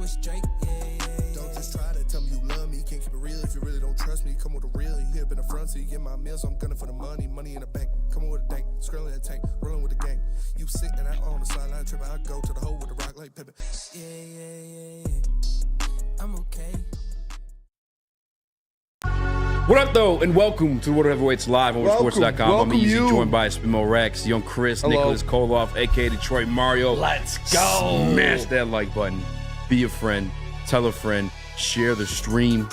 was straight, yeah. Don't just try to tell me you love me. Can't keep it real if you really don't trust me. Come with a real, you hip in the front seat. Get my meals, I'm gunning for the money. Money in the bank. Come on with a dank. Scrolling in the tank. Rolling with the gang. You sit and I on the sideline tripping. I go to the hole with the rock like Pippin. Yeah. I'm okay. What up, though, and welcome to Woodward Heavyweights Live on WoodSports.com. I'm easy, joined by Spimo Rex, Young Chris, Nicholas Kohloff, a.k.a. Detroit Mario. Let's go! Smash that like button. Be a friend. Tell a friend. Share the stream.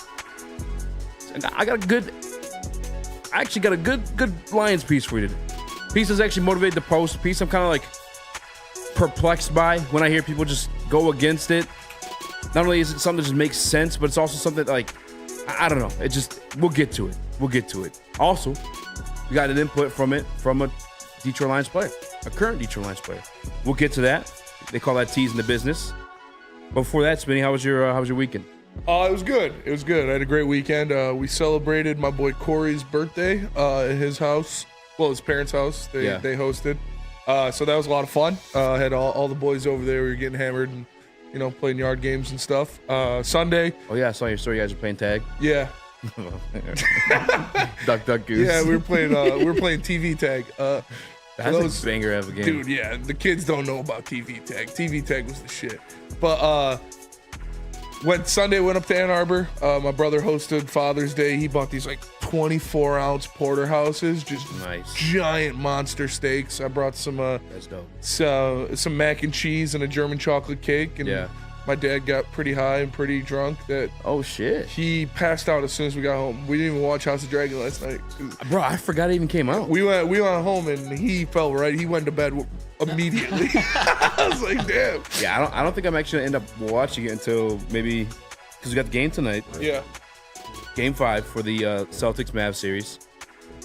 I actually got a good Lions piece for you today. Piece that's actually motivated to post. Piece I'm kind of like perplexed by when I hear people just go against it. Not only is it something that just makes sense, but it's also something that, like, I don't know. It just, we'll get to it. Also, we got an input from a Detroit Lions player, a current Detroit Lions player. We'll get to that. They call that teasing the business. But before that, Spinny, how was your weekend? It was good. I had a great weekend. We celebrated my boy Corey's birthday at his house. Well, his parents' house. They hosted. So that was a lot of fun. Had all the boys over there. We were getting hammered and, playing yard games and stuff. Sunday. Oh yeah, I saw your story. You guys were playing tag. Yeah. Duck, goose. Yeah, we were playing TV tag. That's a banger of a game. Dude, yeah, the kids don't know about TV tag. TV tag was the shit. But Sunday went up to Ann Arbor. My brother hosted Father's Day. He bought these like 24-ounce porterhouses, just nice, giant monster steaks. I brought some that's dope. Some mac and cheese and a German chocolate cake. And my dad got pretty high and pretty drunk that he passed out as soon as we got home. We didn't even watch House of Dragon last night. Bro, I forgot it even came out. We went home and he felt right. He went to bed immediately. I was like, damn. Yeah, I don't think I'm actually gonna end up watching it until maybe because we got the game tonight. Yeah. Game 5 for the Celtics Mavs series.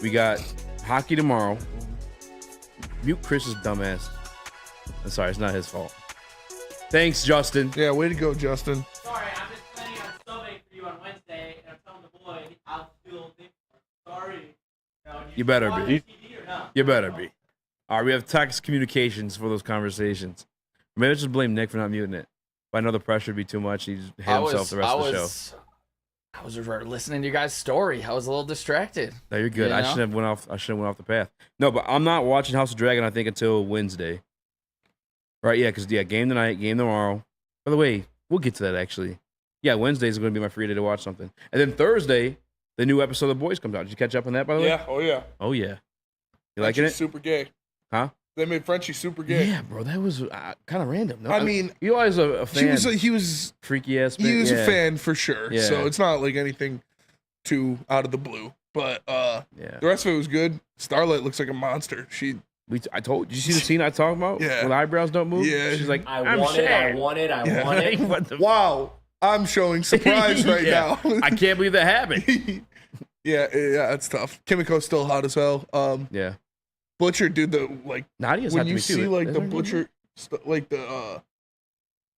We got hockey tomorrow. Mute Chris's dumbass. I'm sorry, it's not his fault. Thanks, Justin. Yeah, way to go, Justin. Sorry, I'm just planning on subbing for you on Wednesday, and I'm telling the boy I'll still think. Sorry. You better be. TV or no? You better be. All right, we have text communications for those conversations. Maybe let's just blame Nick for not muting it. If I know the pressure would be too much, he'd hit himself the rest of the show. I was listening to your guys' story. I was a little distracted. No, you're good. I should have went off the path. No, but I'm not watching House of Dragon, I think, until Wednesday. Right, yeah, because game tonight, game tomorrow. By the way, we'll get to that actually. Yeah, Wednesdays is going to be my free day to watch something. And then Thursday, the new episode of The Boys comes out. Did you catch up on that, by the way? Yeah, oh yeah. Oh yeah. You liking it? Super gay. Huh? They made Frenchie super gay. Yeah, bro, that was kind of random. No, I mean, you always a fan. He was freaky ass. He was a fan for sure. Yeah. So it's not like anything too out of the blue. But the rest of it was good. Starlight looks like a monster. I told. Did you see the scene I talked about? Yeah. When the eyebrows don't move. Yeah. She's like, I want it. What the wow. I'm showing surprise right now. I can't believe that happened. yeah, that's tough. Kimiko's still hot as hell. Yeah. Butcher, dude, Nadia's when hot to you me see too. like the Butcher,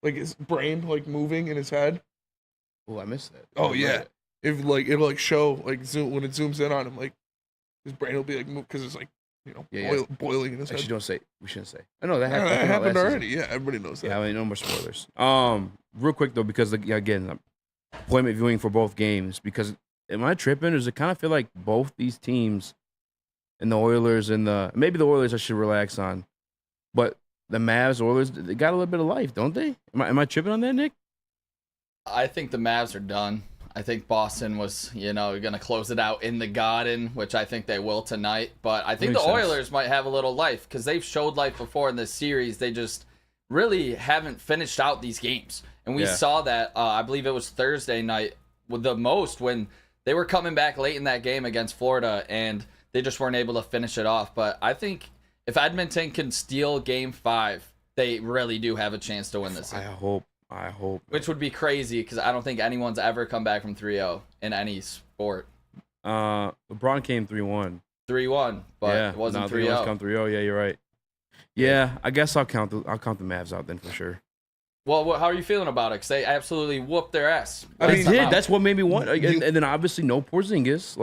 like his brain like moving in his head. Oh, I missed that. Oh yeah. If like it'll like show like zoom when it zooms in on him, like his brain will be like move because it's like boiling in his head. Actually, don't say. We shouldn't say. I know that That happened. happened already. Yeah, everybody knows that. Yeah, I mean, no more spoilers. Real quick though, because again, I'm appointment viewing for both games. Because am I tripping? Or does it kind of feel like both these teams, and the Oilers and maybe the Oilers I should relax on, but the Mavs, Oilers, they got a little bit of life, don't they? Am I tripping on that, Nick? I think the Mavs are done. I think Boston was, going to close it out in the Garden, which I think they will tonight. But I think the Oilers might have a little life because they've showed life before in this series. They just really haven't finished out these games. And we saw that, I believe it was Thursday night, with the most when they were coming back late in that game against Florida, and they just weren't able to finish it off. But I think if Edmonton can steal Game 5, they really do have a chance to win this. I hope. Which would be crazy because I don't think anyone's ever come back from 3-0 in any sport. LeBron came 3-1. 3-1, but it wasn't 3-0. Come 3-0. Yeah, you're right. Yeah, I guess I'll count the Mavs out then for sure. Well, how are you feeling about it? Because they absolutely whooped their ass. They did. That's what made me want. And then obviously no Porzingis.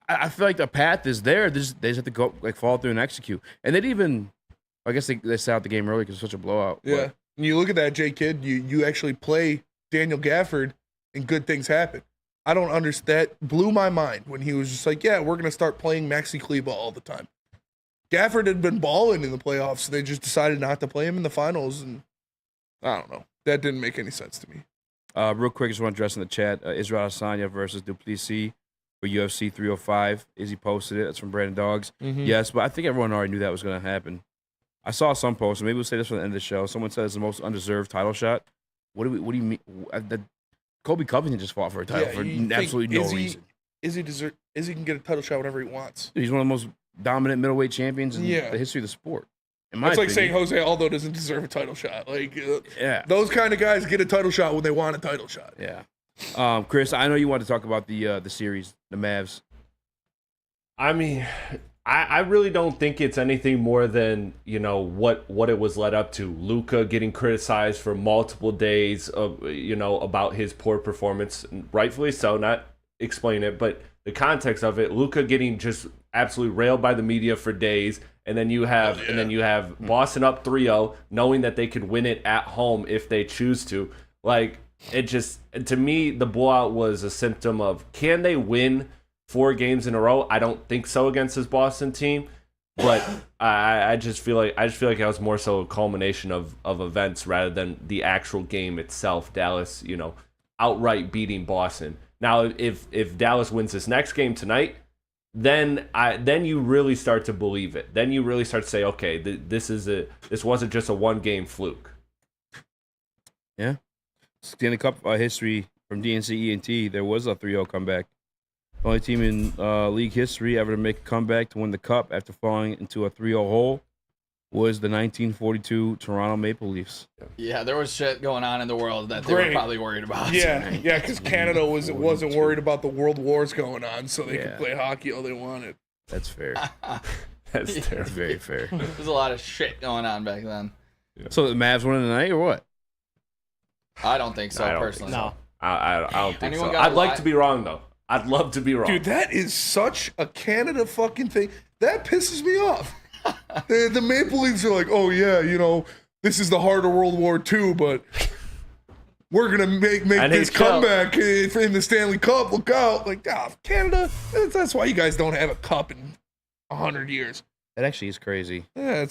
I feel like the path is there. They just have to go follow through and execute. And they didn't even. I guess they sat out the game early because it's such a blowout. Yeah. And you look at that, Jay Kidd, you actually play Daniel Gafford and good things happen. I don't understand. That blew my mind when he was just like, yeah, we're going to start playing Maxi Kleba all the time. Gafford had been balling in the playoffs, so they just decided not to play him in the finals, and I don't know. That didn't make any sense to me. Real quick, just want to address in the chat, Israel Adesanya versus Duplessis for UFC 305. Izzy posted it. That's from Brandon Dogs. Yes, but I think everyone already knew that was going to happen. I saw some posts, and maybe we'll say this for the end of the show. Someone said it's the most undeserved title shot. What do you mean? Kobe Covington just fought for a title for absolutely no reason. Izzy can get a title shot whenever he wants. He's one of the most dominant middleweight champions in the history of the sport. It's like saying Jose Aldo doesn't deserve a title shot. Those kind of guys get a title shot when they want a title shot. Yeah. Chris, I know you want to talk about the series, the Mavs. I mean, I really don't think it's anything more than, what it was led up to. Luka getting criticized for multiple days of, about his poor performance, rightfully so, not explain it, but the context of it, Luka getting just absolutely railed by the media for days, and then you have Boston up 3-0, knowing that they could win it at home if they choose to. It just, to me, the blowout was a symptom of, can they win 4 games in a row? I don't think so against this Boston team, but I just feel like it was more so a culmination of events rather than the actual game itself. Dallas, outright beating Boston. Now, if Dallas wins this next game tonight, then you really start to believe it. Then you really start to say, okay, this wasn't just a 1-game fluke. Yeah. Stanley Cup history from DNC ENT, there was a 3-0 comeback. The only team in league history ever to make a comeback to win the Cup after falling into a 3-0 hole was the 1942 Toronto Maple Leafs. Yeah, there was shit going on in the world that they were probably worried about. Yeah, because Canada wasn't worried about the world wars going on, so they could play hockey all they wanted. That's fair. That's terrible. That's very fair. There's a lot of shit going on back then. Yeah. So the Mavs winning tonight or what? I don't think so, personally. No. I don't think so. I'd like to be wrong, though. I'd love to be wrong. Dude, that is such a Canada fucking thing. That pisses me off. The Maple Leafs are like, oh, yeah, this is the heart of World War II, but we're going to make this comeback in the Stanley Cup. Look out. Canada, that's why you guys don't have a cup in 100 years. That actually is crazy. Yeah,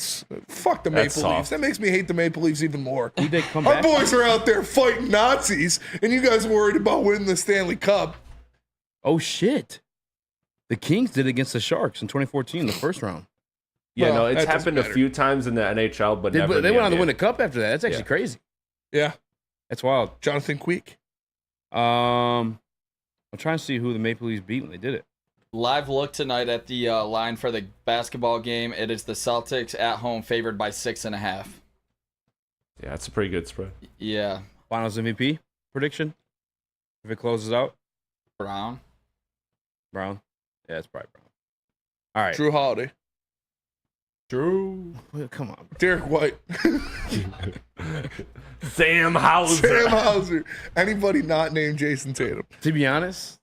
fuck the Maple Leafs. That makes me hate the Maple Leafs even more. Who they come Our back? boys are out there fighting Nazis, and you guys are worried about winning the Stanley Cup. Oh, shit. The Kings did it against the Sharks in 2014 in the first round. Yeah, no, it's happened a few times in the NHL, but never. They went on to win the Cup after that. That's actually crazy. Yeah. That's wild. Jonathan Quick. I'm trying to see who the Maple Leafs beat when they did it. Live look tonight at the line for the basketball game. It is the Celtics at home favored by 6.5. Yeah, that's a pretty good spread. Yeah. Finals MVP prediction? If it closes out? Brown? Yeah, it's probably Brown. All right. Drew Holiday. Drew. Come on. Derek White. Sam Hauser. Anybody not named Jason Tatum. To be honest,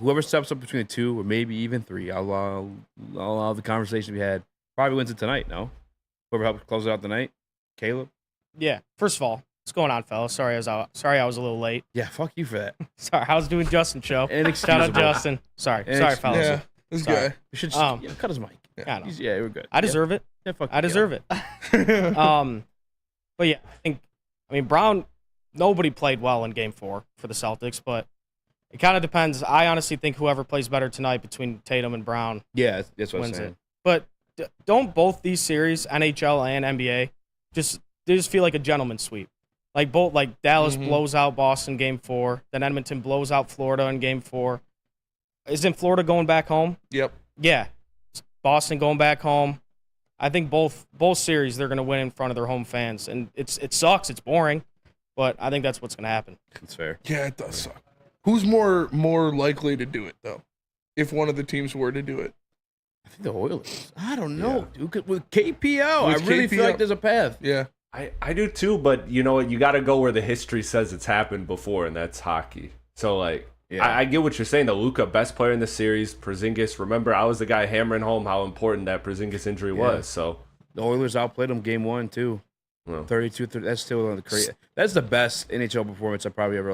whoever steps up between the 2 or maybe even 3, I'll allow the conversation we had. Probably wins it tonight, no? Whoever helps close it out tonight? Caleb? Yeah. First of all, what's going on, fellas? Sorry I was a little late. Yeah, fuck you for that. Sorry, how's doing Justin show? Shout out Justin. Sorry, fellas. Yeah, this guy. You should just cut his mic. Yeah, we're good. I deserve it. Yeah, fuck I deserve it. But yeah, Brown, nobody played well in game 4 for the Celtics, but it kind of depends. I honestly think whoever plays better tonight between Tatum and Brown that's what I'm wins saying. it. But don't both these series, NHL and NBA, they just feel like a gentleman's sweep. Like Dallas blows out Boston game 4, then Edmonton blows out Florida in game 4. Isn't Florida going back home? Yep. Yeah. Boston going back home. I think both series they're going to win in front of their home fans, and it sucks. It's boring, but I think that's what's going to happen. That's fair. Yeah, it does suck. Who's more likely to do it though? If one of the teams were to do it, I think the Oilers. I don't know, dude. With KPO, I really feel like there's a path. Yeah, I do too. But you know what? You got to go where the history says it's happened before, and that's hockey. So I get what you're saying. The Luka, best player in the series. Porzingis. Remember, I was the guy hammering home how important that Porzingis injury was. So the Oilers outplayed them game 1 too. Well, 32, 30, that's still one of the crazy. That's the best NHL performance I probably ever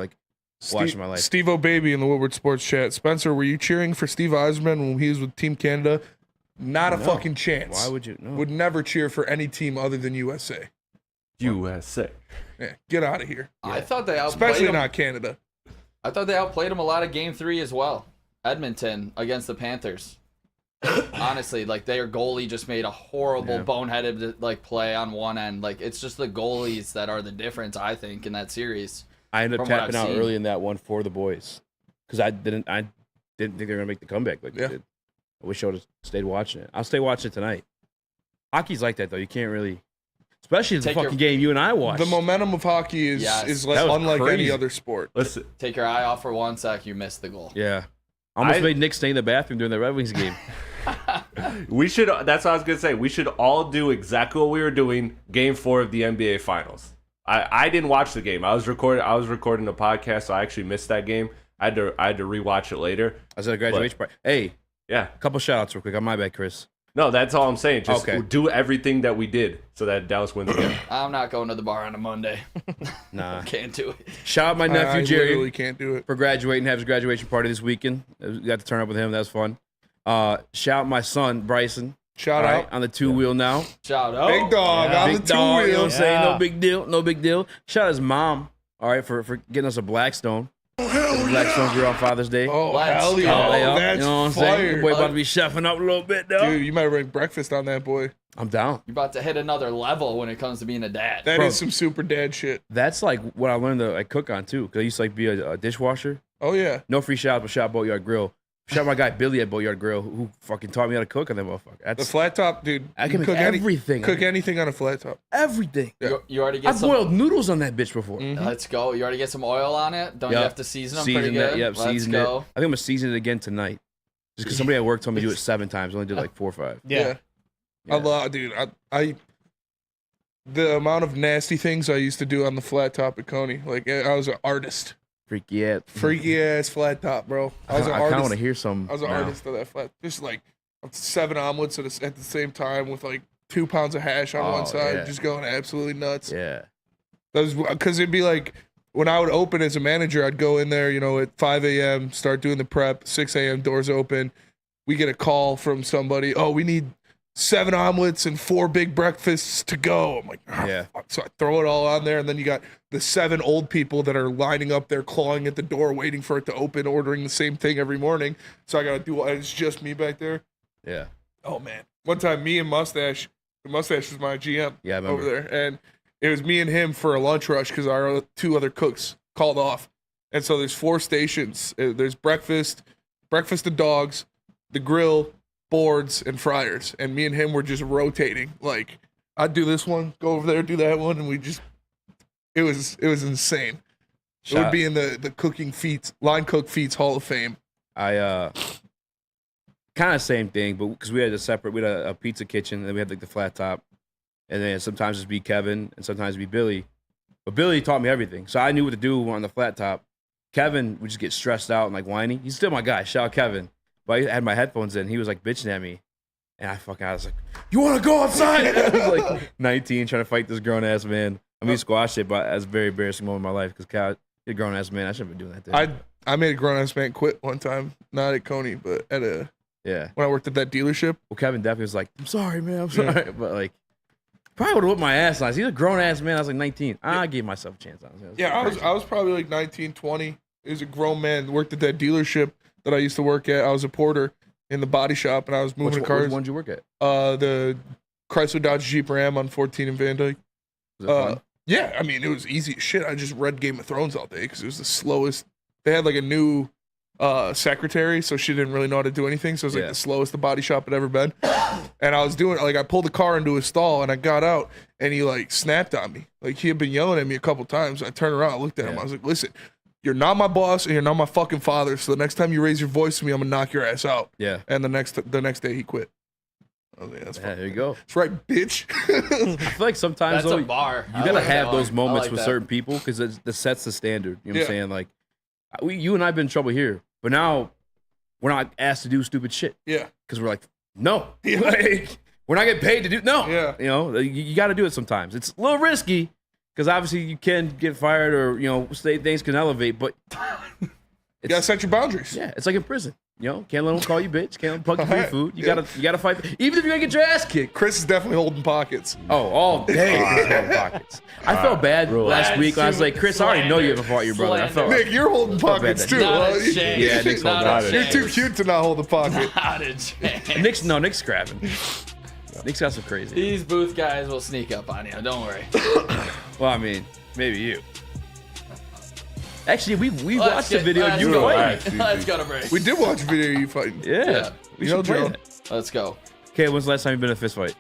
watched in my life. Steve O'Baby in the Woodward Sports Chat. Spencer, were you cheering for Steve Yzerman when he was with Team Canada? Not a fucking chance. Why would you? No. Would never cheer for any team other than USA. USA. Yeah, get out of here. I thought they outplayed Especially them. not Canada. I thought they outplayed them a lot of Game 3 as well. Edmonton against the Panthers. Honestly, like their goalie just made a horrible boneheaded like play on one end. Like it's just the goalies that are the difference, I think, in that series. I ended up from what tapping I've out seen. early in that one for the boys because I didn't think they were gonna make the comeback like they did. I wish I would have stayed watching it. I'll stay watching it tonight. Hockey's like that though. You can't really, especially the fucking game you and I watched. The momentum of hockey is Yes. like That was unlike crazy. any other sport. Listen, Take your eye off for 1 sec, you missed the goal. Yeah, I almost made Nick stay in the bathroom during the Red Wings game. we should. That's what I was gonna say. We should all do exactly what we were doing. Game 4 of the NBA Finals. I didn't watch the game. I was recording the podcast, so I actually missed that game. I had to rewatch it later. I was at a graduation party. Hey, yeah, a couple shout outs real quick. On my bad, Chris. No, that's all I'm saying. Just Okay. do everything that we did so that Dallas wins again. I'm not going to the bar on a Monday. Nah. Can't do it. Shout out my I nephew literally Jerry can't do it. for graduating. Have his graduation party this weekend. Got to turn up with him. That was fun. Shout out my son Bryson. Shout all out. right, on the 2-wheel now. Shout out. Big dog on Big the dog, you know what two-wheel. I'm saying? Yeah. No big deal. No big deal. Shout out his mom, all right, for getting us a Blackstone. Blackstone grew on Father's Day. Oh, Let's hell go. yeah. Lay up, That's you know what I'm fire. saying? Boy about to be chefing up a little bit, though. Dude, you might bring breakfast on that boy. I'm down. You're about to hit another level when it comes to being a dad. That Bro. is some super dad shit. That's like what I learned to cook on, too, because I used to be a dishwasher. Oh, yeah. No free shout out, but shout out Boatyard Grill. Shout out my guy Billy at Boatyard Grill, who fucking taught me how to cook on that motherfucker. The That's flat top, dude. I you can make cook everything. Cook anything on a flat top. everything. You already get I've some. boiled noodles on that bitch before. Let's go. You already get some oil on it. Don't you Yep. have to season them pretty Seasoned good? it. Yep, Let's seasoned go. it. I think I'm gonna season it again tonight. Just because somebody at work told me to do it 7 times. I only did like 4 or 5. Yeah. Yeah. I love, dude. I the amount of nasty things I used to do on the flat top at Coney. Like I was an artist. Freaky ass. Freaky ass flat top, bro. I was an I kind of artist. want to hear some. I was an now. artist of that flat. Just like 7 omelets at the same time with like 2 pounds of hash on one Oh, side, yeah. just going absolutely nuts. Yeah. Because it'd be like when I would open as a manager, I'd go in there, at 5 a.m., start doing the prep, 6 a.m., doors open. We get a call from somebody, oh, we need 7 omelets and 4 big breakfasts to go. I'm like, oh, Yeah. fuck. So I throw it all on there, and then you got the 7 old people that are lining up there, clawing at the door, waiting for it to open, ordering the same thing every morning. So I got to do, it's just me back there. Yeah. Oh, man. One time, me and Mustache, the Mustache was my GM Yeah, I remember. over there, and it was me and him for a lunch rush because our 2 other cooks called off. And so there's 4 stations. There's breakfast to dogs, the grill, boards, and fryers. And me and him were just rotating. Like, I'd do this one, go over there, do that one, and we just, it was insane. It would be in the cooking feats, line cook feats Hall of Fame. I kind of same thing, but because we had a pizza kitchen, and then we had like the flat top, and then sometimes it'd be Kevin, and sometimes it'd be Billy. But Billy taught me everything, so I knew what to do on the flat top. Kevin would just get stressed out and like whiny. He's still my guy. Shout out Kevin. But I had my headphones in. He was like bitching at me, and I was like, "You want to go outside?" I was like 19, trying to fight this grown ass man. I mean, squash it, but that's a very embarrassing moment in my life because Cal, you're a grown ass man. I shouldn't be doing that. To him. I made a grown ass man quit one time, not at Coney, but at Yeah. when I worked at that dealership. Well, Kevin definitely was like, "I'm sorry, man. I'm sorry," but like, probably would have whipped my ass. He's a grown ass man. I was like 19. I gave myself a chance. Yeah, I was probably like 19, 20. He was a grown man, worked at that dealership that I used to work at. I was a porter in the body shop, and I was moving Which cars. one did you work at? The Chrysler Dodge Jeep Ram on 14 in Van Dyke. Was it fun? Yeah, I mean, it was easy as shit. I just read Game of Thrones all day because it was the slowest. They had like a new secretary, so she didn't really know how to do anything. So it was like Yeah. the slowest the body shop had ever been. And I was doing like I pulled the car into a stall and I got out and he like snapped on me. Like he had been yelling at me a couple times. I turned around, I looked at him. Yeah. I was like, "Listen, you're not my boss and you're not my fucking father. So the next time you raise your voice to me, I'm gonna knock your ass out." Yeah. And the next day he quit. I was like, "That's Yeah, fucking there you go. That's right, bitch." I feel like sometimes That's though, a bar. you I gotta like that have one. those moments I like with that. certain people because that sets the standard. You know what I'm Yeah. saying? Like, you and I've been in trouble here, but now we're not asked to do stupid shit Yeah. because we're like, no. Yeah. Like, We're not getting paid to do. No. Yeah. You know, you got to do it sometimes. It's a little risky because obviously you can get fired or things can elevate, but you gotta set your boundaries. Yeah, it's like in prison. Can't let them call you bitch. Can't let them plug you for your food. You gotta fight. Even if you're gonna get your ass kicked. Chris is definitely holding pockets. Oh, all day he's holding pockets. I felt bad last week when I was like, Chris, I already know you haven't fought your brother. Nick, you're holding pockets too. Yeah, Nick's holding pockets. You're too cute to not hold a pocket. Not a chance. Nick's grabbing. Nick's got some crazy. These booth guys will sneak up on you. Don't worry. Well, I mean, maybe you. Actually, we watched the video of you fighting. Let's go to break. We did watch a video of you fighting. Yeah. We should play that. Let's go. Okay, when's the last time you've been in a fist fight?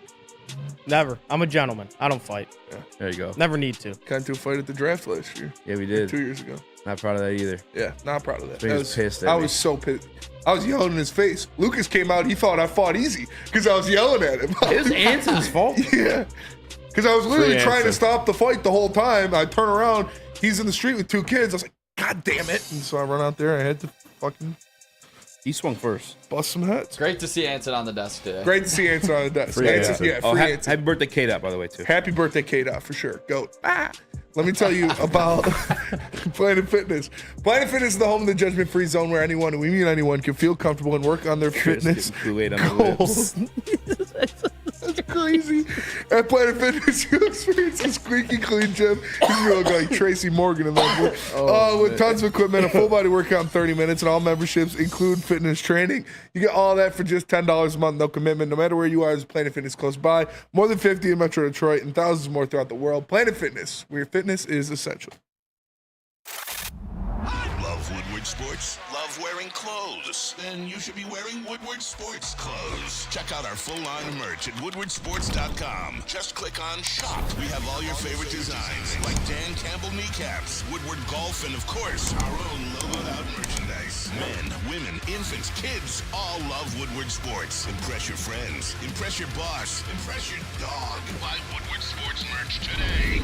Never. I'm a gentleman. I don't fight. Yeah. There you go. Never need to. Got into a fight at the draft last year. Yeah, we did. 2 years ago. Not proud of that either. Yeah, not proud of that. He was pissed at I me. was so pissed. I was yelling in his face. Lucas came out. He thought I fought easy because I was yelling at him. It was Anson's fault. Yeah. Because I was literally Free trying to Anson. stop the fight the whole time. I turn around. He's in the street with 2 kids. I was like, God damn it. And so I run out there. I had to fucking He swung first. bust some heads. Great to see Anson on the desk today. Great to see Anson on the desk. Free Anson, Anson. yeah, Oh, free Anson. happy birthday, K-Dot, by the way, too. Happy birthday, K-Dot, for sure. Goat. Let me tell you about Planet Fitness. Planet Fitness is the home of the judgment-free zone where anyone, and we mean anyone, can feel comfortable and work on their fitness Kool-Aid on the goals. That's crazy. At Planet Fitness, you'll experience a squeaky clean gym. You look like Tracy Morgan in that book. With tons of equipment, a full-body workout in 30 minutes, and all memberships include fitness training. You get all that for just $10 a month, no commitment. No matter where you are, there's Planet Fitness close by. More than 50 in Metro Detroit and thousands more throughout the world. Planet Fitness, where fitness is essential. Love Woodward Sports? Love wearing clothes? Then you should be wearing Woodward Sports clothes. Check out our full line of merch at woodwardsports.com. Just click on shop. We have all your favorite designs, like Dan Campbell kneecaps, Woodward golf, and of course, our own logoed out merchandise. Men, women, infants, kids all love Woodward Sports. Impress your friends. Impress your boss. Impress your dog. Buy Woodward Sports merch today.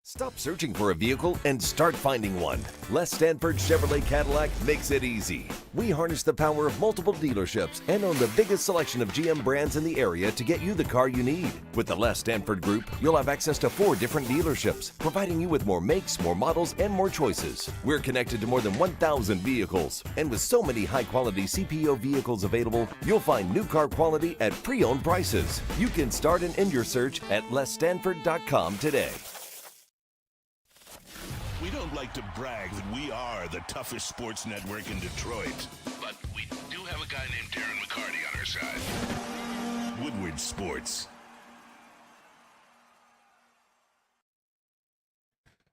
Stop searching for a vehicle and start finding one. Les Stanford Chevrolet Cadillac makes it easy. We harness the power of multiple dealerships and own the biggest selection of GM brands in the area to get you the car you need. With the Les Stanford Group, you'll have access to 4 different dealerships, providing you with more makes, more models, and more choices. We're connected to more than 1,000 vehicles. And with so many high-quality CPO vehicles available, you'll find new car quality at pre-owned prices. You can start and end your search at lesstanford.com today. We don't like to brag that we are the toughest sports network in Detroit, but we do have a guy named Darren McCarty on our side. Woodward Sports.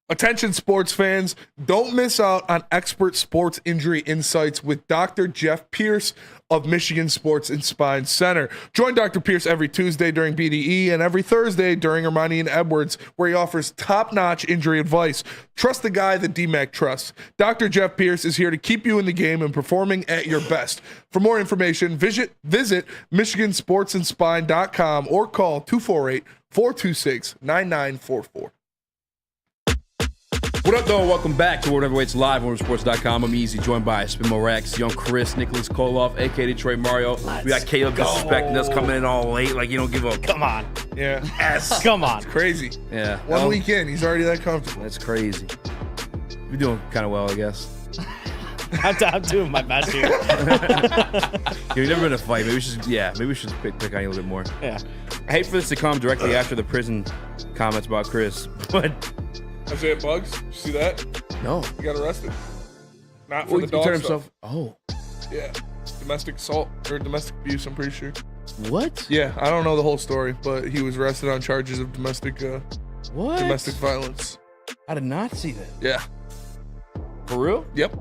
Attention sports fans, don't miss out on expert sports injury insights with Dr. Jeff Pierce of Michigan Sports and Spine Center. Join Dr. Pierce every Tuesday during BDE and every Thursday during Ermanni and Edwards, where he offers top-notch injury advice. Trust the guy that DMAC trusts. Dr. Jeff Pierce is here to keep you in the game and performing at your best. For more information, visit MichiganSportsandSpine.com or call 248-426-9944. What up, though? Welcome back to World Heavyweights Live on WorldSports.com. I'm Easy, joined by Spinmo Rax, Young Chris, Nicholas Kohloff, a.k.a. Detroit Mario. We got Caleb disrespecting us, coming in all late like you don't give a... Come on. Yeah. Yes. Come on. It's crazy. Yeah. One week in, he's already that comfortable. That's crazy. You're doing kind of well, I guess. I'm doing my best here. You've never been in a fight. Maybe we should pick on you a little bit more. Yeah. I hate for this to come directly after the prison comments about Chris, but... Isaiah Bugs, you see that? No. He got arrested. Not for the dog turned stuff. Oh. Yeah. Domestic assault or domestic abuse, I'm pretty sure. What? Yeah, I don't know the whole story, but he was arrested on charges of domestic violence. I did not see that. Yeah. For real? Yep.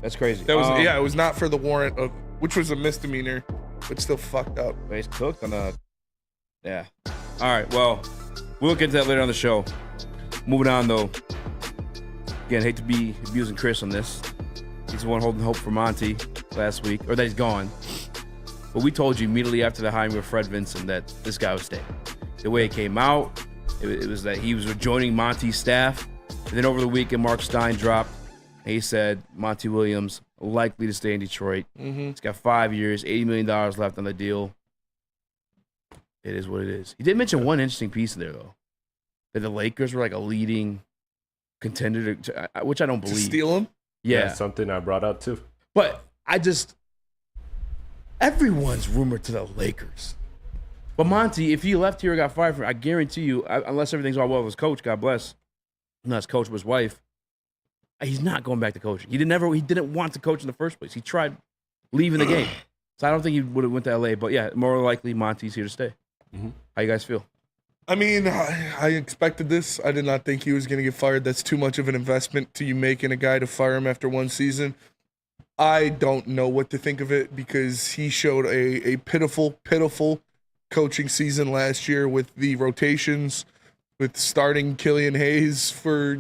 That's crazy. That was it was not for the warrant of, which was a misdemeanor, but still fucked up. He's cooked on the... Yeah. All right, well, we'll get into that later on the show. Moving on, though. Again, hate to be abusing Chris on this. He's the one holding hope for Monty last week, or that he's gone. But we told you immediately after the hiring of Fred Vinson that this guy was staying. The way it came out, it was that he was joining Monty's staff. And then over the weekend, Mark Stein dropped, and he said Monty Williams likely to stay in Detroit. Mm-hmm. He's got 5 years, $80 million left on the deal. It is what it is. He did mention one interesting piece in there, though, that the Lakers were like a leading contender, which I don't believe. To steal him? Yeah. Something I brought up, too. But everyone's rumored to the Lakers. But Monty, if he left here or got fired, I guarantee you, unless everything's all well with his coach, God bless, not his coach, but his wife, he's not going back to coaching. He didn't want to coach in the first place. He tried leaving the game. So I don't think he would have went to LA. But yeah, more likely Monty's here to stay. Mm-hmm. How you guys feel? I mean, I expected this. I did not think he was going to get fired. That's too much of an investment to you making a guy to fire him after one season. I don't know what to think of it because he showed a pitiful coaching season last year with the rotations, with starting Killian Hayes for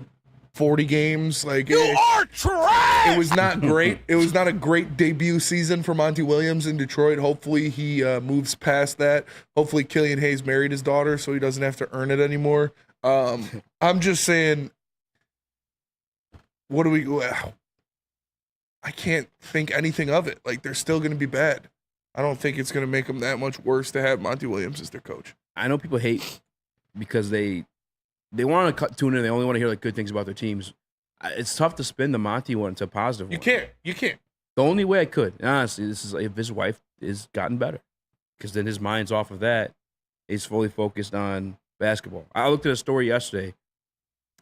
40 games. Like, you are trash! It was not great. It was not a great debut season for Monty Williams in Detroit. Hopefully he moves past that. Hopefully Killian Hayes married his daughter so he doesn't have to earn it anymore. I'm just saying, I can't think anything of it. Like, they're still going to be bad. I don't think it's going to make them that much worse to have Monty Williams as their coach. I know people hate because they want to tune in. They only want to hear like good things about their teams. It's tough to spin the Monty one to a positive one. You can't. The only way I could, honestly, this is if his wife is gotten better, because then his mind's off of that. He's fully focused on basketball. I looked at a story yesterday.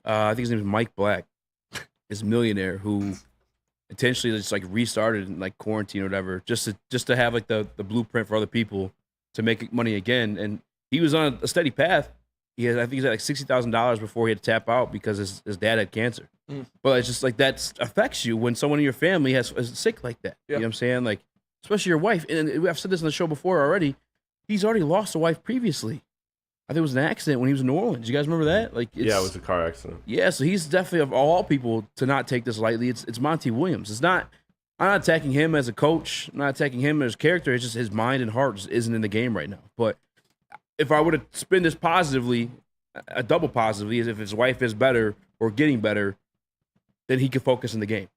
I think his name is Mike Black, this millionaire who intentionally just like restarted in like quarantine or whatever, just to have like the blueprint for other people to make money again. And he was on a steady path. I think he's at like $60,000 before he had to tap out because his dad had cancer. But it's just like that affects you when someone in your family is sick like that. You know what I'm saying? Like, especially your wife. And I've said this on the show before already. He's already lost a wife previously. I think it was an accident when he was in New Orleans. You guys remember that? Like, it was a car accident. Yeah, so he's definitely, of all people, to not take this lightly. It's Monty Williams. I'm not attacking him as a coach. I'm not attacking him as a character. It's just his mind and heart just isn't in the game right now. But if I were to spin this positively, a double positively, is if his wife is better or getting better, then he can focus in the game.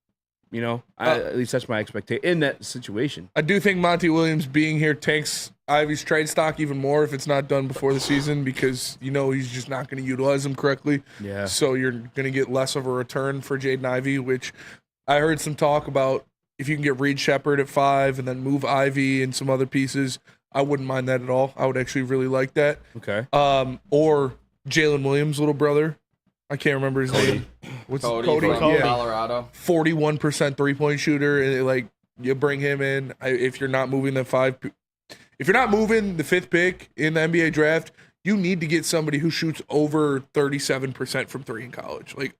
You know, at least that's my expectation in that situation. I do think Monty Williams being here tanks Ivy's trade stock even more if it's not done before the season because, you know, he's just not going to utilize him correctly. Yeah. So you're going to get less of a return for Jaden Ivey, which I heard some talk about if you can get Reed Shepherd at 5 and then move Ivy and some other pieces. I wouldn't mind that at all. I would actually really like that. Okay. Or Jalen Williams' little brother. I can't remember his name. What's Cody from Colorado. 41% three-point shooter. And like you bring him in. If you're not moving the 5th pick in the NBA draft, you need to get somebody who shoots over 37% from 3 in college. Like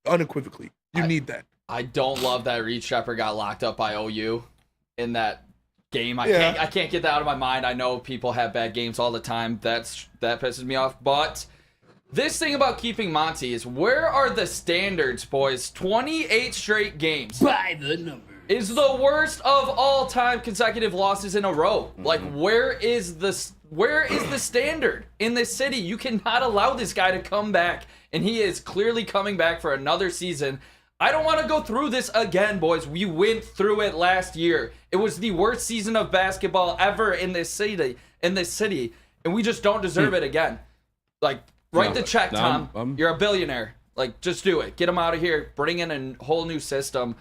unequivocally, you need that. I don't love that Reed Shepherd got locked up by OU in that game. I can't get that out of my mind. I know people have bad games all the time. That pisses me off. But this thing about keeping Monty is, where are the standards, boys? 28 straight games. By the number. Is the worst of all time consecutive losses in a row. Like, where is the standard in this city? You cannot allow this guy to come back, and he is clearly coming back for another season. I don't want to go through this again, boys. We went through it last year. It was the worst season of basketball ever in this city, and we just don't deserve it again. Like, write the check, Tom. You're a billionaire. Like, just do it. Get him out of here. Bring in a whole new system.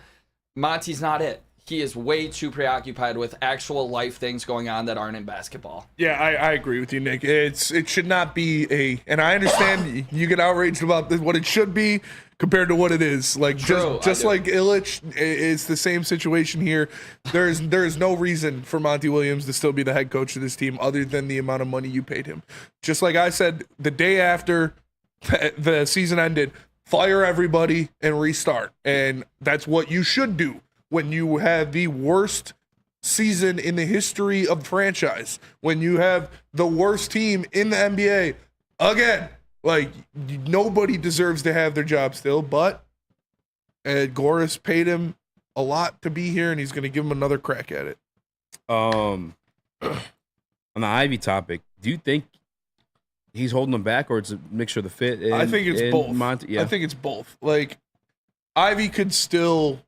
Monty's not it. He is way too preoccupied with actual life things going on that aren't in basketball. Yeah, I agree with you, Nick. It should not be and I understand you get outraged about what it should be compared to what it is. Like, just like Illich, it's the same situation here. There is no reason for Monty Williams to still be the head coach of this team other than the amount of money you paid him. Just like I said, the day after the season ended, fire everybody and restart. And that's what you should do when you have the worst season in the history of the franchise, when you have the worst team in the NBA. Again, like, nobody deserves to have their job still, but Ed Goris paid him a lot to be here, and he's going to give him another crack at it. On the Ivy topic, do you think he's holding them back, or it's a mixture of the fit? I think it's both. Monty, yeah. I think it's both. Like, Ivy could still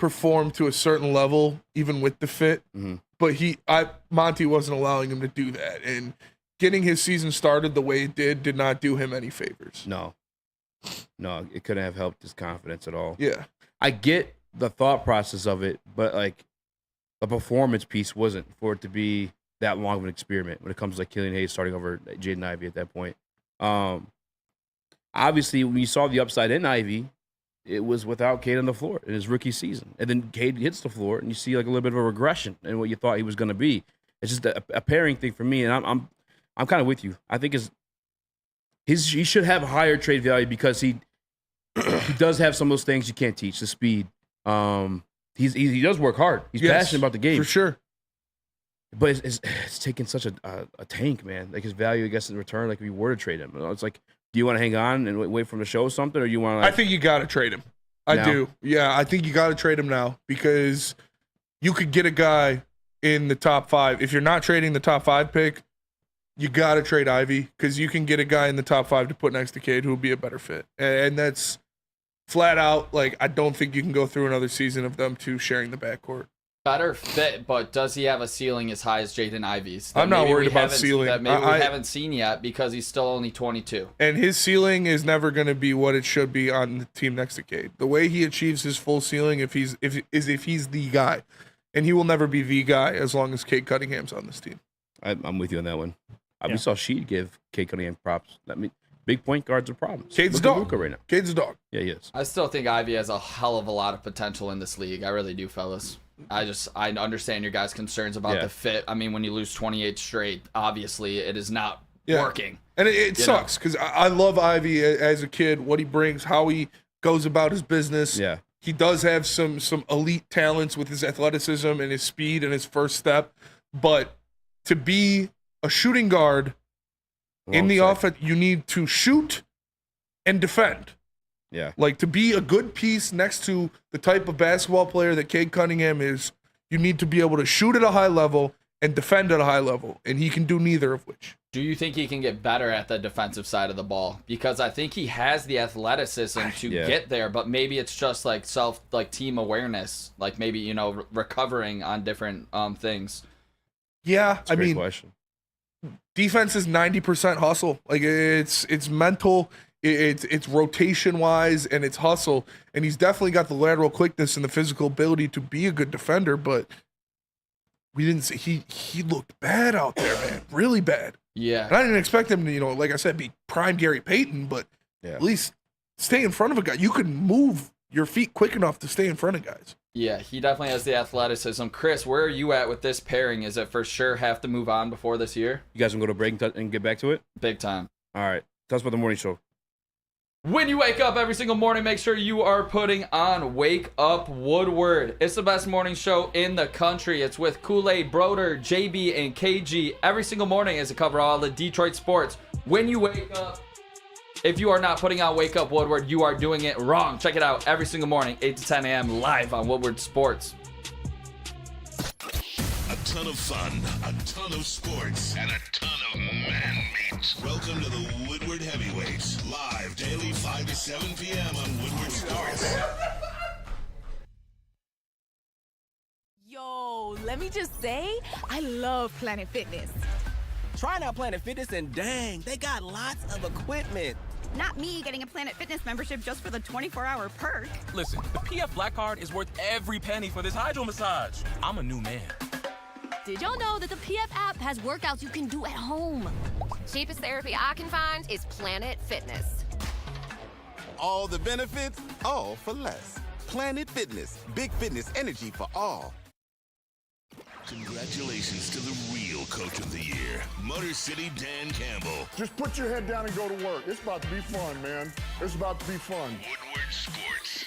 perform to a certain level, even with the fit. Mm-hmm. But Monty wasn't allowing him to do that. And getting his season started the way it did not do him any favors. No, it couldn't have helped his confidence at all. Yeah. I get the thought process of it, but like the performance piece wasn't for it to be that long of an experiment when it comes to like Killian Hayes starting over Jaden Ivey at that point. Obviously, when you saw the upside in Ivey, it was without Cade on the floor in his rookie season. And then Cade hits the floor, and you see like a little bit of a regression in what you thought he was going to be. It's just a pairing thing for me, and I'm kind of with you. I think he should have higher trade value because he does have some of those things you can't teach, the speed. He does work hard. He's passionate about the game. For sure. But it's taken such a tank, man. Like his value, I guess, in return, like if you were to trade him. It's like, do you want to hang on and wait for him to show something, or you want to? I think you got to trade him. I do. Yeah, I think you got to trade him now because you could get a guy in the top 5. If you're not trading the top 5 pick, you got to trade Ivey because you can get a guy in the top 5 to put next to Cade who would be a better fit. And that's flat out, like, I don't think you can go through another season of them two sharing the backcourt. Better fit, but does he have a ceiling as high as Jaden Ivey's? I'm not worried about ceiling. That maybe we haven't seen yet because he's still only 22. And his ceiling is never going to be what it should be on the team next to Cade. The way he achieves his full ceiling if he's the guy. And he will never be the guy as long as Cade Cunningham's on this team. I'm with you on that one. We saw Sheed give Cade Cunningham props. I mean, big point guards are problems. Cade's a dog right now. Cade's a dog. Yeah, he is. I still think Ivey has a hell of a lot of potential in this league. I really do, fellas. I understand your guys' concerns about the fit. I mean, when you lose 28 straight, obviously it is not working. And it sucks because I love Ivey as a kid, what he brings, how he goes about his business. Yeah. He does have some elite talents with his athleticism and his speed and his first step. But to be a shooting guard in the offense, you need to shoot and defend. Yeah. Like, to be a good piece next to the type of basketball player that Cade Cunningham is, you need to be able to shoot at a high level and defend at a high level, and he can do neither of which. Do you think he can get better at the defensive side of the ball? Because I think he has the athleticism to get there, but maybe it's just like team awareness, like maybe, recovering on different things. Yeah, That's a great question. Defense is 90% hustle. Like, it's mental. It's rotation wise and it's hustle, and he's definitely got the lateral quickness and the physical ability to be a good defender. But we didn't see he looked bad out there, man, really bad. Yeah, and I didn't expect him to, like I said, be prime Gary Payton, but at least stay in front of a guy. You can move your feet quick enough to stay in front of guys. Yeah, he definitely has the athleticism. Chris, where are you at with this pairing? Is it for sure have to move on before this year? You guys want to go to break and get back to it? Big time. All right. Tell us about the morning show. When you wake up every single morning, make sure you are putting on Wake Up Woodward. It's the best morning show in the country. It's with Kool-Aid, Broder, JB, and KG every single morning as it covers all the Detroit sports. When you wake up, if you are not putting on Wake Up Woodward, you are doing it wrong. Check it out every single morning, 8 to 10 a.m. live on Woodward Sports. A ton of fun, a ton of sports, and a ton of man meat. Welcome to the Woodward Heavyweights, live daily 5 to 7 p.m. on Woodward Sports. Yo, let me just say, I love Planet Fitness. Trying out Planet Fitness and dang, they got lots of equipment. Not me getting a Planet Fitness membership just for the 24-hour perk. Listen, the PF Black Card is worth every penny for this hydro massage. I'm a new man. Did y'all know that the PF app has workouts you can do at home? Cheapest therapy I can find is Planet Fitness. All the benefits, all for less. Planet Fitness, big fitness energy for all. Congratulations to the real coach of the year, Motor City Dan Campbell. Just put your head down and go to work. It's about to be fun, man. It's about to be fun. Woodward Sports.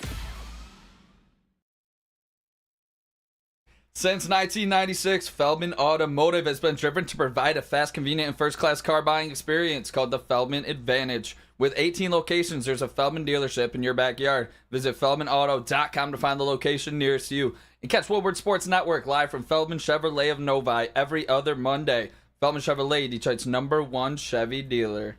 Since 1996, Feldman Automotive has been driven to provide a fast, convenient, and first-class car buying experience called the Feldman Advantage. With 18 locations, there's a Feldman dealership in your backyard. Visit feldmanauto.com to find the location nearest you. And catch Woodward Sports Network live from Feldman Chevrolet of Novi every other Monday. Feldman Chevrolet, Detroit's #1 Chevy dealer.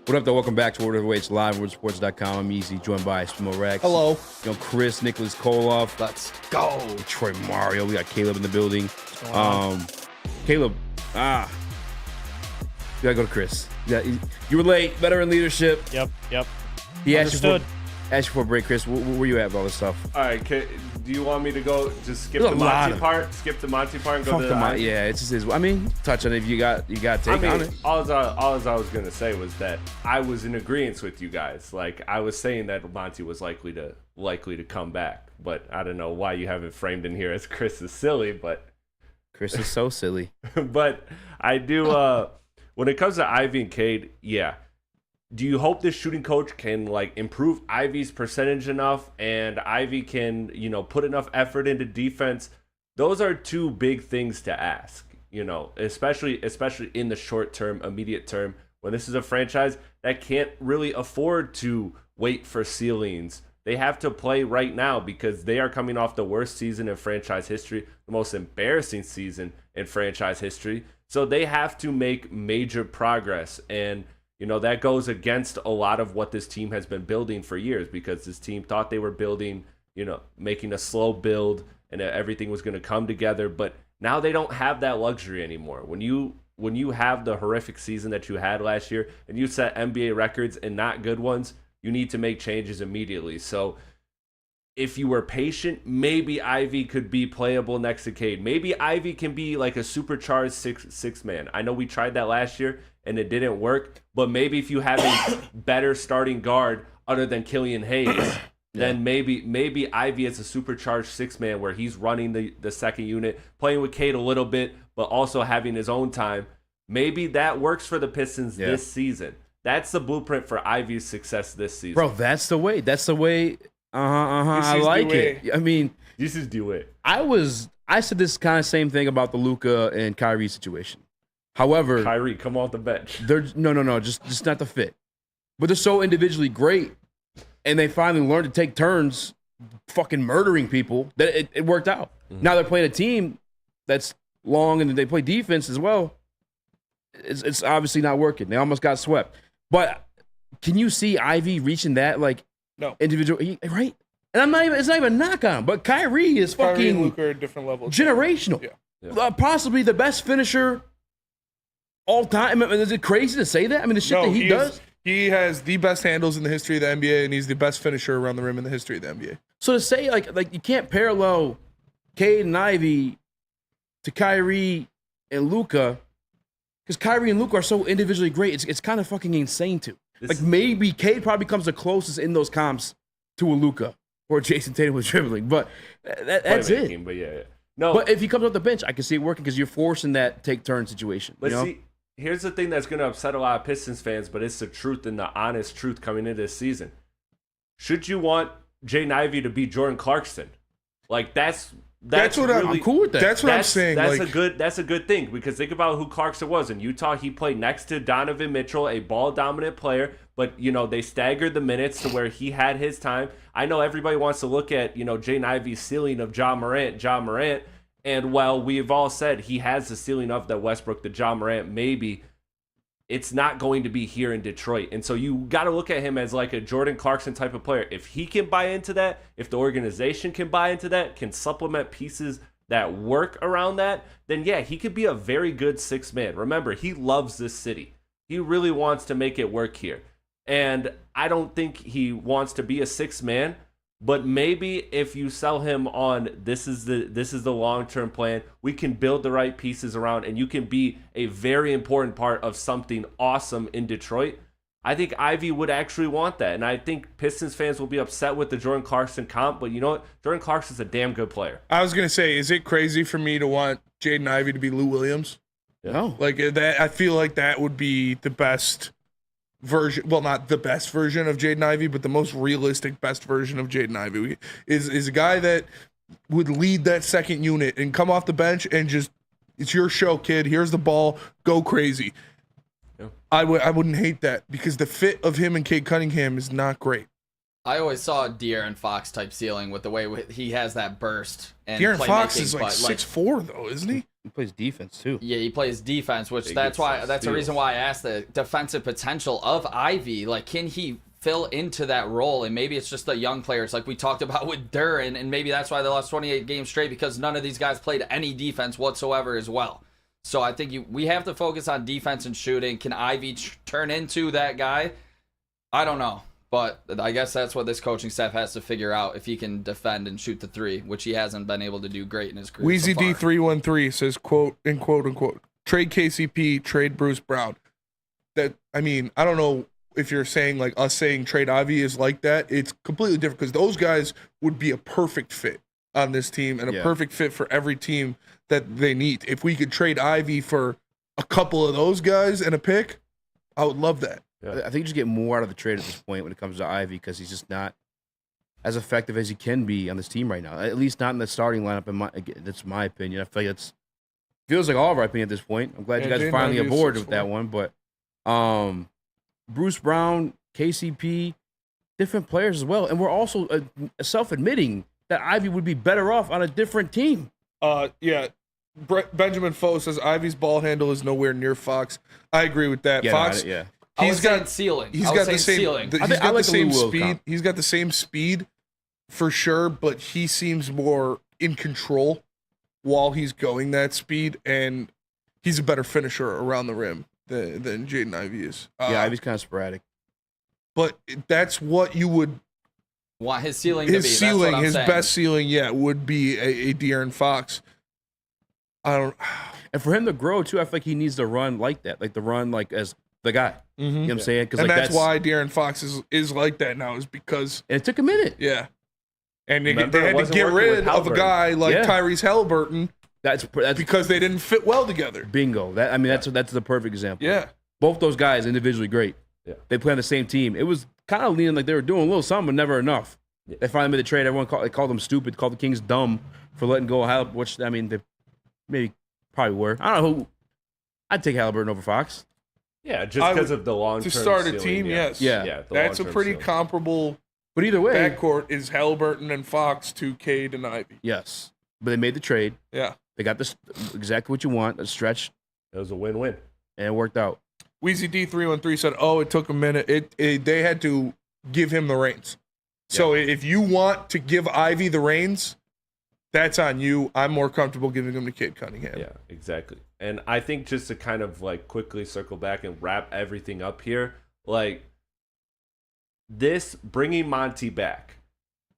What up, though? Welcome back to World Heavyweights Live, WorldSports.com. I'm Easy, joined by Smo Rex. Hello. Chris, Nicholas Kohloff. Let's go. Detroit Mario. We got Caleb in the building. Caleb, you gotta go to Chris. You were late. Veteran leadership. Yep. He asked you for a break, Chris. Where you at with all this stuff? All right, do you want me to go just skip the Monty part? Skip the Monty part and go to the Ivy? Yeah, it's just is. I mean, touch on it if you got take on it. All I was gonna say was that I was in agreement with you guys. Like I was saying that Monty was likely to come back, but I don't know why you have it framed in here as Chris is silly, but Chris is so silly. But I do. When it comes to Ivy and Cade, yeah. Do you hope this shooting coach can improve Ivy's percentage enough, and Ivy can put enough effort into defense? Those are two big things to ask, especially in the short term, immediate term, when this is a franchise that can't really afford to wait for ceilings. They have to play right now because they are coming off the worst season in franchise history, the most embarrassing season in franchise history. So they have to make major progress, and that goes against a lot of what this team has been building for years, because this team thought they were building, making a slow build and everything was going to come together. But now they don't have that luxury anymore. When you have the horrific season that you had last year and you set NBA records and not good ones, you need to make changes immediately. So if you were patient, maybe Ivy could be playable next to Cade. Maybe Ivy can be like a supercharged six man. I know we tried that last year and it didn't work, but maybe if you have a better starting guard other than Killian Hayes, then maybe Ivy is a supercharged six man where he's running the second unit, playing with Cade a little bit, but also having his own time. Maybe that works for the Pistons this season. That's the blueprint for Ivy's success this season. Bro, that's the way. I like it. I mean, this is the way. I said this kind of same thing about the Luka and Kyrie situation. However, Kyrie, come off the bench. They're no, just not the fit. But they're so individually great, and they finally learned to take turns fucking murdering people that it worked out. Mm-hmm. Now they're playing a team that's long and they play defense as well. It's obviously not working. They almost got swept. But can you see Ivy reaching that individual, right? And it's not even a knock on him, but Kyrie is fucking and Luka are at different levels. Generational. Yeah. Possibly the best finisher all time. I mean, is it crazy to say that? I mean, the shit that he does. He has the best handles in the history of the NBA, and he's the best finisher around the rim in the history of the NBA. So to say like you can't parallel Cade and Ivy to Kyrie and Luka, because Kyrie and Luka are so individually great, it's kind of fucking insane to. Maybe Cade probably comes the closest in those comps to a Luka or Jason Tatum with dribbling, but that's it. But yeah. No, but if he comes off the bench, I can see it working because you're forcing that take turn situation. But see, here's the thing that's going to upset a lot of Pistons fans, but it's the truth and the honest truth coming into this season. Should you want Jaden Ivey to be Jordan Clarkson? That's what I'm cool with that. That's what I'm saying. That's a good thing, because think about who Clarkson was in Utah. He played next to Donovan Mitchell, a ball dominant player, but they staggered the minutes to where he had his time. I know everybody wants to look at Jaden Ivey's ceiling of Ja Morant, and while we've all said he has the ceiling of that Westbrook, the Ja Morant, maybe it's not going to be here in Detroit. And so you got to look at him as like a Jordan Clarkson type of player. If he can buy into that, if the organization can buy into that, can supplement pieces that work around that, then yeah, he could be a very good six man. Remember, he loves this city. He really wants to make it work here. And I don't think he wants to be a six man, but maybe if you sell him on this is the long-term plan, we can build the right pieces around, and you can be a very important part of something awesome in Detroit. I think Ivy would actually want that, and I think Pistons fans will be upset with the Jordan Clarkson comp, but you know what? Jordan Clarkson's a damn good player. I was going to say, is it crazy for me to want Jaden Ivey to be Lou Williams? No. That, I feel like that would be the best version, well, not the best version of Jaden Ivey, but the most realistic best version of Jaden Ivey is a guy that would lead that second unit and come off the bench and just, it's your show, kid. Here's the ball. Go crazy. Yeah. I wouldn't hate that, because the fit of him and Cade Cunningham is not great. I always saw a De'Aaron Fox type ceiling with the way he has that burst. And De'Aaron Fox playmaking, is like but, 6'4", though, isn't he? He plays defense too. Yeah, he plays defense, which that's the reason why I asked the defensive potential of Ivy. Like, can he fill into that role? And maybe it's just the young players, like we talked about with Duran, and maybe that's why they lost 28 games straight, because none of these guys played any defense whatsoever as well. So I think we have to focus on defense and shooting. Can Ivy turn into that guy? I don't know. But I guess that's what this coaching staff has to figure out, if he can defend and shoot the three, which he hasn't been able to do great in his career. Weezy so far. D313 says, quote unquote, trade KCP, trade Bruce Brown. That, I mean, I don't know if you're saying like us saying trade Ivy is like that. It's completely different, because those guys would be a perfect fit on this team and a perfect fit for every team that they need. If we could trade Ivy for a couple of those guys and a pick, I would love that. Yeah. I think you just get more out of the trade at this point when it comes to Ivy, because he's just not as effective as he can be on this team right now. At least not in the starting lineup. That's my opinion. I feel like it feels like all of our opinion at this point. I'm glad you guys are finally aboard with that one. But Bruce Brown, KCP, different players as well. And we're also self-admitting that Ivy would be better off on a different team. Yeah. Benjamin Foe says Ivy's ball handle is nowhere near Fox. I agree with that. Yeah, Fox, He's got ceiling. He's got the same. Ceiling. He's got the same speed. He's got the same speed, for sure. But he seems more in control while he's going that speed, and he's a better finisher around the rim than Jaden Ivey is. Ivy's kind of sporadic. But that's what you would want his ceiling. His to be. ceiling, That's what I'm his saying. best ceiling, would be a De'Aaron Fox. I don't. And for him to grow too, I feel like he needs to run like that, like to run like as the guy. You know what I'm saying? And that's why De'Aaron Fox is like that now, is because it took a minute. Yeah. And they had Remember, it to wasn't get working rid with of a Halliburton. guy like Yeah. Tyrese Halliburton. That's because they didn't fit well together. Bingo. That's the perfect example. Yeah. Both those guys individually great. Yeah. They play on the same team. It was kind of leaning like they were doing a little something, but never enough. Yeah. They finally made the trade. Everyone called them stupid, called the Kings dumb for letting go of Halliburton, which, I mean, they maybe probably were. I don't know who. I'd take Halliburton over Fox. Yeah, just because of the long-term To start a ceiling, team, yes. Yeah. That's a long-term pretty ceiling. comparable But either way, backcourt is Halliburton and Fox to Cade and Ivy. yes. But they made the trade. Yeah. They got this exactly what you want, a stretch, It was a win-win. and it worked out. Weezy D313 said, it took a minute. They had to give him the reins. So if you want to give Ivy the reins, that's on you. I'm more comfortable giving them to Cade Cunningham. Yeah, exactly. And I think just to kind of like quickly circle back and wrap everything up here, like this bringing Monty back,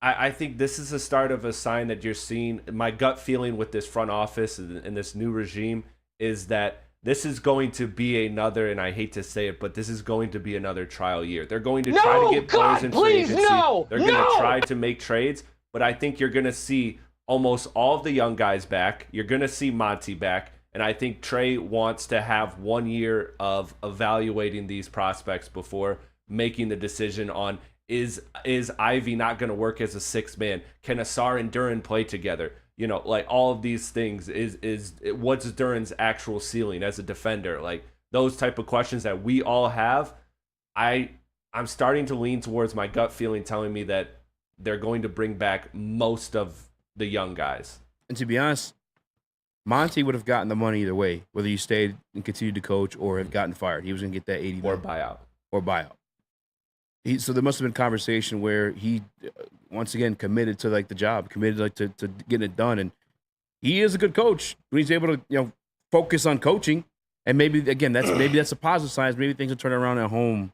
I think this is the start of a sign that you're seeing. My gut feeling with this front office and this new regime is that this is going to be another, and I hate to say it, but this is going to be another trial year. They're going to try to get players in free agency. They're going to try to make trades, but I think you're going to see almost all of the young guys back. You're going to see Monty back, and I think Trey wants to have 1 year of evaluating these prospects before making the decision on is Ivy not going to work as a sixth man? Can Asar and Duran play together? You know, like all of these things is what's Duran's actual ceiling as a defender? Like those type of questions that we all have. I'm starting to lean towards my gut feeling telling me that they're going to bring back most of the young guys. And to be honest, Monty would have gotten the money either way, whether you stayed and continued to coach or have gotten fired. He was going to get that 80 Or million. buyout. So there must have been conversation where he, once again, committed to like the job, committed like to getting it done. And he is a good coach when he's able to focus on coaching. And maybe that's a positive sign. Maybe things will turn around at home.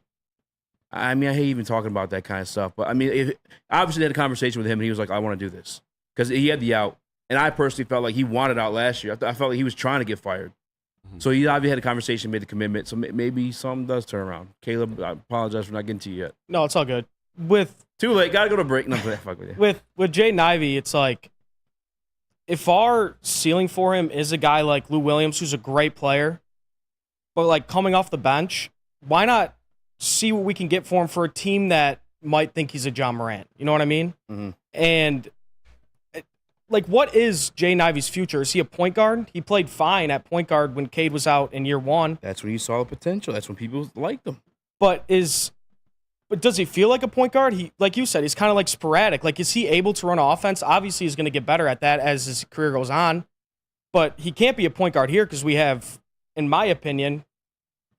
I mean, I hate even talking about that kind of stuff. But I mean, obviously they had a conversation with him, and he was like, "I want to do this," because he had the out. And I personally felt like he wanted out last year. I felt like he was trying to get fired. So he obviously had a conversation, made the commitment. So maybe something does turn around. Caleb, I apologize for not getting to you yet. No, it's all good. Too late. Gotta go to break. No, fuck with you. With Jaden Ivey, it's like if our ceiling for him is a guy like Lou Williams, who's a great player, but like coming off the bench, why not see what we can get for him for a team that might think he's a John Morant? You know what I mean? Mm-hmm. And like, what is Jaden Ivey's future? Is he a point guard? He played fine at point guard when Cade was out in year one. That's when you saw the potential. That's when people liked him. But But does he feel like a point guard? He, like you said, he's kind of like sporadic. Like, is he able to run offense? Obviously, he's going to get better at that as his career goes on. But he can't be a point guard here because we have, in my opinion,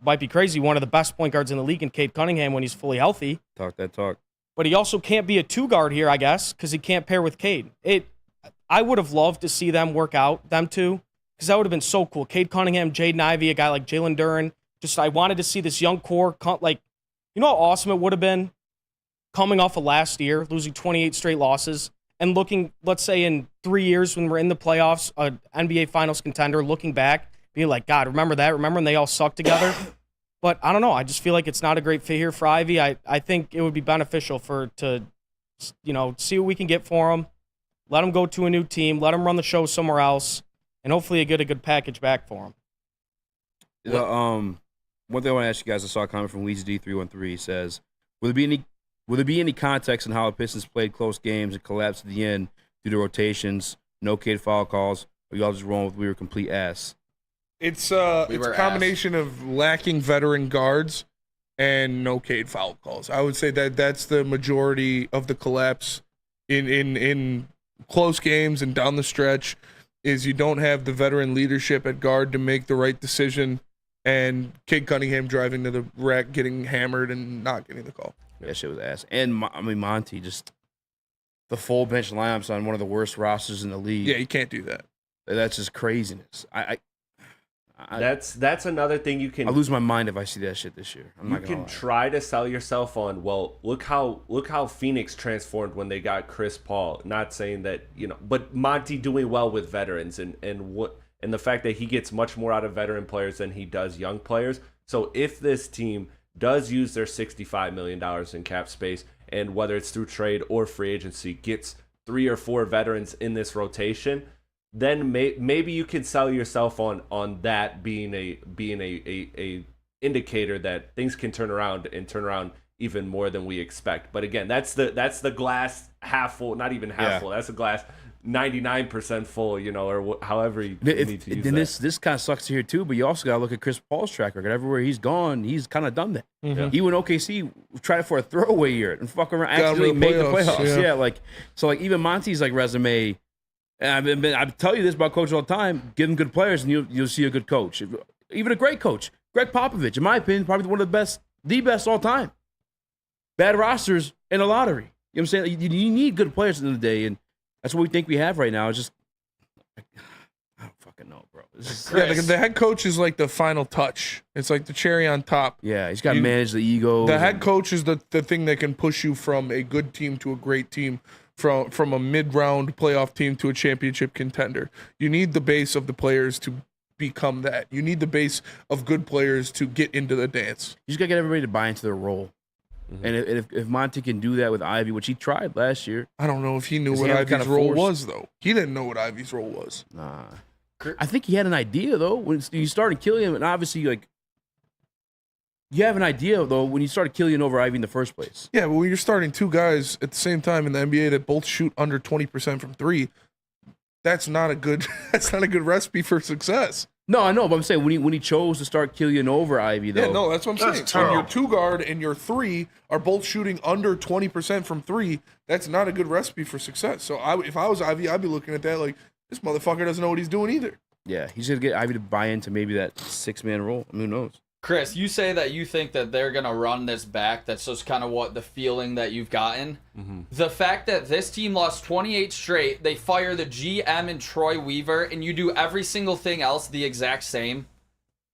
might be crazy, one of the best point guards in the league in Cade Cunningham when he's fully healthy. Talk that talk. But he also can't be a 2-guard here, I guess, because he can't pair with Cade. I would have loved to see them work out, them two, because that would have been so cool. Cade Cunningham, Jaden Ivey, a guy like Jalen Duren. Just, I wanted to see this young core, like, you know how awesome it would have been coming off of last year, losing 28 straight losses, and looking, let's say in 3 years when we're in the playoffs, an NBA Finals contender, looking back, being like, God, remember that? Remember when they all sucked together? But I don't know. I just feel like it's not a great fit here for Ivy. I think it would be beneficial to see what we can get for him, let him go to a new team, let him run the show somewhere else, and hopefully get a good package back for him. One thing I want to ask you guys, I saw a comment from Weezy D313. He says, will there be any context in how the Pistons played close games and collapsed at the end due to rotations, no Cade foul calls, or y'all just rolling with we were complete ass? It's a combination of lacking veteran guards and no Cade foul calls. I would say that's the majority of the collapse in close games and down the stretch is you don't have the veteran leadership at guard to make the right decision. And Cade Cunningham driving to the rack, getting hammered, and not getting the call. Yeah, that shit was ass. And, Monty, just the full bench lineups on one of the worst rosters in the league. Yeah, you can't do that. That's just craziness. That's another thing you can. I lose my mind if I see that shit this year. You can try to sell yourself on. Well, look how Phoenix transformed when they got Chris Paul. Not saying that but Monty doing well with veterans and the fact that he gets much more out of veteran players than he does young players. So if this team does use their $65 million in cap space, and whether it's through trade or free agency, gets 3 or 4 veterans in this rotation, then maybe you can sell yourself on that being a indicator that things can turn around even more than we expect. But again, that's the glass half full, not even half full. That's the glass 99% full, or however you need to use then that. This kind of sucks to hear too, but you also got to look at Chris Paul's track record. Everywhere he's gone, he's kind of done that. Mm-hmm. He went OKC, tried it for a throwaway year, and fuck around, actually made the playoffs. Yeah, even Monty's Resume. And I tell you this about coach all the time: give him good players, and you'll see a good coach, even a great coach. Greg Popovich, in my opinion, probably one of the best all time. Bad rosters in a lottery. You know what I'm saying? You need good players at the end of the day, and that's what we think we have right now. It's just, I don't fucking know, bro. The head coach is like the final touch. It's like the cherry on top. Yeah, he's got to manage the ego. The head coach is the thing that can push you from a good team to a great team, from a mid-round playoff team to a championship contender. You need the base of the players to become that. You need the base of good players to get into the dance. You just got to get everybody to buy into their role. Mm-hmm. And if Monty can do that with Ivy, which he tried last year. I don't know if he knew what Ivy's role was, though. He didn't know what Ivy's role was. Nah. I think he had an idea, though. When you started Killian, and obviously, you have an idea, though, when you started Killian over Ivy in the first place. Yeah, but when you're starting 2 guys at the same time in the NBA that both shoot under 20% from 3, that's not a good recipe for success. No, I know, but I'm saying when he chose to start Killian over Ivy, though. Yeah, no, that's what I'm saying. When your 2 guard and your 3 are both shooting under 20% from 3, that's not a good recipe for success. So if I was Ivy, I'd be looking at that like, this motherfucker doesn't know what he's doing either. Yeah, he's going to get Ivy to buy into maybe that 6-man role. Who knows? Chris, you say that you think that they're going to run this back. That's just kind of what the feeling that you've gotten. Mm-hmm. The fact that this team lost 28 straight, they fire the GM and Troy Weaver, and you do every single thing else the exact same,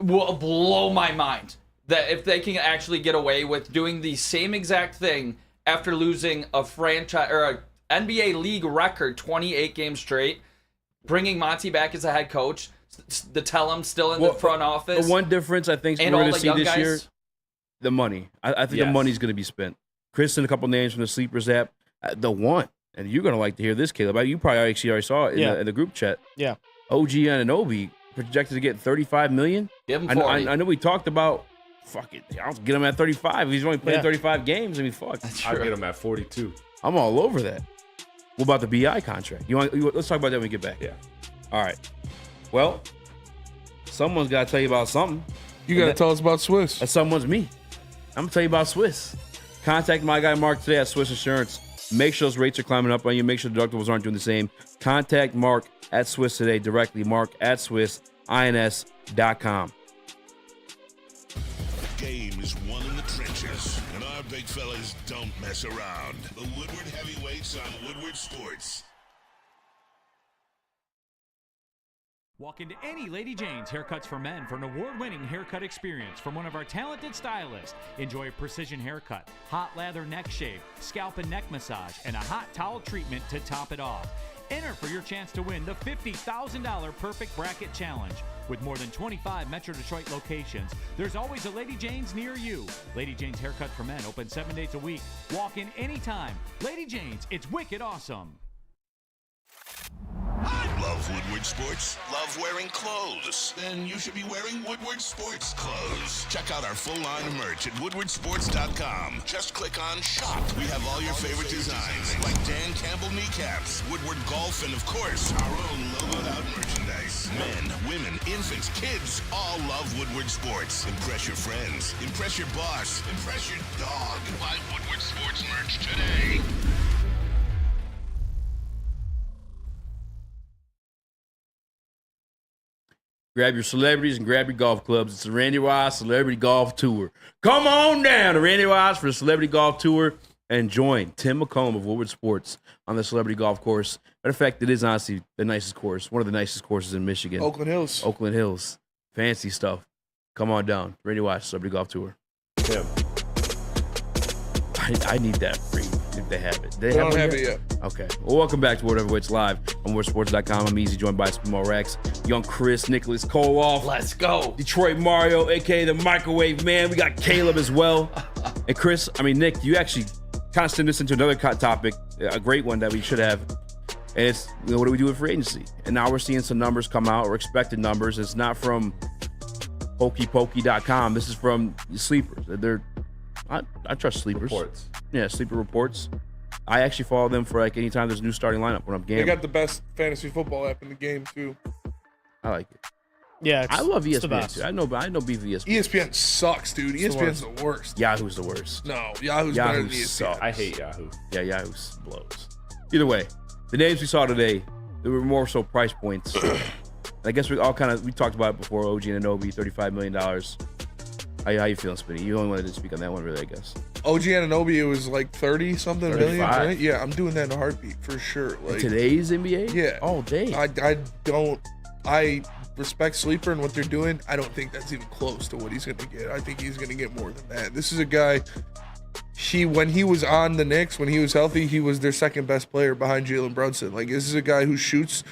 will blow my mind. That if they can actually get away with doing the same exact thing after losing a franchise or an NBA league record 28 games straight, bringing Monty back as a head coach, the Tellem still in the front office. The one difference I think we're going to see this year, the money. I think the money's going to be spent. Chris and a couple names from the Sleepers app. The one, and you're going to like to hear this, Caleb. You probably actually already saw it in the group chat. Yeah. OG Anunoby projected to get $35 million. Give him 40. I know we talked about, fuck it, I'll get him at 35. If he's only playing 35 games, I mean, fuck. I'll get him at 42. I'm all over that. What about the BI contract? Let's talk about that when we get back. Yeah. All right. Well, someone's got to tell you about something. You got to tell us about Swiss. That someone's me. I'm going to tell you about Swiss. Contact my guy Mark today at Swiss Insurance. Make sure those rates are climbing up on you. Make sure the deductibles aren't doing the same. Contact Mark at Swiss today directly. Mark at SwissINS.com. The game is won in the trenches, and our big fellas don't mess around. The Woodward Heavyweights on Woodward Sports. Walk into any Lady Jane's Haircuts for Men for an award-winning haircut experience from one of our talented stylists. Enjoy a precision haircut, hot lather neck shave, scalp and neck massage, and a hot towel treatment to top it off. Enter for your chance to win the $50,000 Perfect Bracket Challenge. With more than 25 Metro Detroit locations, there's always a Lady Jane's near you. Lady Jane's Haircut for Men, open 7 days a week. Walk in anytime. Lady Jane's, it's wicked awesome. Love Woodward Sports? Love wearing clothes? Then you should be wearing Woodward Sports clothes. Check out our full line of merch at woodwardsports.com. Just click on shop. We have all your favorite designs, like Dan Campbell kneecaps, Woodward golf, and of course, our own logoed out merchandise. Men, women, infants, kids all love Woodward Sports. Impress your friends. Impress your boss. Impress your dog. Buy Woodward Sports merch today. Grab your celebrities and grab your golf clubs. It's the Randy Wise Celebrity Golf Tour. Come on down to Randy Wise for the Celebrity Golf Tour and join Tim McComb of Woodward Sports on the Celebrity Golf Course. Matter of fact, it is honestly the nicest course, one of the nicest courses in Michigan. Oakland Hills. Oakland Hills. Fancy stuff. Come on down. Randy Wise Celebrity Golf Tour. Tim. I need that free if they have it. They don't have it yet. Okay. Well, welcome back to Whatever It's Live on WoodwardSports.com. I'm Easy, joined by Small Rax, Young Chris, Nicholas Kohloff. Let's go. Detroit Mario, a.k.a. the Microwave Man. We got Caleb as well. And Chris, Nick, you actually kind of sent us into another topic, a great one that we should have. And it's, what do we do with free agency? And now we're seeing some numbers come out, or expected numbers. It's not from hokypokey.com. This is from Sleepers. I trust Sleepers. Reports. Yeah, Sleeper Reports. I actually follow them for like anytime there's a new starting lineup when I'm gambling. They got the best fantasy football app in the game too. I like it. Yeah, I love ESPN too. I know beef ESPN. ESPN sucks, dude. ESPN's the worst. Yahoo's the worst. No, Yahoo's better than ESPN. Sucks. I hate Yahoo. Yeah, Yahoo blows. Either way, the names we saw today, they were more so price points. I guess we talked about it before. OG Anunoby, $35 million. How you feeling, Spinny? You only wanted to speak on that one, really, I guess. OG Anunoby, it was like 30-something million, right? Yeah, I'm doing that in a heartbeat for sure. Like today's NBA? Yeah. All day. I respect Sleeper and what they're doing. I don't think that's even close to what he's going to get. I think he's going to get more than that. This is a guy, when he was on the Knicks, when he was healthy, he was their second best player behind Jalen Brunson. Like, this is a guy who shoots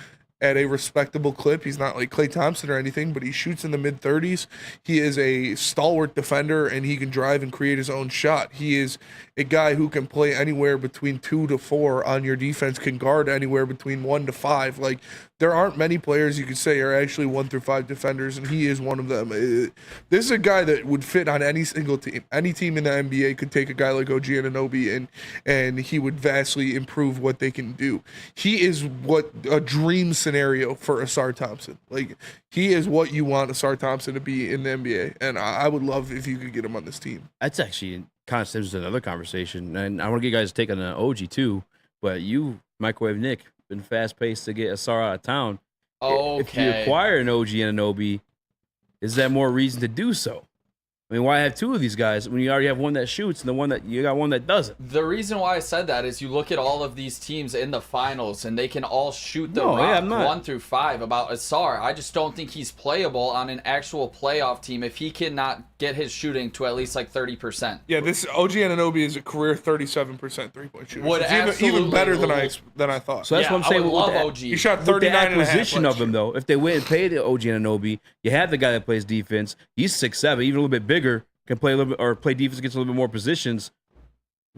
at a respectable clip. He's not like Klay Thompson or anything, but he shoots in the mid-30s. He is a stalwart defender, and he can drive and create his own shot. He is a guy who can play anywhere between 2 to 4 on your defense, can guard anywhere between 1 to 5. Like, there aren't many players you could say are actually 1 through 5 defenders, and he is one of them. This is a guy that would fit on any single team. Any team in the NBA could take a guy like OG Anunoby, and he would vastly improve what they can do. He is what a dream scenario for Asar Thompson. Like, he is what you want Asar Thompson to be in the NBA, and I would love if you could get him on this team. That's actually kind of stems to another conversation, and I want to get you guys' take on the OG too, but you, Microwave Nick, been fast-paced to get Asar out of town. Okay. If you acquire an OG Anunoby, is that more reason to do so? I mean, why have two of these guys when you already have one that shoots and you got one that doesn't? The reason why I said that is you look at all of these teams in the finals and they can all shoot the rock 1 through 5. About Asar, I just don't think he's playable on an actual playoff team if he cannot get his shooting to at least like 30%. Yeah, this OG Anunoby is a career 37% three-point shooter. Would even better than I thought. So that's what I'm saying. I would love OG. He shot 39.5 with the acquisition of him, though, if they went and paid the OG Anunoby, you have the guy that plays defense. He's 6'7", even a little bit bigger, can play a little bit or play defense against a little bit more positions.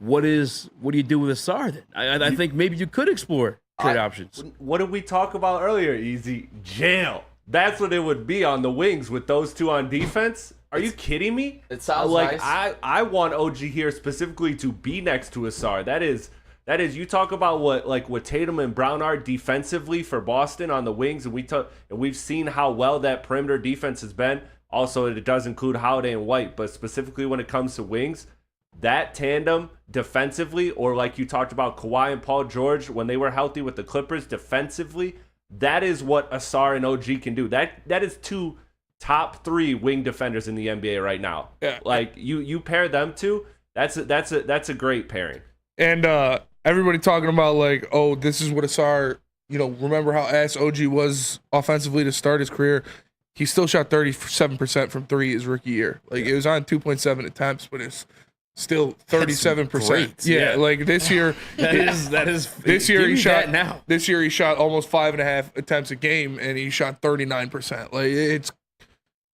What do you do with Asar then? I think maybe you could explore trade options. What did we talk about earlier, Easy? Jail. That's what it would be on the wings with those two on defense. Are you kidding me? It sounds like nice. I want OG here specifically to be next to Asar. That is you talk about what Tatum and Brown are defensively for Boston on the wings, and we've seen how well that perimeter defense has been. Also, it does include Holiday and White, but specifically when it comes to wings, that tandem defensively, or like you talked about Kawhi and Paul George when they were healthy with the Clippers defensively, that is what Asar and OG can do. That is 2 top 3 wing defenders in the NBA right now. Yeah. Like you pair them two, that's a great pairing. And everybody talking about like, oh, this is what Asar, remember how ass OG was offensively to start his career. He still shot 37% from 3 his rookie year. Like it was on 2.7 attempts, but it's still 37%. Yeah, like this year that is this year he shot now. This year he shot almost 5.5 attempts a game and he shot 39%. Like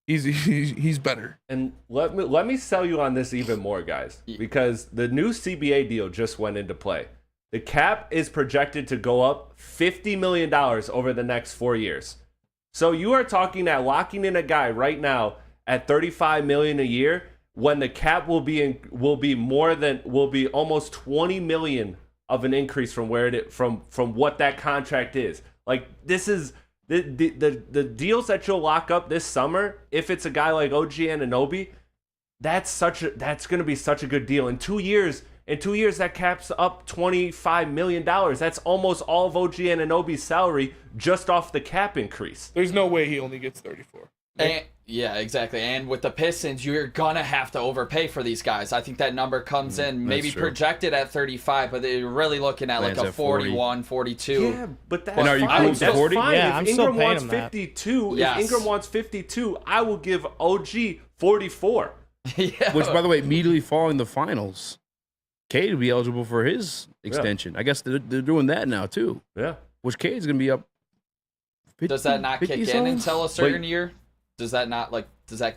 he's better. And let me sell you on this even more, guys, because the new CBA deal just went into play. The cap is projected to go up $50 million over the next 4 years. So you are talking at locking in a guy right now at $35 million a year, when the cap will be almost $20 million of an increase from from what that contract is. Like this is the deals that you'll lock up this summer. If it's a guy like OG Anunoby, that's going to be such a good deal. In 2 years, that cap's up $25 million. That's almost all of OG Anunoby's salary just off the cap increase. There's no way he only gets 34. Yeah, exactly. And with the Pistons, you're going to have to overpay for these guys. I think that number comes in maybe projected at 35, but they're really looking at like a 41, 42. Yeah, but that's are you cool with 40? Fine. Yeah, if I'm still Ingram paying wants him that. 52, Yes. if Ingram wants 52, I will give OG 44. Yeah. Which, by the way, immediately following the finals, Cade will be eligible for his extension. I guess they're doing that now too. Yeah. Which Cade's going to be up 50, Does that not kick in something? until a certain year? Does that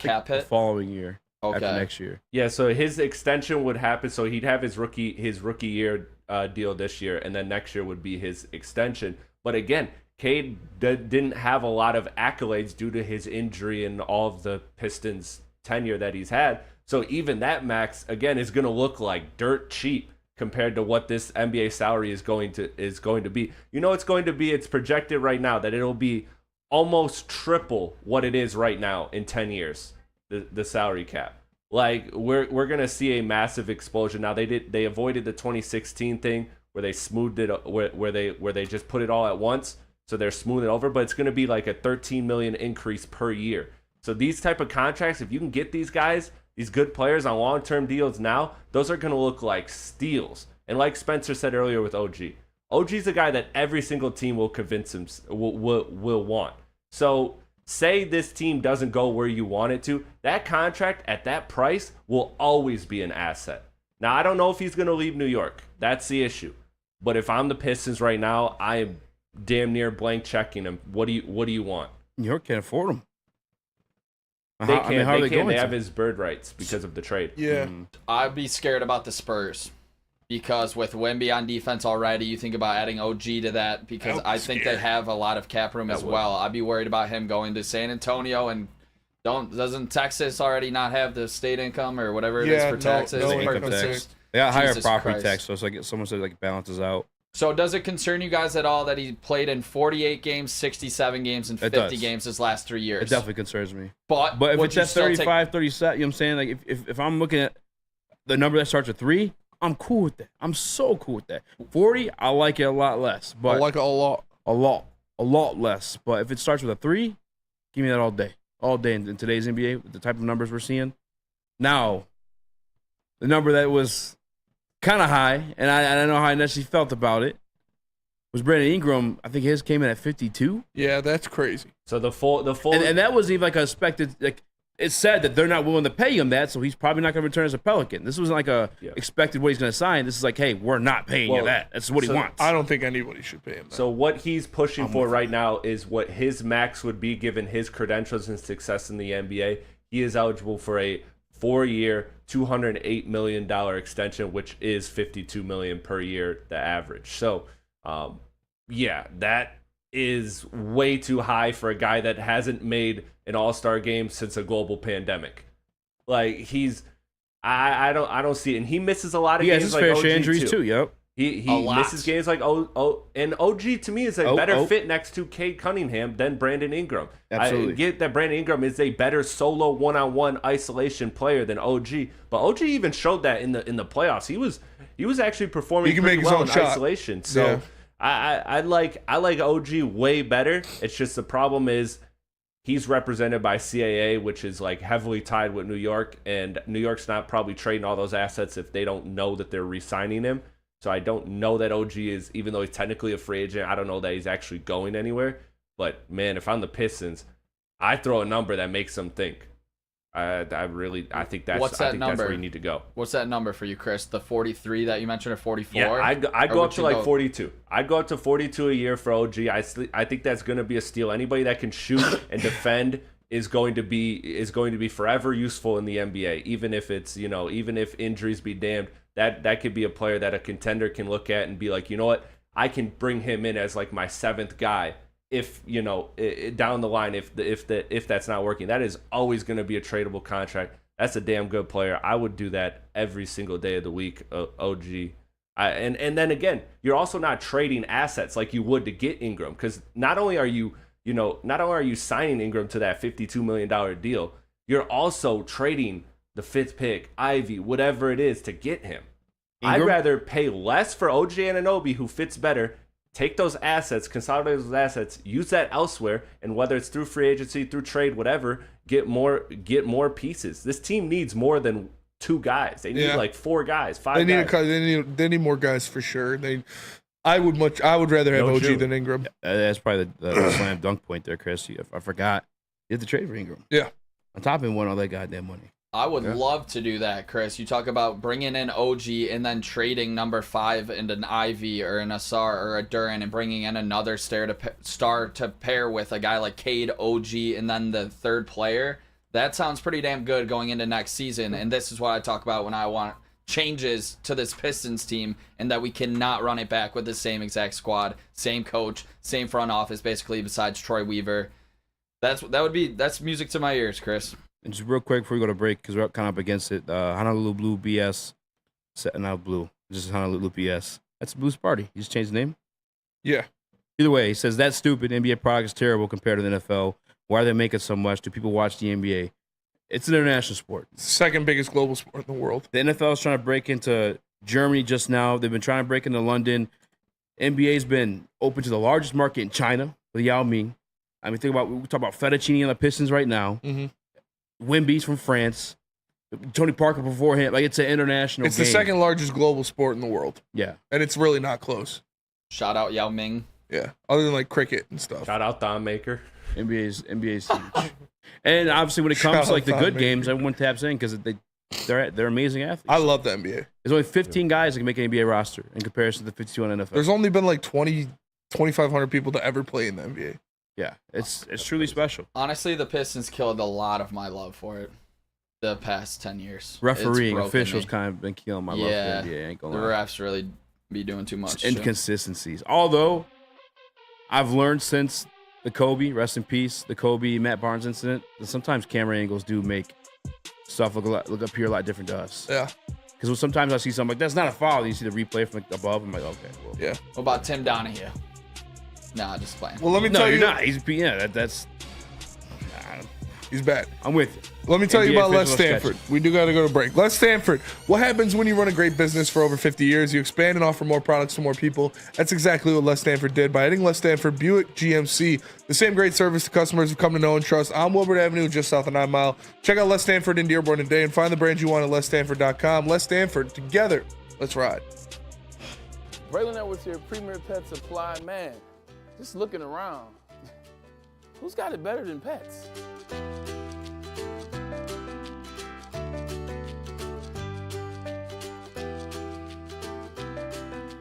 cap The hit? following year. Okay. After next year. Yeah, so his extension would happen. So he'd have his rookie year deal this year, and then next year would be his extension. But again, Cade didn't have a lot of accolades due to his injury and all of the Pistons tenure that he's had. So even that max again is going to look like dirt cheap compared to what this NBA salary is going to be. It's projected right now that it'll be almost triple what it is right now in 10 years, the salary cap. Like we're going to see a massive explosion. Now they avoided the 2016 thing where they smoothed it where they just put it all at once. So they're smoothing it over, but it's going to be like a 13 million increase per year. So these type of contracts, if you can get these guys, these good players on long-term deals now, those are going to look like steals. And like Spencer said earlier with OG's a guy that every single team will convince him will want. So say this team doesn't go where you want it to, that contract at that price will always be an asset. Now, I don't know if he's going to leave New York. That's the issue. But if I'm the Pistons right now, I am damn near blank checking him. What do you want? New York can't afford him. They can't. How are they They going have to? his bird rights because of the trade. Yeah. I'd be scared about the Spurs. Because with Wemby on defense already, you think about adding OG to that because I think they have a lot of cap room as well. I'd be worried about him going to San Antonio and doesn't Texas already not have the state income or whatever it is for taxes? no income purposes? tax. They got higher Jesus property Christ. tax, so it's like someone said like it balances out. So does it concern you guys at all that he played in 48 games, 67 games, and 50 games his last 3 years? It definitely concerns me. But if would it's you at still 35, 37, you know what I'm saying? Like if I'm looking at the number that starts with 3, I'm cool with that. I'm so cool with that. 40, I like it a lot less. But I like it a lot. A lot less. But if it starts with a 3, give me that all day. All day in today's NBA, with the type of numbers we're seeing. Now, the number that was kind of high, and I don't know how Nessie felt about it, was Brandon Ingram. I think his came in at 52. Yeah, that's crazy. So the full and that was even like a expected. Like it said that they're not willing to pay him that, so he's probably not going to return as a Pelican. This wasn't like a expected what he's going to sign. This is like, hey, we're not paying you that. That's what he wants. I don't think anybody should pay him that. So what he's pushing for right now is what his max would be given his credentials and success in the NBA. He is eligible for a 4-year, $208 million extension, which is $52 million per year, the average. So, that is way too high for a guy that hasn't made an All-Star game since a global pandemic. Like I don't see it, and he misses a lot of games. His like fair OG share injuries too. Yep. He misses games like and OG to me is a better fit next to Cade Cunningham than Brandon Ingram. Absolutely. I get that Brandon Ingram is a better solo one-on-one isolation player than OG, but OG even showed that in the playoffs. He was actually performing pretty well in isolation. So I like OG way better. It's just the problem is he's represented by CAA, which is like heavily tied with New York, and New York's not probably trading all those assets if they don't know that they're re-signing him. So I don't know that OG is, even though he's technically a free agent, I don't know that he's actually going anywhere. But man, if I'm the Pistons, I throw a number that makes them think. I think that's where you need to go. What's that number for you, Chris? The 43 that you mentioned, or 44? Yeah, I'd go up to like 42. I'd go up to 42 a year for OG. I think that's going to be a steal. Anybody that can shoot and defend is going to be forever useful in the NBA. Even if it's even if injuries be damned, that could be a player that a contender can look at and be like, you know what, I can bring him in as like my seventh guy. If down the line, if that's not working, that is always going to be a tradable contract. That's a damn good player. I would do that every single day of the week. OG, and then again, you're also not trading assets like you would to get Ingram, because not only are you signing Ingram to that $52 million deal, you're also trading the fifth pick, Ivy, whatever it is, to get him. Ingram? I'd rather pay less for OG Anunoby, who fits better. Take those assets, consolidate those assets, use that elsewhere, and whether it's through free agency, through trade, whatever, get more pieces. This team needs more than 2 guys. They need like 4 guys, 5 guys. They need more guys for sure. I would rather have OG than Ingram. That's probably the slam dunk point there, Chris. I forgot. You have to trade for Ingram. Yeah. On top of him, won all that goddamn money. I would love to do that, Chris. You talk about bringing in OG and then trading number 5 into an Ivy or an Asar or a Duran and bringing in another star to pair with a guy like Cade, OG, and then the third player. That sounds pretty damn good going into next season. And this is what I talk about when I want changes to this Pistons team, and that we cannot run it back with the same exact squad, same coach, same front office, basically, besides Troy Weaver. That's music to my ears, Chris. And just real quick before we go to break, because we're kind of up against it, Honolulu Blue BS, setting out blue. Just Honolulu BS. That's Blues Party. You just changed the name? Yeah. Either way, he says, that's stupid. NBA product is terrible compared to the NFL. Why do they make it so much? Do people watch the NBA? It's an international sport. Second biggest global sport in the world. The NFL is trying to break into Germany just now. They've been trying to break into London. NBA's been open to the largest market in China with Yao Ming. I mean, we talk about Fettuccine on the Pistons right now. Mm-hmm. Wemby's from France. Tony Parker beforehand. Like, it's an international It's game. the second largest global sport in the world. Yeah. And it's really not close. Shout out Yao Ming. Yeah. Other than like cricket and stuff. Shout out Thon Maker. NBA's huge. And obviously when it comes to like the good games, everyone taps in because they're amazing athletes. I love the NBA. There's only 15 guys that can make an NBA roster in comparison to the 52 on NFL. There's only been like 2,500 people to ever play in the NBA. Yeah, it's truly special. Honestly, the Pistons killed a lot of my love for it the past 10 years. Refereeing officials kind of been killing my love for the NBA. Ain't gonna the lie. refs really be doing too much. Inconsistencies. Although, I've learned since the Kobe, rest in peace, the Kobe Matt Barnes incident, that sometimes camera angles do make stuff look up here a lot different to us. Yeah. Because sometimes I see something like, that's not a foul. You see the replay from above. I'm like, okay. Well. Yeah. What about Tim Donahue? Nah, just playing. Well, let me tell you. No, you're not. That's. He's bad. I'm with you. Let me tell you about Les official Stanford. We do got to go to break. Les Stanford. What happens when you run a great business for over 50 years? You expand and offer more products to more people. That's exactly what Les Stanford did by adding Les Stanford Buick GMC. The same great service to customers have come to know and trust on Woodward Avenue, just south of 9 Mile. Check out Les Stanford in Dearborn today and find the brand you want at lesstanford.com. Les Stanford, together, let's ride. Braylon Edwards here, Premier Pet Supply. Man, just looking around, who's got it better than pets?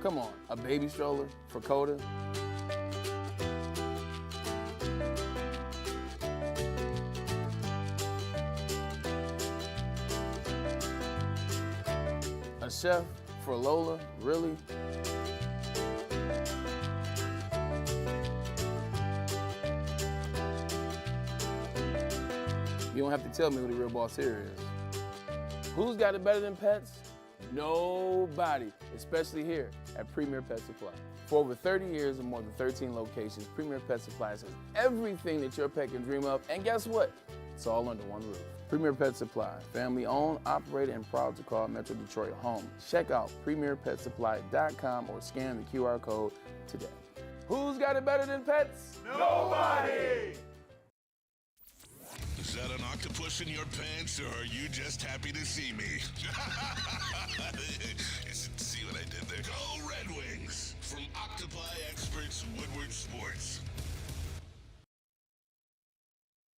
Come on, a baby stroller for Coda? A chef for Lola, really? You don't have to tell me who the real boss here is. Who's got it better than pets? Nobody, especially here at Premier Pet Supply. For over 30 years and more than 13 locations, Premier Pet Supply has everything that your pet can dream of, and guess what? It's all under one roof. Premier Pet Supply, family owned, operated, and proud to call Metro Detroit home. Check out premierpetsupply.com or scan the QR code today. Who's got it better than pets? Nobody! Is that an octopus in your pants, or are you just happy to see me? See what I did there? Go Red Wings! From Octopi Experts, Woodward Sports.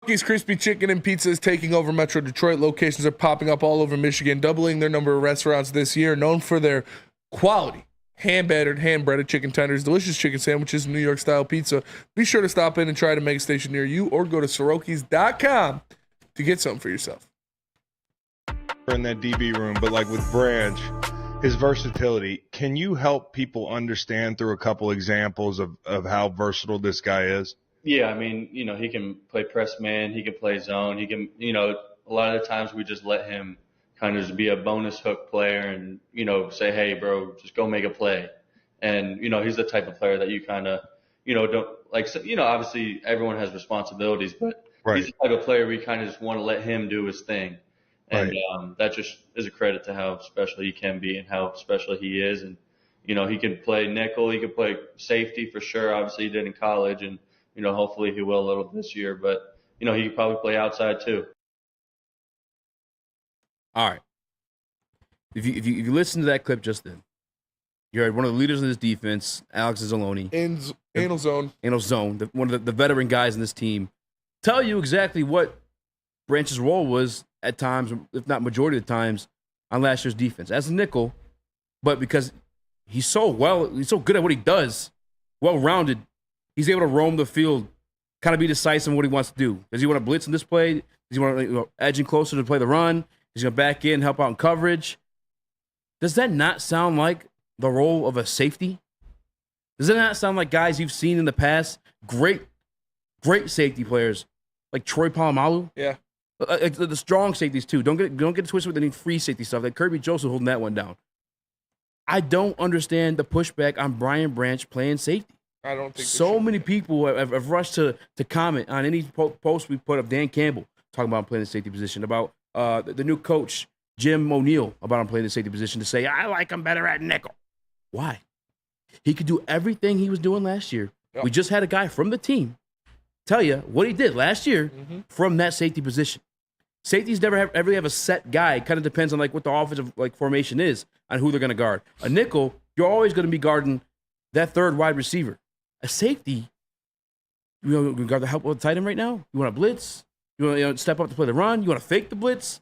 Kentucky's Crispy Chicken and Pizza is taking over Metro Detroit. Locations are popping up all over Michigan, doubling their number of restaurants this year, known for their quality hand-battered, hand-breaded chicken tenders, delicious chicken sandwiches, and New York-style pizza. Be sure to stop in and try to make a station near you, or go to Sorokis.com to get something for yourself. In that DB room, but like with Branch, his versatility, can you help people understand through a couple examples of how versatile this guy is? Yeah, I mean, he can play press man, he can play zone, he can, a lot of the times we just let him kind of just be a bonus hook player and, say, hey, bro, just go make a play. And, he's the type of player that you kind of, don't like, obviously everyone has responsibilities, but he's the type of player we kind of just want to let him do his thing. And that just is a credit to how special he can be and how special he is. And, he can play nickel, he can play safety for sure. Obviously he did in college and, hopefully he will a little this year, but, he could probably play outside too. All right. If you listen to that clip just then, you heard one of the leaders in this defense, Alex Anzalone. Anal Zone. One of the veteran guys in this team, tell you exactly what Branch's role was at times, if not majority of the times, on last year's defense. As a nickel, but because he's so good at what he does, well-rounded, he's able to roam the field, kind of be decisive in what he wants to do. Does he want to blitz in this play? Does he want to edging closer to play the run? He's going to back in, help out in coverage. Does that not sound like the role of a safety? Does it not sound like guys you've seen in the past? Great safety players like Troy Polamalu. Yeah. The strong safeties too. Don't get twisted with any free safety stuff. Like Kirby Joseph holding that one down. I don't understand the pushback on Brian Branch playing safety. I don't think so many people have rushed to comment on any post we put of Dan Campbell talking about him playing the safety position, about the new coach, Jim O'Neill, about him playing the safety position, to say, I like him better at nickel. Why? He could do everything he was doing last year. Yep. We just had a guy from the team tell you what he did last year from that safety position. Safeties never ever have a set guy. It kind of depends on what the offensive formation is on who they're going to guard. A nickel, you're always going to be guarding that third wide receiver. A safety, you want to guard the help of the tight end right now? You want to blitz? You want to step up to play the run? You want to fake the blitz?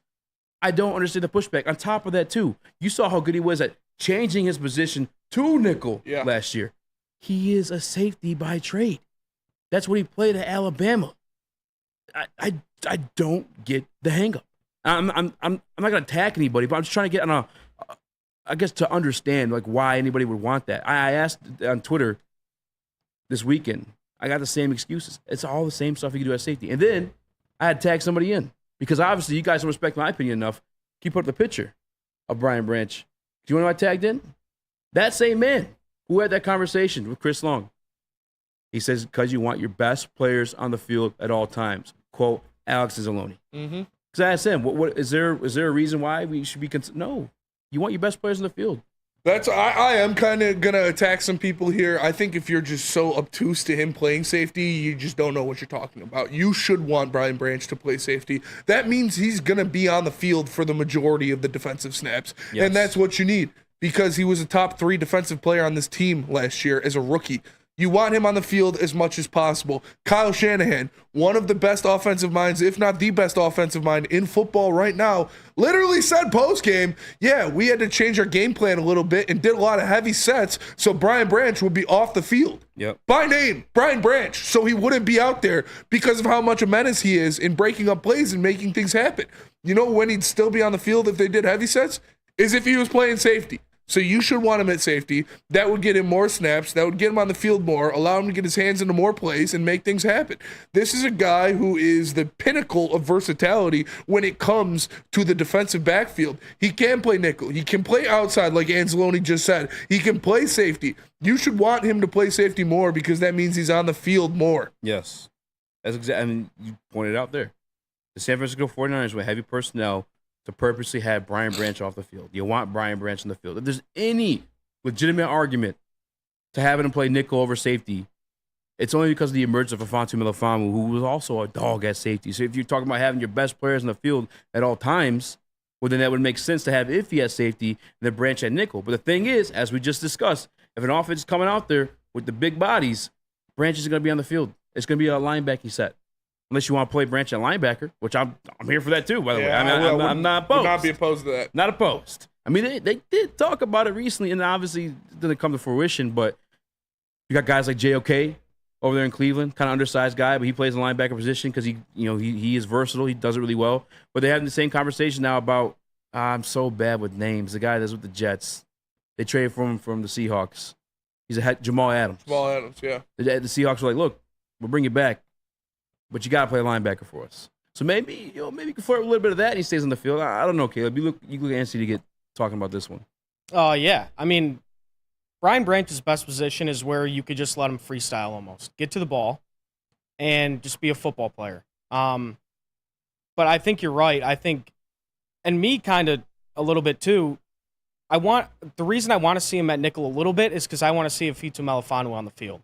I don't understand the pushback. On top of that, too, you saw how good he was at changing his position to nickel last year. He is a safety by trade. That's what he played at Alabama. I don't get the hang-up. I'm not going to attack anybody, but I'm just trying to get on to understand why anybody would want that. I asked on Twitter this weekend. I got the same excuses. It's all the same stuff you can do at safety. And then I had to tag somebody in because obviously you guys don't respect my opinion enough. Keep up the picture of Brian Branch. Do you want to know who I tagged in? That same man who had that conversation with Chris Long. He says, because you want your best players on the field at all times. Quote, Alex Anzalone. Because I asked him, what is there a reason why we should be no. You want your best players on the field. I am kind of going to attack some people here. I think if you're just so obtuse to him playing safety, you just don't know what you're talking about. You should want Brian Branch to play safety. That means he's going to be on the field for the majority of the defensive snaps. Yes. And that's what you need because he was a top 3 defensive player on this team last year as a rookie. You want him on the field as much as possible. Kyle Shanahan, one of the best offensive minds, if not the best offensive mind in football right now, literally said post-game, we had to change our game plan a little bit and did a lot of heavy sets so Brian Branch would be off the field. Yep. By name, Brian Branch, so he wouldn't be out there because of how much a menace he is in breaking up plays and making things happen. You know when he'd still be on the field if they did heavy sets? Is if he was playing safety. So you should want him at safety. That would get him more snaps. That would get him on the field more, allow him to get his hands into more plays and make things happen. This is a guy who is the pinnacle of versatility when it comes to the defensive backfield. He can play nickel. He can play outside, like Anzalone just said. He can play safety. You should want him to play safety more because that means he's on the field more. Yes. That's exactly. I mean, you pointed out there. The San Francisco 49ers with heavy personnel to purposely have Brian Branch off the field. You want Brian Branch in the field. If there's any legitimate argument to having him play nickel over safety, it's only because of the emergence of Afonso Melifonwu, who was also a dog at safety. So if you're talking about having your best players in the field at all times, well, then that would make sense to have Iffy at safety and then Branch at nickel. But the thing is, as we just discussed, if an offense is coming out there with the big bodies, Branch is going to be on the field. It's going to be a linebacking set. Unless you want to play Branch at linebacker, which I'm here for that too, by the way. I'm not opposed. Would not be opposed to that. Not opposed. I mean, they did talk about it recently, and obviously it didn't come to fruition, but you got guys like JOK over there in Cleveland, kind of undersized guy, but he plays in the linebacker position because he is versatile. He does it really well. But they're having the same conversation now about, I'm so bad with names. The guy that's with the Jets. They traded for him from the Seahawks. He's Jamal Adams. Jamal Adams, yeah. The Seahawks were like, look, we'll bring you back, but you got to play linebacker for us. So maybe you can flirt with a little bit of that and he stays on the field. I don't know, Caleb. You look at Anstey to get talking about this one. Yeah. I mean, Brian Branch's best position is where you could just let him freestyle almost. Get to the ball and just be a football player. But I think you're right. I think, and me kind of a little bit too, the reason I want to see him at nickel a little bit is because I want to see Afitu Melifonwu on the field.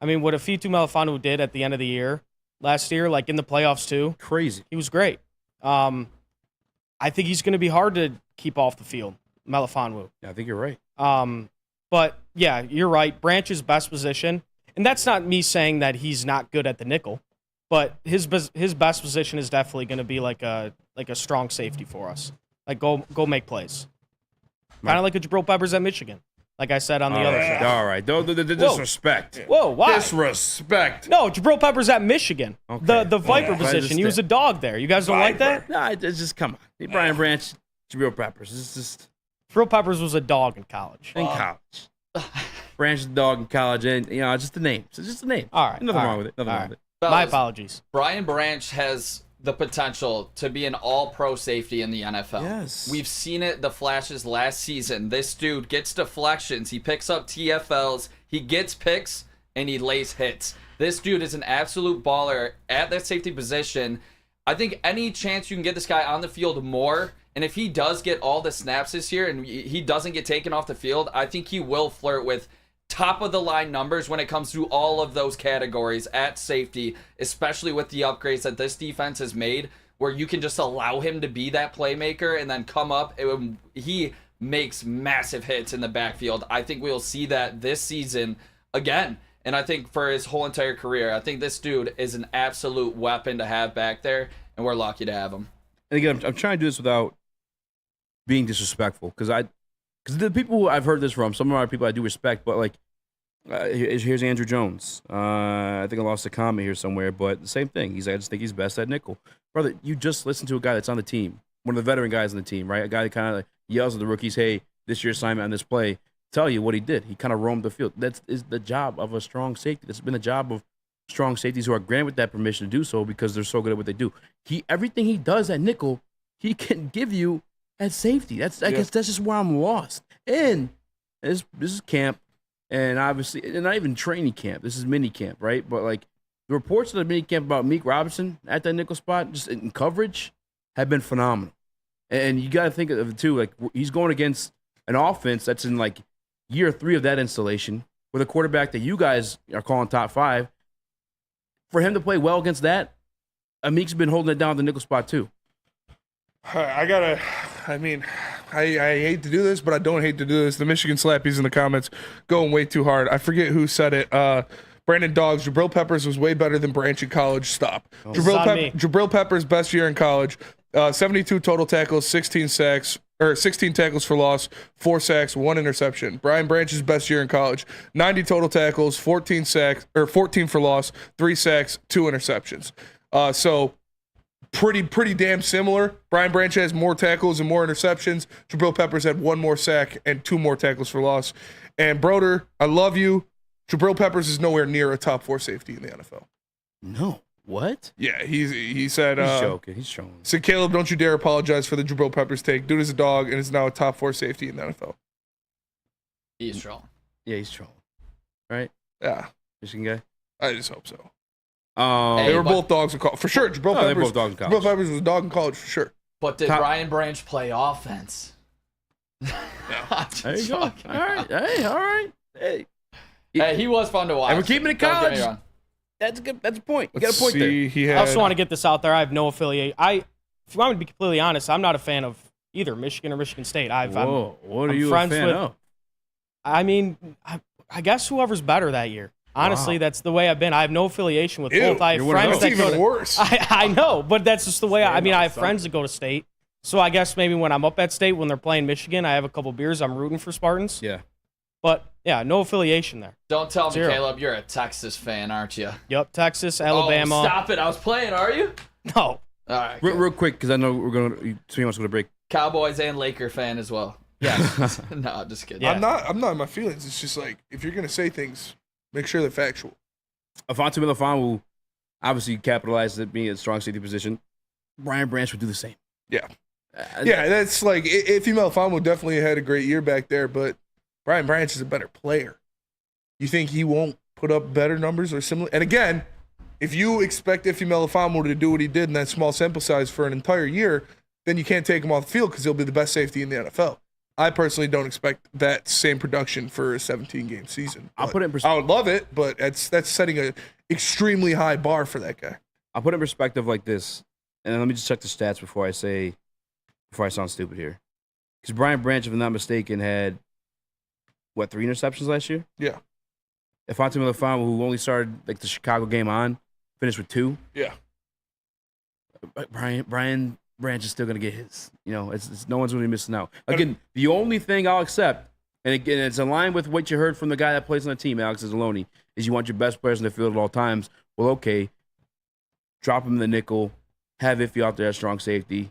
I mean, what Afitu Melifonwu did at the end of the year, last year, like in the playoffs too. Crazy. He was great. I think he's going to be hard to keep off the field, Melifonwu. Yeah, I think you're right. But yeah, you're right. Branch's best position, and that's not me saying that he's not good at the nickel, but his best position is definitely going to be like a strong safety for us. Like go make plays. Kind of like a Jabril Peppers at Michigan. Like I said on the other show. All right. The disrespect. Whoa, why? Disrespect. No, Jabril Peppers at Michigan. Okay. The Viper position. He was a dog there. You guys don't like that? No, it's just, come on. Brian Branch, Jabril Peppers. It's just... Jabril Peppers was a dog in college. Branch is a dog in college. And, just the name. It's just the name. All right. Nothing wrong with it. Nothing wrong with it. My apologies. Brian Branch has the potential to be an all-pro safety in the NFL. Yes. We've seen it, the flashes last season. This dude gets deflections. He picks up TFLs. He gets picks, and he lays hits. This dude is an absolute baller at that safety position. I think any chance you can get this guy on the field more, and if he does get all the snaps this year and he doesn't get taken off the field, I think he will flirt with top-of-the-line numbers when it comes to all of those categories at safety, especially with the upgrades that this defense has made, where you can just allow him to be that playmaker and then come up. He makes massive hits in the backfield. I think we'll see that this season again, and I think for his whole entire career. I think this dude is an absolute weapon to have back there, and we're lucky to have him. And again, I'm trying to do this without being disrespectful, because the people who I've heard this from, some of our people I do respect, but like, here's Andrew Jones. I think I lost a comment here somewhere, but the same thing. I just think he's best at nickel. Brother, you just listened to a guy that's on the team, one of the veteran guys on the team, right? A guy that kind of like yells at the rookies, hey, this is your assignment on this play. Tell you what he did. He kind of roamed the field. That is the job of a strong safety. That's been the job of strong safeties who are granted that permission to do so because they're so good at what they do. Everything he does at nickel, he can give you at safety. I guess that's just where I'm lost. And this is camp, and obviously, and not even training camp. This is mini camp, right? But like the reports of the mini camp about Meek Robinson at that nickel spot, just in coverage, have been phenomenal. And you got to think of it too. Like he's going against an offense that's in like year 3 of that installation with a quarterback that you guys are calling top 5. For him to play well against that, Meek's been holding it down at the nickel spot too. I hate to do this, but I don't hate to do this. The Michigan slappies in the comments going way too hard. I forget who said it. Brandon Doggs, Jabril Peppers was way better than Branch in college. Stop. Jabril Peppers' best year in college, 72 total tackles, 16 tackles for loss, 4 sacks, 1 interception. Brian Branch's best year in college, 90 total tackles, 14 for loss, 3 sacks, 2 interceptions. So pretty damn similar. Brian Branch has more tackles and more interceptions. Jabril Peppers had 1 more sack and 2 more tackles for loss. And Broder, I love you. Jabril Peppers is nowhere near a top 4 safety in the NFL. No. What? Yeah, he said... He's joking. He's trolling. Said, Caleb, don't you dare apologize for the Jabril Peppers take. Dude is a dog and is now a top 4 safety in the NFL. He's trolling. Yeah, he's trolling. Right? Yeah. Michigan guy? I just hope so. Hey, they were both dogs in college. For sure. Jabril Peppers, they were both dogs in college. Jabril Peppers was a dog in college for sure. But did Brian Branch play offense? There you go. All right. Hey, all right. Hey, he was fun to watch. And we're keeping it Don't get me college. wrong. That's good. That's a point. You got a point there. I also want to get this out there. I have no affiliate. If you want me to be completely honest, I'm not a fan of either Michigan or Michigan State. What are you a fan of? I mean, I guess whoever's better that year. Honestly, that's the way I've been. I have no affiliation with both. I have friends that go to, worse. I know, but that's just the way. I have friends that go to State. So I guess maybe when I'm up at State, when they're playing Michigan, I have a couple beers. I'm rooting for Spartans. Yeah. But, yeah, no affiliation there. Don't tell me, Zero. Caleb, you're a Texas fan, aren't you? Yep, Texas, Alabama. Oh, stop it. I was playing, are you? No. All right. Real quick, because I know we're going to, so wants to go to break. Cowboys and Laker fan as well. Yeah. No, I'm just kidding. Yeah. I'm not in my feelings. It's just like, if you're going to say things, make sure they're factual. Afonso Melifonwu obviously capitalized at being a strong safety position. Brian Branch would do the same. Yeah. That's like, Ify Melifonwu definitely had a great year back there, but Brian Branch is a better player. You think he won't put up better numbers or similar? And again, if you expect Ify Melifonwu to do what he did in that small sample size for an entire year, then you can't take him off the field because he'll be the best safety in the NFL. I personally don't expect that same production for a 17-game season. I'll put it in perspective. I would love it, but that's setting an extremely high bar for that guy. I'll put it in perspective like this, and let me just check the stats before I sound stupid here. Because Brian Branch, if I'm not mistaken, had, 3 interceptions last year? Yeah. Afonso Melifonwu, who only started the Chicago game on, finished with 2. Yeah. Brian Branch is still going to get his. It's no one's going to be missing out. Again, the only thing I'll accept, and again, it's in line with what you heard from the guy that plays on the team, Alex Izzoloni, is you want your best players in the field at all times. Well, okay, drop him in the nickel, have Ify out there at strong safety,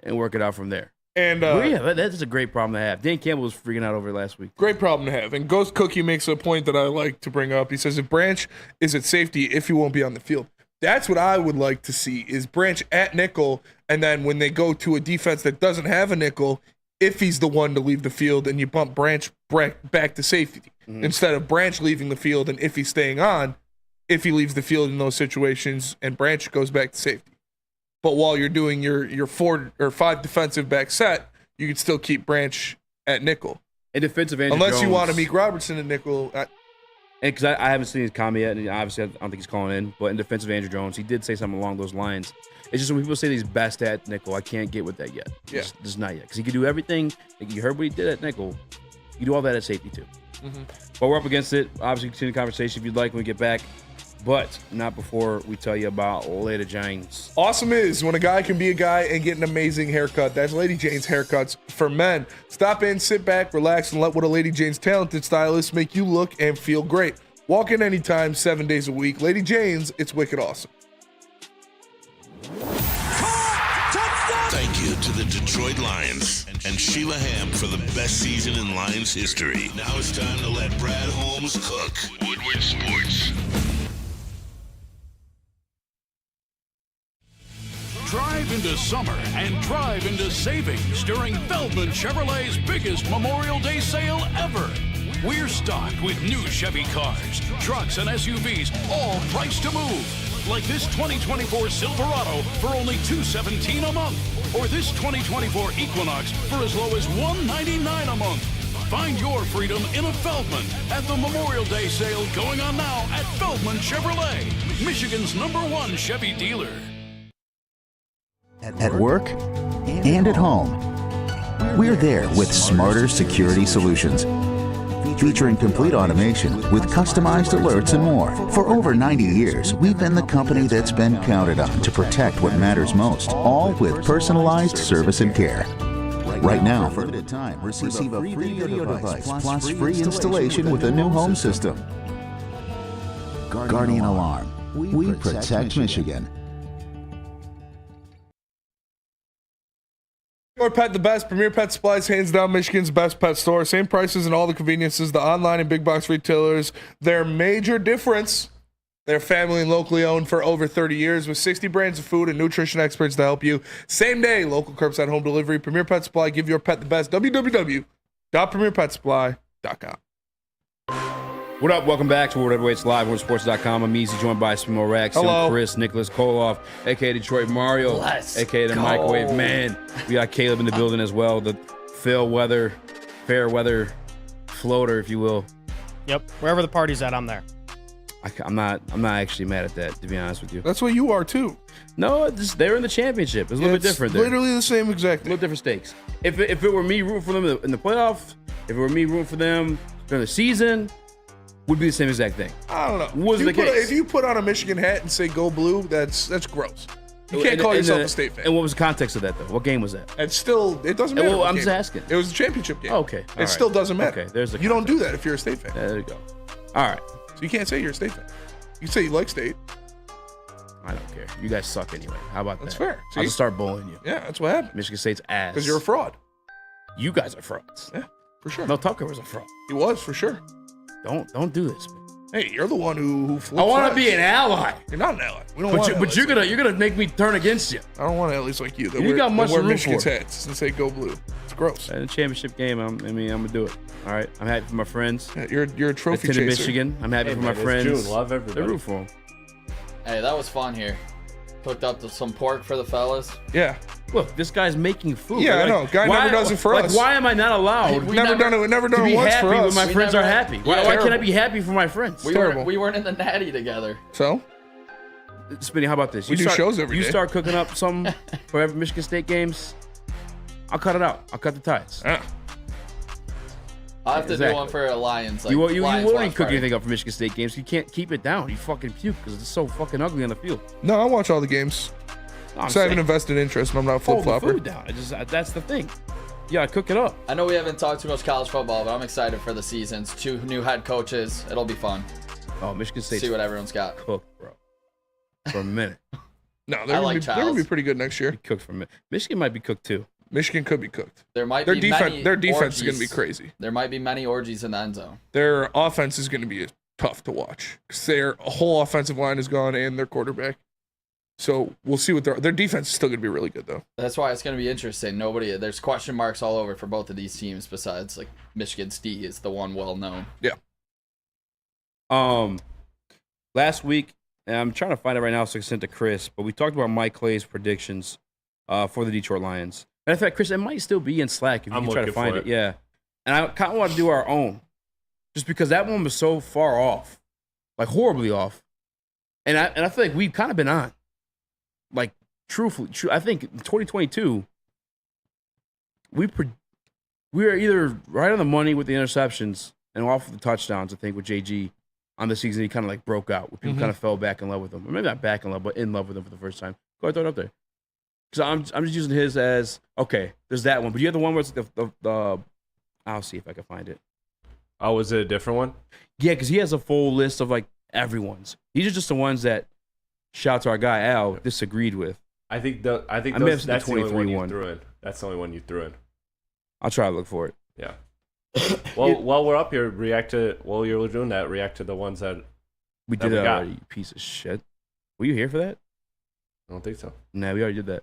and work it out from there. And that's a great problem to have. Dan Campbell was freaking out over it last week. Great problem to have. And Ghost Cookie makes a point that I like to bring up. He says if Branch is at safety, Ify won't be on the field. That's what I would like to see is Branch at nickel, and then when they go to a defense that doesn't have a nickel, Ify's the one to leave the field, and you bump Branch back to safety. Mm-hmm. Instead of Branch leaving the field and Ify staying on, Ify leaves the field in those situations, and Branch goes back to safety. But while you're doing your 4 or 5 defensive back set, you can still keep Branch at nickel. And defensive Andrew Unless Jones, you want to Meek Robertson at nickel. And because I haven't seen his comment yet, and obviously I don't think he's calling in, but in defense of Andrew Jones, he did say something along those lines. It's just when people say he's best at nickel, I can't get with that yet. Yeah. Just not yet. Because he can do everything. You heard what he did at nickel. He can do all that at safety too. Mm-hmm. But we're up against it. Obviously, continue the conversation if you'd like when we get back. But not before we tell you about Lady Jane's. Awesome is when a guy can be a guy and get an amazing haircut. That's Lady Jane's Haircuts for men. Stop in, sit back, relax, and let one of Lady Jane's talented stylists make you look and feel great. Walk in anytime, 7 days a week. Lady Jane's, it's wicked awesome. Thank you to the Detroit Lions and Sheila Hamm for the best season in Lions history. Now it's time to let Brad Holmes cook. Woodward Sports. Drive into summer and drive into savings during Feldman Chevrolet's biggest Memorial Day sale ever. We're stocked with new Chevy cars, trucks, and SUVs, all priced to move. Like this 2024 Silverado for only $217 a month, or this 2024 Equinox for as low as $199 a month. Find your freedom in a Feldman at the Memorial Day sale going on now at Feldman Chevrolet, Michigan's #1 Chevy dealer. At work and at home, we're there with smarter security solutions. Featuring complete automation with customized alerts and more. For over 90 years, we've been the company that's been counted on to protect what matters most, all with personalized service and care. Right now, for a limited time, receive a free video device plus free installation with a new home system. Guardian Alarm. We protect Michigan. Your pet the best. Premier Pet Supplies, hands down Michigan's best pet store. Same prices and all the conveniences. The online and big box retailers. Their major difference, they're family and locally owned for over 30 years with 60 brands of food and nutrition experts to help you. Same day, local curbside home delivery. Premier Pet Supply, give your pet the best. www.premierpetsupply.com. What up? Welcome back to World Heavyweights Live, WorldSports.com. I'm easy, joined by Smimo Raxter, Chris, Nicholas Kohloff, a.k.a. Detroit Mario, a.k.a. the Microwave Man. We got Caleb in the building as well, the fair weather floater, if you will. Yep, wherever the party's at, I'm there. I'm not actually mad at that, to be honest with you. That's what you are, too. No, they're in the championship. It's a little bit different there. Literally the same exact thing. A little different stakes. If it were me rooting for them in the playoffs, if it were me rooting for them during the season, would be the same exact thing. I don't know. If you put on a Michigan hat and say "Go Blue," that's gross. You can't call yourself a state fan. And what was the context of that, though? What game was that? It doesn't matter. Well, I'm just asking. It was a championship game. Oh, okay. It still doesn't matter. Okay, there's the You don't do that if you're a state fan. There you go. All right. So you can't say you're a state fan. You can say you like state. I don't care. You guys suck anyway. How about That's that? fair. I'll just start bullying you. Yeah, that's what happened. Michigan State's ass. Because you're a fraud. You guys are frauds. Yeah, for sure. Mel Tucker was a fraud. He was, for sure. Don't do this, man. Hey, you're the one who flips. I want to be an ally. You're not an ally. We don't want but you're gonna make me turn against you. I don't want allies like you. You got much to wear root Michigan's for. hats and say "Go Blue." It's gross. In the championship game, I'm gonna do it. All right, I'm happy for my friends. Yeah, you're a trophy Attended chaser. Michigan. I'm happy for my It's friends. June. Love everybody. They root for them. Hey, that was fun here. Cooked up some pork for the fellas. Yeah. Look, this guy's making food. Yeah, I know. Guy never does it for us. Why am I not allowed? We've never done it to be once happy for us. when my friends are happy? Why can't I Terrible. be happy for my friends? We weren't in the natty together. So? Spinny, how about this? We do shows every You day. start cooking up some for every Michigan State games. I'll cut it out. I'll cut the ties. Yeah. I'll have to Exactly. do one for Alliance. Like You Lions wouldn't watch cook party. anything up for Michigan State games. You can't keep it down. You fucking puke because it's so fucking ugly on the field. No, I watch all the games. I'm So I have an saying, invested interest, and I'm not a hold the flip-flopper. food down. That's the thing. Yeah, cook it up. I know we haven't talked too much college football, but I'm excited for the seasons. 2 new head coaches. It'll be fun. Oh, Michigan State. See what everyone's got. Cooked, bro. For a minute. No, I they're like gonna Charles. be pretty good next year. Cooked for a minute. Michigan might be cooked too. Michigan could be cooked. There might Their be defense, many their defense is going to be orgies. crazy. There might be many orgies in the end zone. Their offense is going to be tough to watch because their whole offensive line is gone and their quarterback. So we'll see what their defense is still going to be really good though. That's why it's going to be interesting. There's question marks all over for both of these teams. Besides, like Michigan's D is the one well known. Yeah. Last week, and I'm trying to find it right now so I can send it to Chris, but we talked about Mike Clay's predictions for the Detroit Lions. And in fact, Chris, it might still be in Slack if you I'm can try to looking find for it. it. Yeah. And I kind of want to do our own, just because that one was so far off, like horribly off. And I feel like we've kind of been on. Like, truthfully, I think in 2022, we were either right on the money with the interceptions and off with the touchdowns, I think, with JG on the season. He kind of like broke out. People kind of fell back in love with him. Or maybe not back in love, but in love with him for the first time. Go ahead, throw it up there. Because I'm just using his as, okay, there's that one. But you have the one where it's the I'll see if I can find it. Oh, was it a different one? Yeah, because he has a full list of like everyone's. These are just the ones that, shout out to our guy Al, disagreed with. I think may have that's seen the the only one 23 you one. threw in. That's the only one you threw in. I'll try to look for it. Yeah. Well, while we're up here, while you're doing that, react to the ones that We that did that got. already, you piece of shit. Were you here for that? I don't think so. No, we already did that.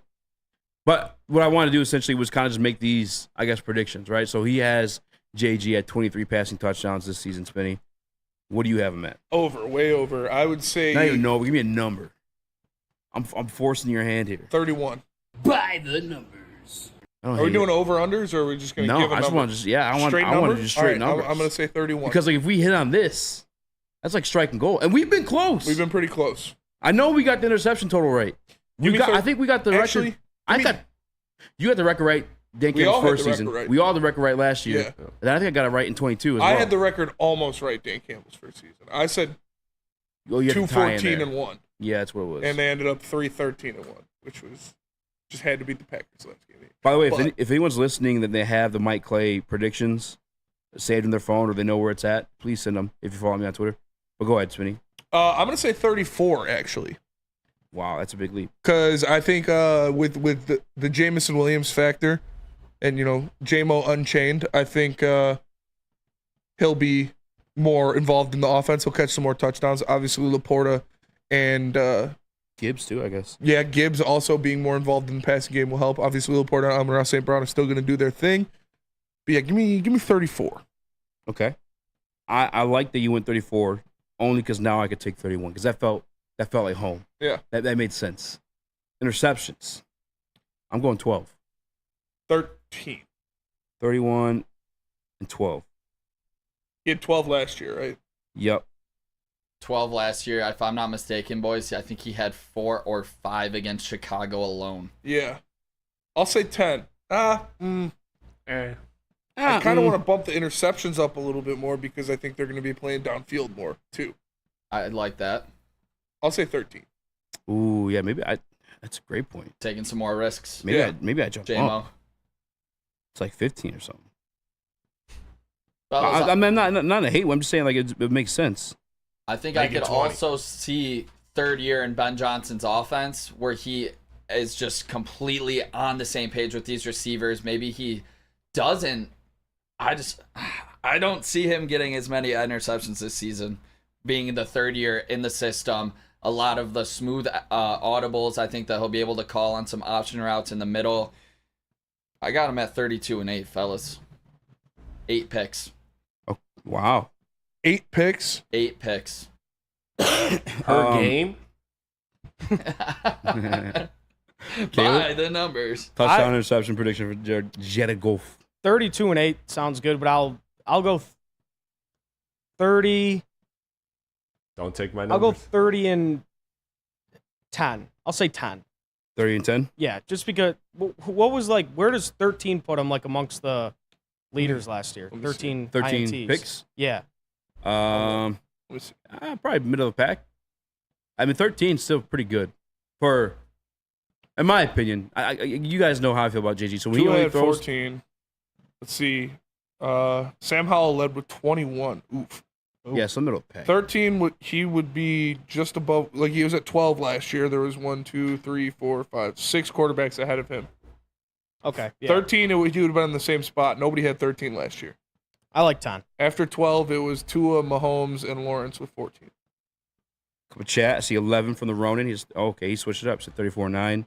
But what I wanted to do essentially was kind of just make these, I guess, predictions, right? So he has JG at 23 passing touchdowns this season, Spinny. What do you have him at? Over, way over. I would say Not even know. Give me a number. I'm forcing your hand here. 31. By the numbers. Are we doing over-unders, or are we just going to No, give a I just number? want to just, yeah, I want Straight to just All straight right, numbers. I'm going to say 31. Because like if we hit on this, that's like striking goal. And we've been close. We've been pretty close. I know we got the interception total right. I think we got the record. You got the record right. Dan We all Campbell's had first the record season. right. We all had the record right last year. Yeah. And I think I got it right in 22 as well. I had the record almost right, Dan Campbell's first season. I said Oh, you had the tie in 2-14 there. and 1. Yeah, that's what it was. And they ended up 3-13 and 1, which was just had to beat the Packers last game. By the way, But- if anyone's listening that they have the Mike Clay predictions saved in their phone or they know where it's at, please send them if you follow me on Twitter. But go ahead, Spinny. I'm going to say 34, actually. Wow, that's a big leap. Because I think with the Jamison Williams factor, and JMO Unchained, I think he'll be more involved in the offense. He'll catch some more touchdowns. Obviously, Laporta and Gibbs too, I guess. Yeah, Gibbs also being more involved in the passing game will help. Obviously, Laporta and Amon-Ra St. Brown are still going to do their thing. But yeah, give me 34. Okay. I like that you went 34 only because now I could take 31 because that felt like home. Yeah. That made sense. Interceptions. I'm going 12. 13. 31 and 12. He had 12 last year, right? Yep. 12 last year, if I'm not mistaken, boys. I think he had 4 or 5 against Chicago alone. Yeah. I'll say 10. I kind of want to bump the interceptions up a little bit more because I think they're going to be playing downfield more, too. I like that. I'll say 13. Ooh, yeah, that's a great point. Taking some more risks. Maybe I jump up. It's like 15 or something. I'm not a hate one. I'm just saying like it makes sense. I think I could also see third year in Ben Johnson's offense where he is just completely on the same page with these receivers. Maybe he doesn't. I don't see him getting as many interceptions this season, being in the third year in the system. A lot of the smooth audibles, I think that he'll be able to call on some option routes in the middle. I got him at 32-8, fellas. 8 picks. Oh, wow. 8 picks? 8 picks. Per game? By the numbers. Touchdown interception prediction for Jared Goff. 32-8 sounds good, but I'll go 30. Don't take my numbers. I'll go 30 and 10. I'll say 10. 30 and 10? Yeah, just because what was like where does 13 put him like amongst the leaders last year? 13 INTs. Picks? Yeah. Probably middle of the pack. I mean 13 is still pretty good for in my opinion. You guys know how I feel about JG. So when he only throws 14. Let's see. Sam Howell led with 21. Oof. Yeah, so middle of the pack. 13 he would be just above, like he was at 12 last year. There was 1, 2, 3, 4, 5, 6 quarterbacks ahead of him. Okay. Yeah. 13 he would have been in the same spot. Nobody had 13 last year. I like 10. After 12 it was Tua, Mahomes, and Lawrence with 14. Couple chat. I see 11 from the Ronin. He switched it up. So 34-9.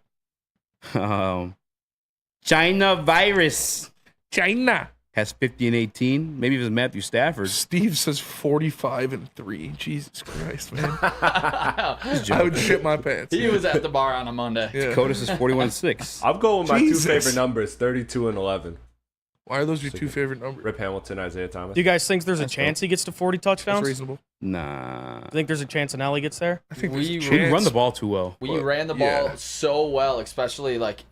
China virus. China has 50 and 18. Maybe it was Matthew Stafford. Steve says 45 and 3. Jesus Christ, man. I would shit my pants. He was at the bar on a Monday. Yeah. Dakota says 41 and 6. I'm going with my 2 favorite numbers, 32 and 11. Why are those your 2 favorite numbers? Rip Hamilton, Isaiah Thomas. Do you guys think there's a chance he gets to 40 touchdowns? That's reasonable. Nah. I think there's a chance Anelli gets there. I think we run the ball too well. We ran the ball so well, especially like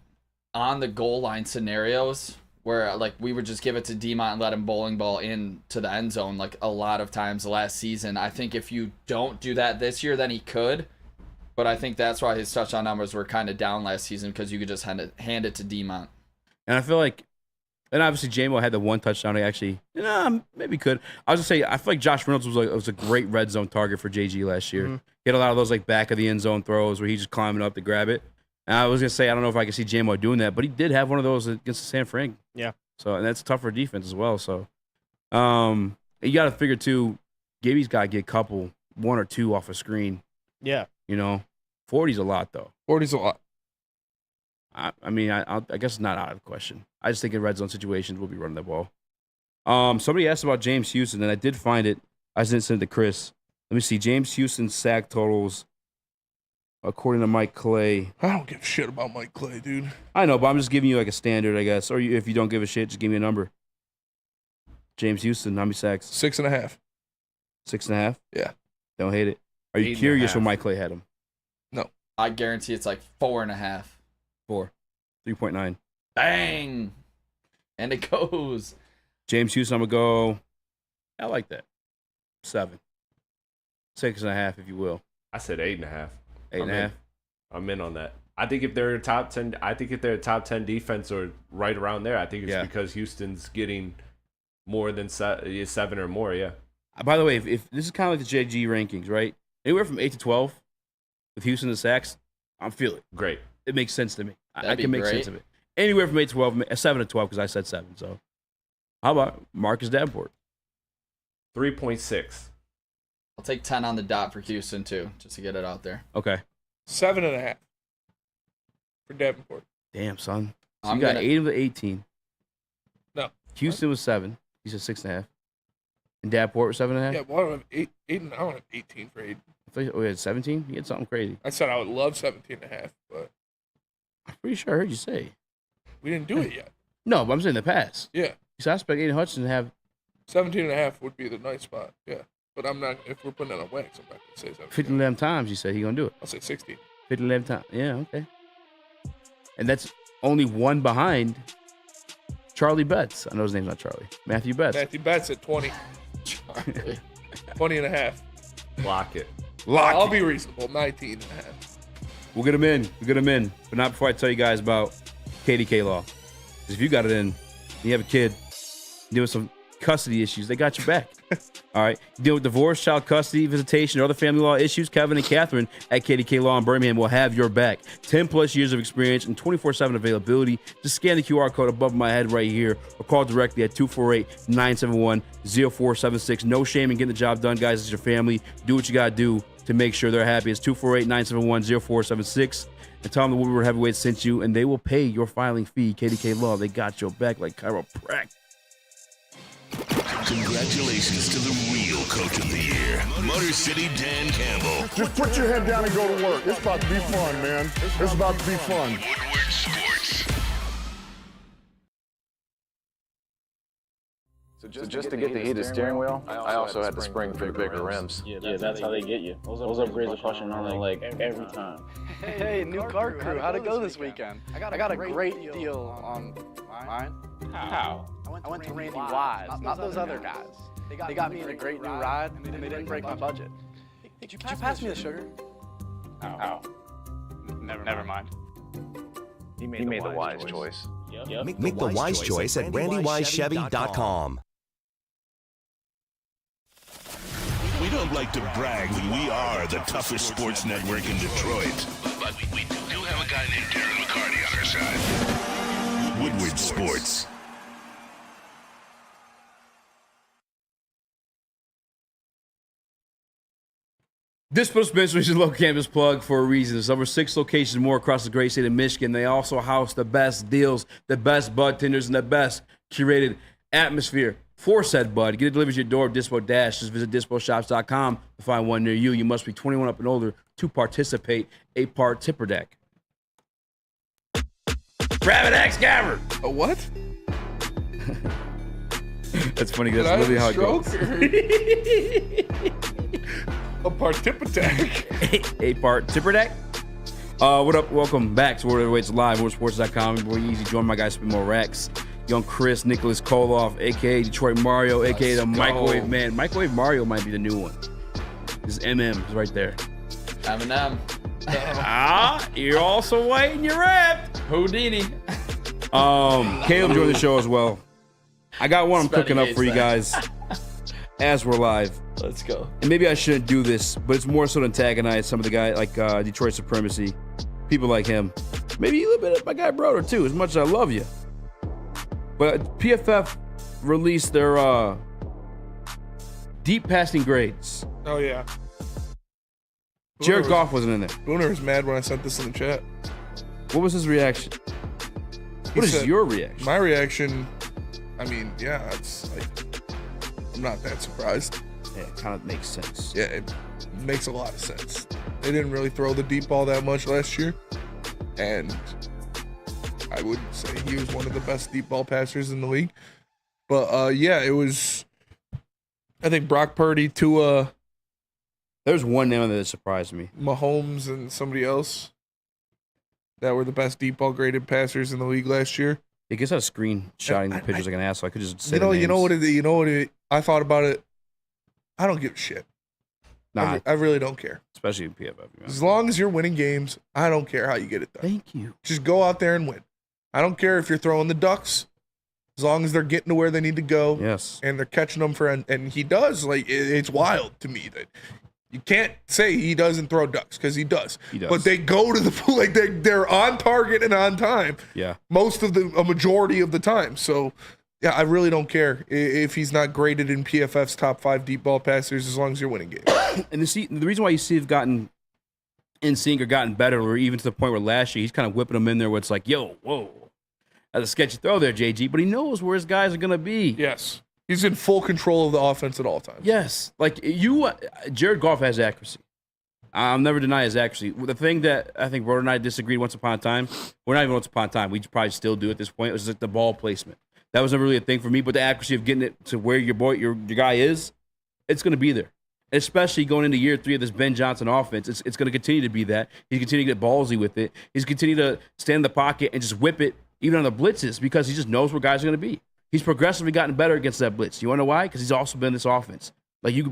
on the goal line scenarios where like we would just give it to Demont and let him bowling ball into the end zone like a lot of times last season. I think if you don't do that this year, then he could. But I think that's why his touchdown numbers were kind of down last season because you could just hand it to Demont. And I feel like, and obviously J-Mo had the 1 touchdown. He actually, maybe could. I was just say I feel like Josh Reynolds was a great red zone target for JG last year. Mm-hmm. He had a lot of those like back of the end zone throws where he's just climbing up to grab it. And I was gonna say I don't know if I can see J-Mo doing that, but he did have one of those against the San Fran. Yeah. So and that's tough for defense as well. So, you got to figure too. Gibby's got to get a couple, 1 or 2 off a screen. Yeah. 40's a lot though. 40's a lot. I mean, I guess it's not out of the question. I just think in red zone situations we'll be running the ball. Somebody asked about James Houston, and I did find it. I didn't send it to Chris. Let me see. James Houston's sack totals, according to Mike Clay. I don't give a shit about Mike Clay, dude. I know, but I'm just giving you like a standard, I guess. Or if you don't give a shit, just give me a number. James Houston, how many sacks? 6.5. 6.5? Yeah. Don't hate it. Are you curious when Mike Clay had him? No. I guarantee it's like 4.5. 4. 3.9. Bang! And it goes. James Houston, I'm going to go. I like that. 7. 6.5, if you will. I said 8.5. 8.5. I'm in on that. I think if they're a top 10, a top 10 defense or right around there, I think it's because Houston's getting more than 7 or more. Yeah. By the way, if this is kind of like the JG rankings, right? Anywhere from 8 to 12 with Houston and sacks, I'm feeling great. It makes sense to me. I That'd can be make great. sense of it. Anywhere from 7 to 12 because I said 7. So how about Marcus Davenport? 3.6. I'll take 10 on the dot for Houston too, just to get it out there. Okay. 7.5 for Davenport. Damn, son. So I'm you got gonna- 8 of the 18. No. Houston was 7. He said 6.5. And Davenport was 7.5. Yeah, well, I don't have 8, and I don't have 18 for 8. I thought you had 17. You had something crazy. I said I would love 17.5, but I'm pretty sure I heard you say. we didn't do it yet. No, but I'm saying in the past. Yeah, So I expect Aiden Hutchinson to have 17.5 would be the nice spot. Yeah, but I'm not. If we're putting it on wax, I'm not gonna say 17. 50 11 times. You said he gonna do it. I'll say 16. 50 11 times. Yeah, okay. And that's only one behind Charlie Betts. I know his name's not Charlie. Matthew Betts. Matthew Betts at 20. 20.5. Lock it. I'll be reasonable. 19.5. We'll get him in. We'll get him in. But not before I tell you guys about KDK Law. Because if you got it in, you have a kid, deal with some custody issues, they got your back. All right. You deal with divorce, child custody, visitation, or other family law issues, Kevin and Catherine at KDK Law in Birmingham will have your back. 10 plus years of experience and 24/7 availability. Just scan the QR code above my head right here or call directly at 248-971-0476. No shame in getting the job done, guys. It's your family. Do what you got to do to make sure they're happy. It's 248-971-0476. And tell them the Woodward Heavyweight sent you, and they will pay your filing fee. KDK Law, they got your back like chiropractic. Congratulations to the real Coach of the Year, Motor City Dan Campbell. Just put your head down and go to work. It's about to be fun, man. It's about to be fun. Woodward Sports. So just to get the heated steering wheel, I also had the spring for the bigger rims. Yeah, that's how they get you. Those upgrades are costing on like every time. Hey, new car crew, how'd it go this weekend? I got a great deal on mine. How? I went to Randy Wise, not those other guys. They got me in a great new ride, and they didn't break my budget. Did you pass me the sugar? How? Never mind. He made the wise choice. Yep. Make the wise choice at RandyWiseChevy.com. We don't like to brag that we are the toughest sports network in Detroit, but we do have a guy named Darren McCarty on our side. Woodward Sports. Dispo Dispensary is a local campus plug for a reason. There's over 6 locations more across the great state of Michigan. They also house the best deals, the best bud tenders, and the best curated atmosphere for said bud. Get it delivered to your door, Dispo Dash. Just visit disposhops.com to find one near you. You must be 21 up and older to participate. 8-part tipper deck. Rabbit X Gabbard. A what? That's funny. That's literally how it goes. A part tipper deck. 8-part tipper deck. What up? Welcome back to World Heavyweights Live, WorldSports.com. Boy, easy. Join my guy, Spin More Rax. Young Chris, Nicholas Kohloff, a.k.a. Detroit Mario, a.k.a. the Microwave Man. Microwave Mario might be the new one. This is MM. Is right there. Eminem. You're also waiting your rep. Houdini. Caleb joined the show as well. I got one I'm cooking up for you guys as we're live. Let's go. And maybe I shouldn't do this, but it's more so to antagonize some of the guys like Detroit Supremacy, people like him. Maybe a little bit of my guy Broder too, as much as I love you. But PFF released their deep passing grades. Oh, yeah. Jared Goff wasn't in there. Booner was mad when I sent this in the chat. What was his reaction? What is your reaction? My reaction, I mean, yeah, it's like, I'm not that surprised. Yeah, it kind of makes sense. Yeah, it makes a lot of sense. They didn't really throw the deep ball that much last year. And I wouldn't say he was one of the best deep ball passers in the league. But, yeah, it was, I think Brock Purdy, Tua. There's one name that surprised me. Mahomes and somebody else that were the best deep ball graded passers in the league last year. I guess I was screenshotting the pictures like an asshole. I could just say you know what I thought about it. I don't give a shit. Nah, I really don't care. Especially in PFF. As long as you're winning games, I don't care how you get it done. Thank you. Just go out there and win. I don't care if you're throwing the ducks, as long as they're getting to where they need to go. Yes. And they're catching them and he does. Like, it's wild to me that You can't say he doesn't throw ducks because he does. He does. But they go to the pool like they're on target and on time. Yeah. A majority of the time. So yeah, I really don't care if he's not graded in PFF's top 5 deep ball passers as long as you're winning games. And the reason why you see have gotten in sync or gotten better, or even to the point where last year he's kind of whipping them in there where it's like, yo, whoa, that's a sketchy throw there, JG. But he knows where his guys are gonna be. Yes. He's in full control of the offense at all times. Yes. Like Jared Goff has accuracy. I'll never deny his accuracy. The thing that I think Roder and I disagreed once upon a time, we're not even once upon a time, we probably still do at this point, it was like the ball placement. That was never really a thing for me, but the accuracy of getting it to where your guy is, it's going to be there. Especially going into year 3 of this Ben Johnson offense, it's going to continue to be that. He's continue to get ballsy with it. He's continue to stand in the pocket and just whip it, even on the blitzes, because he just knows where guys are going to be. He's progressively gotten better against that blitz. You want to know why? Because he's also been in this offense. The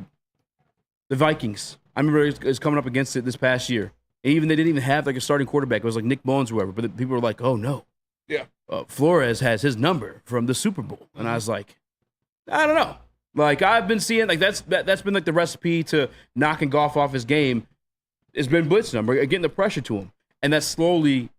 Vikings. I remember it was coming up against it this past year. And even they didn't even have like a starting quarterback. It was like Nick Mullins or whoever. But people were like, oh, no. Yeah. Flores has his number from the Super Bowl. And I was like, I don't know. Like, I've been seeing, like, that's been like the recipe to knocking Goff off his game. It's been blitz number, getting the pressure to him. And that's slowly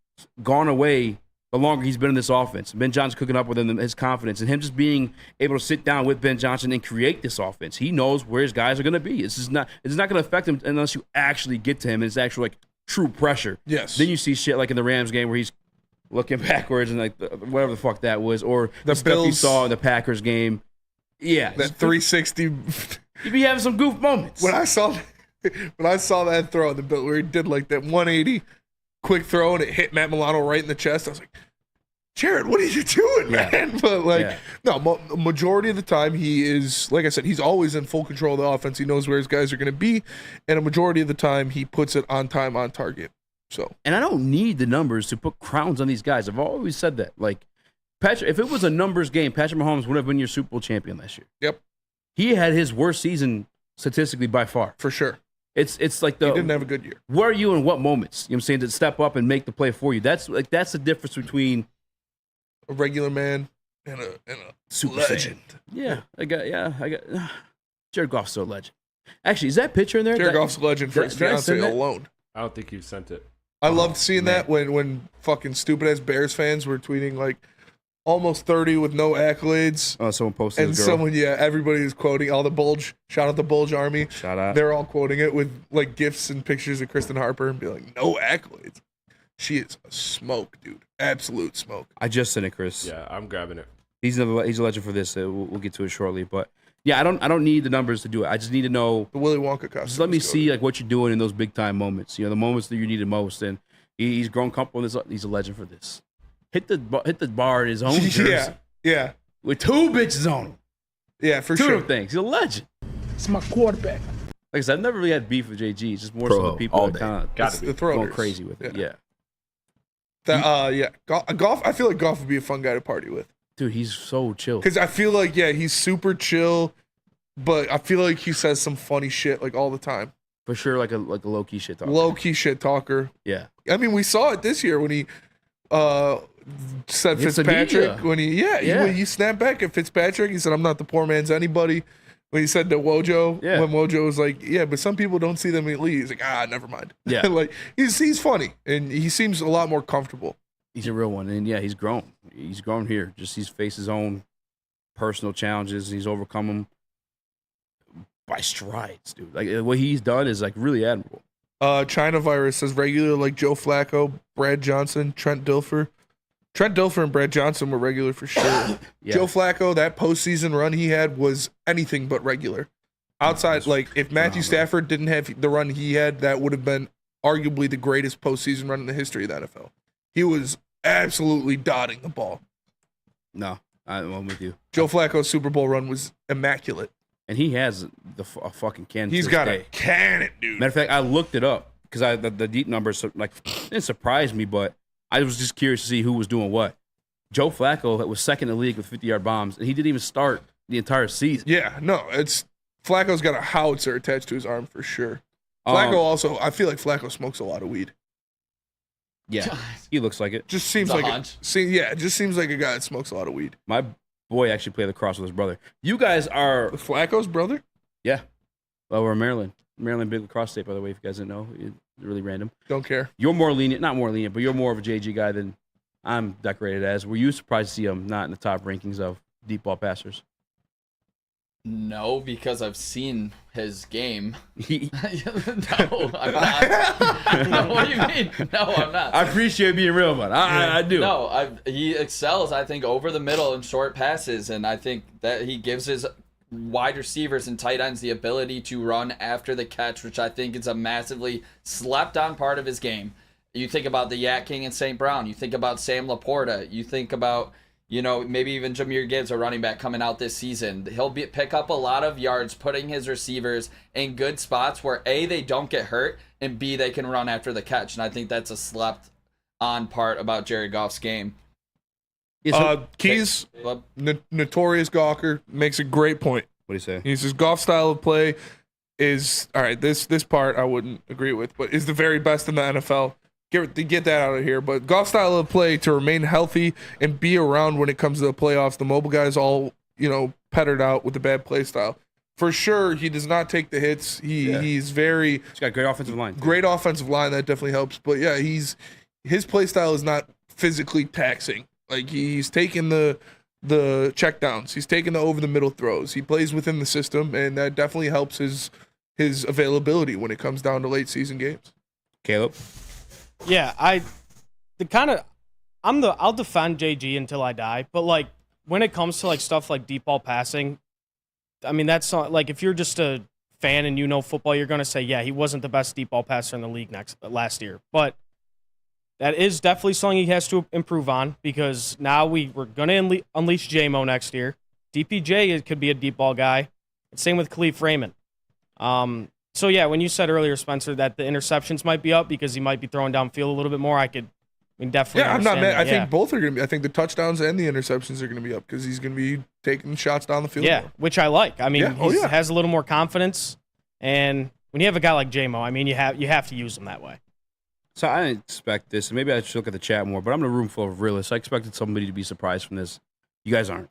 gone away the longer he's been in this offense. Ben Johnson cooking up with him, his confidence, and him just being able to sit down with Ben Johnson and create this offense. He knows where his guys are going to be. It's not going to affect him unless you actually get to him. It's actually like true pressure. Yes. Then you see shit like in the Rams game where he's looking backwards and like whatever the fuck that was, or the stuff you saw in the Packers game. Yeah, that 360. You be having some goof moments. When I saw that throw in the Bill where he did like that 180 quick throw and it hit Matt Milano right in the chest, I was like, Jared, what are you doing, man? But no, majority of the time he is, like I said, he's always in full control of the offense. He knows where his guys are going to be, and a majority of the time he puts it on time, on target. So, and I don't need the numbers to put crowns on these guys. I've always said that. Like, Patrick, if it was a numbers game, Patrick Mahomes would have been your Super Bowl champion last year. Yep. He had his worst season statistically by far. For sure. It's like he didn't have a good year. Where are you in what moments? You know what I'm saying? To step up and make the play for you. That's the difference between a regular man and a super legend. Yeah. I got Jared Goff's still a legend. Actually, is that picture in there? Jared Goff's a legend for his fiance alone. I don't think you sent it. I loved seeing that when fucking stupid ass Bears fans were tweeting like almost 30 with no accolades. Oh, someone posted and his girl. someone, everybody was quoting all the Bulge. Shout out the Bulge Army. Shout out. They're all quoting it with like gifs and pictures of Kristen Harper and be like, no accolades. She is a smoke, dude. Absolute smoke. I just sent it, Chris. Yeah, I'm grabbing it. He's a legend for this. We'll get to it shortly, but yeah, I don't need the numbers to do it. I just need to know the Willy Wonka costume. Just let me see like what you're doing in those big time moments. You know, the moments that you need the most. And he's grown comfortable in this. He's a legend for this. Hit the bar in his own jersey. Yeah. With 2 bitches on him. Yeah, for Two sure. of them things. He's a legend. It's my quarterback. Like I said, I've never really had beef with JG. It's just more so the people that kind of going crazy with it. Yeah. Goff. I feel like Goff would be a fun guy to party with. Dude, he's so chill. Because I feel like he's super chill, but I feel like he says some funny shit like all the time. For sure, like a low key shit talker. Low key shit talker. Yeah. I mean, we saw it this year when he said It's Fitzpatrick. the When he snapped back at Fitzpatrick, he said, "I'm not the poor man's anybody." When he said to Wojo, when Wojo was like, "Yeah, but some people don't see them elite," he's like, never mind. Yeah. Like he's funny and he seems a lot more comfortable. He's a real one, and yeah, he's grown. He's grown here. Just he's faced his own personal challenges. He's overcome them by strides, dude. Like what he's done is like really admirable. China Virus says regular like Joe Flacco, Brad Johnson, Trent Dilfer. Trent Dilfer and Brad Johnson were regular for sure. Yeah. Joe Flacco, that postseason run he had was anything but regular. Outside, like if Matthew Stafford didn't have the run he had, that would have been arguably the greatest postseason run in the history of the NFL. He was absolutely dotting the ball. No, I'm with you. Joe Flacco's Super Bowl run was immaculate. And he has a fucking cannon. He's got a cannon, dude. Matter of fact, I looked it up because the deep numbers like it surprised me, but I was just curious to see who was doing what. Joe Flacco was second in the league with 50-yard bombs, and he didn't even start the entire season. Yeah, no, Flacco's got a howitzer attached to his arm for sure. Flacco also, I feel like Flacco smokes a lot of weed. Yeah, he looks like it. Just seems like it just seems like a guy that smokes a lot of weed. My boy actually played lacrosse with his brother. You guys are Flacco's brother? Yeah, over in Maryland. Maryland Big Lacrosse State, by the way, if you guys didn't know. It's really random. Don't care. You're more lenient, not more lenient, but you're more of a JG guy than I'm decorated as. Were you surprised to see him not in the top rankings of deep ball passers? No, because I've seen his game. No, I'm not. No, what do you mean? No, I'm not. I appreciate being real, but I do. No, he excels, I think, over the middle in short passes, and I think that he gives his wide receivers and tight ends the ability to run after the catch, which I think is a massively slept-on part of his game. You think about the Yak King and St. Brown. You think about Sam Laporta. You think about, maybe even Jahmyr Gibbs, a running back coming out this season. He'll pick up a lot of yards, putting his receivers in good spots where, A, they don't get hurt, and B, they can run after the catch. And I think that's a slept-on part about Jared Goff's game. Keys, notorious gawker, makes a great point. What do you say? He says Goff's style of play is, all right, this part I wouldn't agree with, but is the very best in the NFL. Get that out of here. But Goff's style of play to remain healthy and be around when it comes to the playoffs, the mobile guys all, pettered out with the bad play style. For sure, he does not take the hits. He's got great offensive line. Great offensive line, that definitely helps. But yeah, his play style is not physically taxing. Like, he's taking the checkdowns. He's taking the over the middle throws. He plays within the system, and that definitely helps his availability when it comes down to late season games. Caleb? Yeah, I'll defend JG until I die, but like when it comes to like stuff like deep ball passing, I mean, that's not, like, if you're just a fan and football, you're gonna say, yeah, he wasn't the best deep ball passer in the league last year, but that is definitely something he has to improve on, because now we're going to unleash J-Mo next year. DPJ could be a deep ball guy. Same with Khalif Raymond. So, yeah, when you said earlier, Spencer, that the interceptions might be up because he might be throwing downfield a little bit more, definitely I'm not mad. that. I think both are going to be. I think the touchdowns and the interceptions are going to be up because he's going to be taking shots down the field. Yeah, more. Which I like. I mean, he has a little more confidence. And when you have a guy like J-Mo, I mean, you have to use him that way. So I didn't expect this, and maybe I should look at the chat more, but I'm in a room full of realists. I expected somebody to be surprised from this. You guys aren't.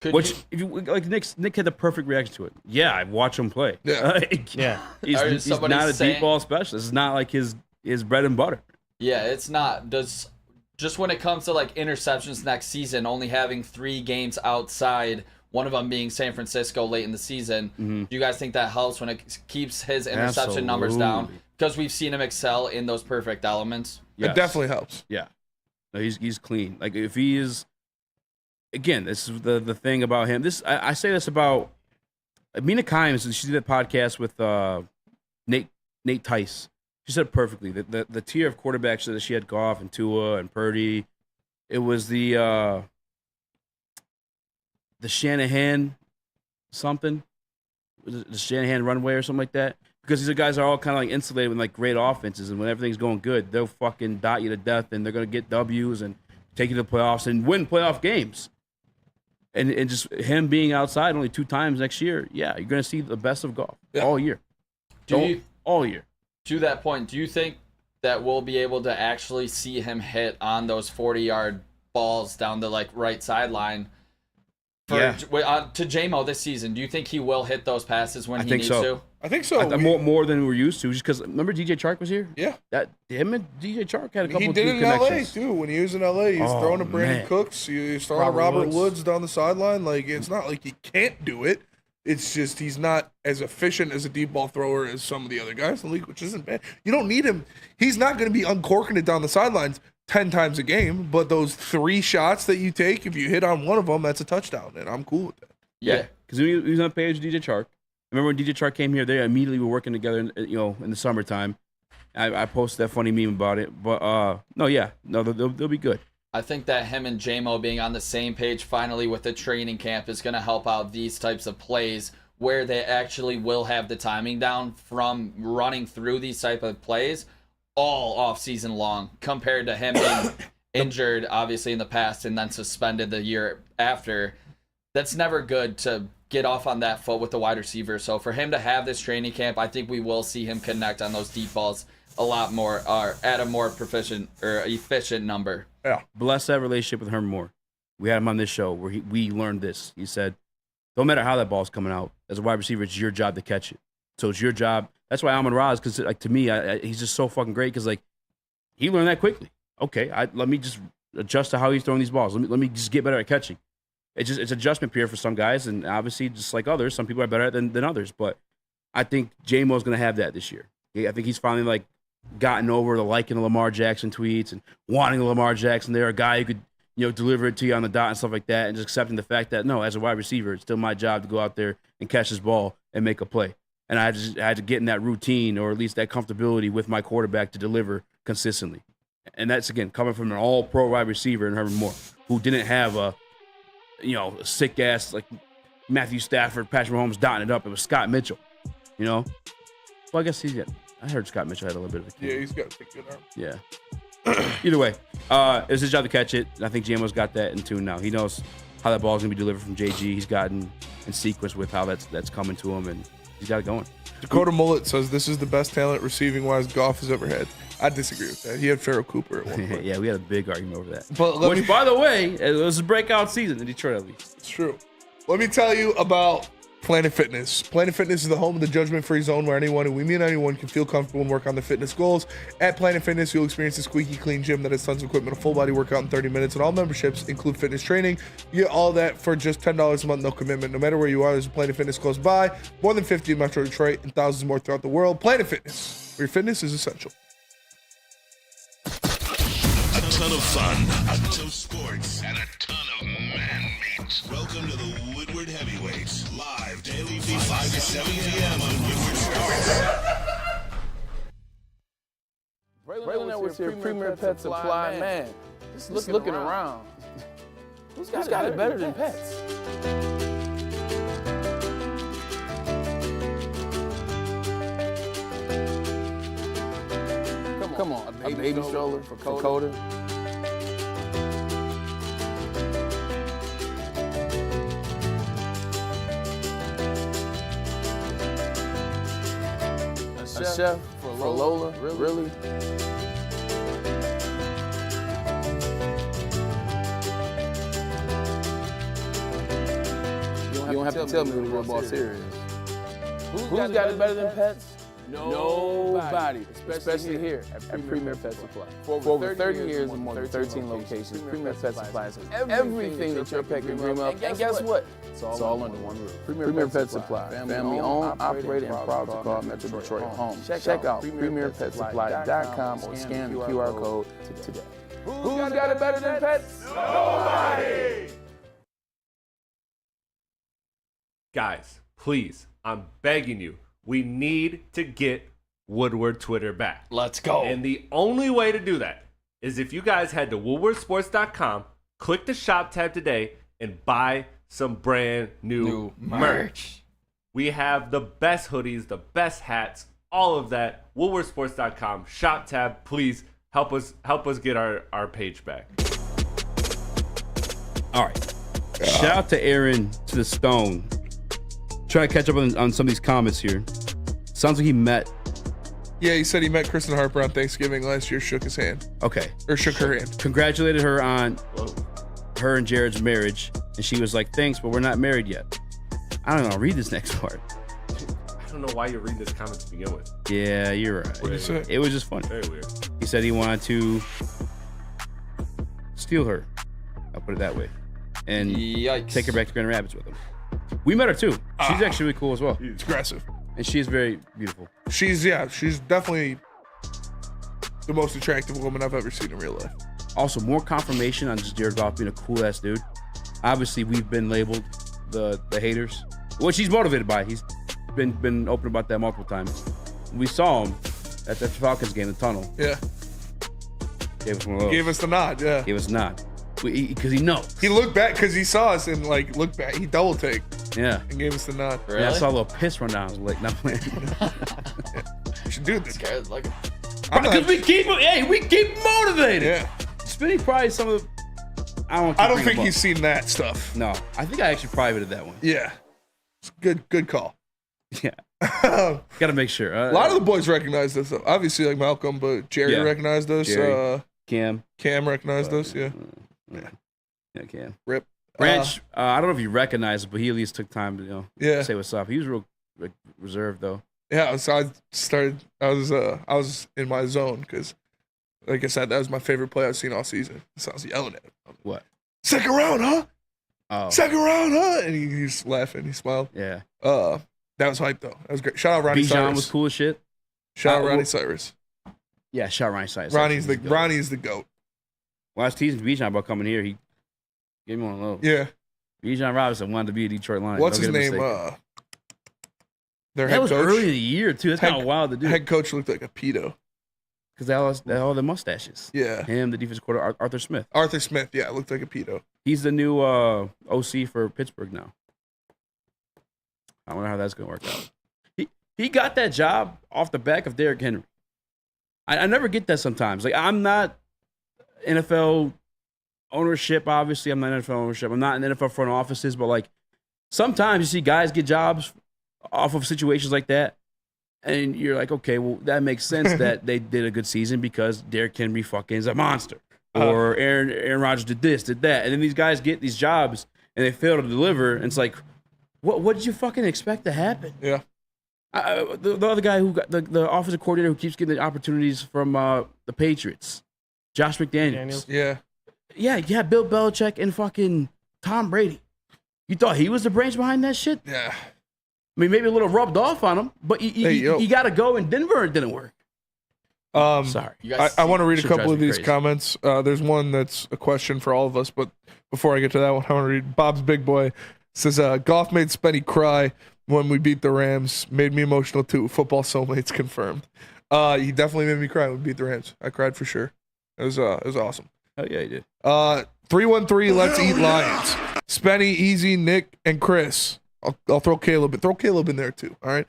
Nick had the perfect reaction to it. Yeah, I watch him play. Yeah. He's not a deep ball specialist. It's not like his bread and butter. Yeah, it's not. Just when it comes to like interceptions next season, only having 3 games outside, one of them being San Francisco late in the season, do you guys think that helps when it keeps his interception numbers down? Because we've seen him excel in those perfect elements. Yes. It definitely helps. Yeah. No, he's clean. Like, if he is, again, this is the thing about him. I say this about Mina Kimes. She did that podcast with Nate Tice. She said it perfectly. The tier of quarterbacks that she had, Goff and Tua and Purdy, it was the Shanahan something. Was it the Shanahan runway or something like that? Because these guys are all kind of like insulated with like great offenses, and when everything's going good, they'll fucking dot you to death, and they're gonna get W's and take you to the playoffs and win playoff games. And just him being outside only 2 times next year, yeah, you're gonna see the best of Goff all year. All year. To that point, do you think that we'll be able to actually see him hit on those 40-yard balls down the like right sideline? To J-Mo this season, do you think he will hit those passes when he needs to? I think so. More than we're used to, just because remember DJ Chark was here. Yeah, him and DJ Chark had a couple. He did it in LA too. When he was in LA, he was throwing to Brandon Cooks. He was throwing to Robert Woods down the sideline. Like, it's not like he can't do it. It's just he's not as efficient as a deep ball thrower as some of the other guys in the league, which isn't bad. You don't need him. He's not going to be uncorking it down the sidelines 10 times a game, but those 3 shots that you take, if you hit on one of them, that's a touchdown, and I'm cool with that. Yeah, because he was on the page with DJ Chark. Remember when DJ Chark came here? They immediately were working together, in the summertime. I posted that funny meme about it, but they'll be good. I think that him and J-Mo being on the same page finally with the training camp is going to help out these types of plays where they actually will have the timing down from running through these type of plays all off season long, compared to him being injured obviously in the past and then suspended the year after. That's never good to get off on that foot with the wide receiver. So for him to have this training camp, I think we will see him connect on those deep balls a lot more, or at a more proficient or efficient number. Yeah. Bless that relationship with Herman Moore. We had him on this show where we learned this. He said, don't matter how that ball's coming out, as a wide receiver, it's your job to catch it. So it's your job. That's why Amon-Ra is, because like to me, he's just so fucking great because like he learned that quickly. Okay, let me just adjust to how he's throwing these balls. Let me just get better at catching. It's adjustment period for some guys, and obviously just like others, some people are better at it than others. But I think J-Mo's going to have that this year. I think he's finally like gotten over the liking of Lamar Jackson tweets and wanting Lamar Jackson there, a guy who could deliver it to you on the dot and stuff like that, and just accepting the fact that no, as a wide receiver, it's still my job to go out there and catch this ball and make a play. And I had to get in that routine, or at least that comfortability with my quarterback to deliver consistently. And that's, again, coming from an all-pro wide receiver in Herman Moore, who didn't have a sick-ass, like, Matthew Stafford, Patrick Mahomes dotting it up. It was Scott Mitchell, Well, I guess I heard Scott Mitchell had a little bit of a Yeah, he's got a pretty good arm. Yeah. Either way, it's his job to catch it. And I think JMO's got that in tune now. He knows how that ball's going to be delivered from JG. He's gotten in sequence with how that's coming to him, and he's got it going. Dakota Mullet says this is the best talent receiving-wise Goff has ever had. I disagree with that. He had Pharaoh Cooper at one point. Yeah, we had a big argument over that. But Which, by the way, it was a breakout season in Detroit, at least. It's true. Let me tell you about Planet Fitness. Planet Fitness is the home of the judgment-free zone where anyone, and we mean anyone, can feel comfortable and work on their fitness goals. At Planet Fitness, you'll experience a squeaky clean gym that has tons of equipment, a full-body workout in 30 minutes, and all memberships include fitness training. You get all that for just $10 a month, no commitment. No matter where you are, there's a Planet Fitness close by, more than 50 in Metro Detroit, and thousands more throughout the world. Planet Fitness, where your fitness is essential. A ton of fun, a ton of sports, and a ton of man-meat. Welcome to the Woodward Heavyweights, live daily from 5 to 7 p.m. on Woodward Sports. Braylon Edwards here, Premier Pet Supply. Man, just looking around. Who's got it better than pets? Come on, a baby stroller for Coda. A chef for Lola, really? You don't have to tell me who the real boss here is. Who's got it better than pets? Nobody, especially here at Premier Pet Supply. For over 30 years and more than 13 locations, Premier Pet Supply has everything that your pet can dream of. And guess what? It's all under one roof. Premier Pet Supply, family owned, operated, and proud to call Metro Detroit home. Check out PremierPetSupply.com or scan the QR code today. Who's got it better than pets? Nobody! Guys, please, I'm begging you. We need to get Woodward Twitter back. Let's go. And the only way to do that is if you guys head to woodwardsports.com, click the shop tab today, and buy some brand new merch. We have the best hoodies, the best hats, all of that. woodwardsports.com, shop tab. Please help us get our page back. All right. Shout out to Aaron to the Stone. Trying to catch up on some of these comments here. Sounds like he met. Yeah, he said he met Kristen Harper on Thanksgiving last year, shook his hand. Okay. Or shook her hand. Congratulated her on her and Jared's marriage. And she was like, thanks, but we're not married yet. I don't know. Read this next part. I don't know why you're reading this comment to begin with. Yeah, you're right. What did he say? It was just funny. Very weird. He said he wanted to steal her. I'll put it that way. And take her back to Grand Rapids with him. We met her too. She's actually really cool as well. It's aggressive. And she's very beautiful. She's definitely the most attractive woman I've ever seen in real life. Also, more confirmation on just Jared Goff being a cool ass dude. Obviously, we've been labeled the haters, which he's motivated by. He's been open about that multiple times. We saw him at the Falcons game in the tunnel. Yeah. Gave us one of those. Gave us the nod, yeah. Gave us a nod. Because he knows. He looked back because he saw us and looked back. He double taked. Yeah. And gave us the nod. Really? Yeah, I saw a little piss run down. I was like, not playing. You should do this. Scared like because we keep motivated. Yeah. Spinning probably some of the. I don't think he's seen that stuff. No, I think I actually privated that one. Yeah. It's good call. Yeah. Got to make sure. A lot of the boys recognized us. Obviously, like Malcolm, but Jerry recognized us. Jerry, Cam recognized us. Yeah. Yeah, Cam. Rip. Branch, I don't know if he recognized it, but he at least took time to say what's up. He was real reserved though. Yeah, so I was in my zone because, like I said, that was my favorite play I've seen all season. So I was yelling at him. What? Second round, huh? Oh. Second round, huh? And he was laughing. He smiled. Yeah. That was hype, though. That was great. Shout out Ronnie Bijan Cyrus. was cool as shit. Shout out Ronnie Cyrus. Yeah, shout out Ronnie Cyrus. Ronnie's the GOAT. When I was teasing Bijan about coming here, he gave me one of those. Yeah. Bijan Robinson wanted to be a Detroit Lion. What's his name? Their head that was coach. early in the year, too. That's kind of wild to do. Head coach looked like a pedo. Because they had all the mustaches. Yeah. Him, the defensive coordinator, Arthur Smith. Arthur Smith, yeah, looked like a pedo. He's the new OC for Pittsburgh now. I wonder how that's going to work out. He got that job off the back of Derrick Henry. I never get that sometimes. Like, I'm not NFL ownership, obviously. I'm not NFL ownership. I'm not in NFL front offices, but, like, sometimes you see guys get jobs off of situations like that, and you're like, okay, well, that makes sense that they did a good season because Derrick Henry fucking is a monster. Or Aaron Rodgers did this, did that. And then these guys get these jobs, and they fail to deliver, and it's like, what did you fucking expect to happen? Yeah. The other guy who got the offensive coordinator who keeps getting the opportunities from the Patriots, Josh McDaniels. Yeah, Bill Belichick and fucking Tom Brady. You thought he was the brains behind that shit? Yeah. I mean, maybe a little rubbed off on him, but you got to go in Denver. It didn't work. Sorry. I want to read a couple of these comments. There's one that's a question for all of us, but before I get to that one, I want to read Bob's Big Boy. Says, Goff made Spenny cry when we beat the Rams. Made me emotional too. Football soulmates confirmed. He definitely made me cry when we beat the Rams. I cried for sure. It was awesome. Oh yeah, he did. 313, let's eat Lions. Spenny, Easy, Nick, and Chris. I'll throw Caleb. Throw Caleb in there too. All right.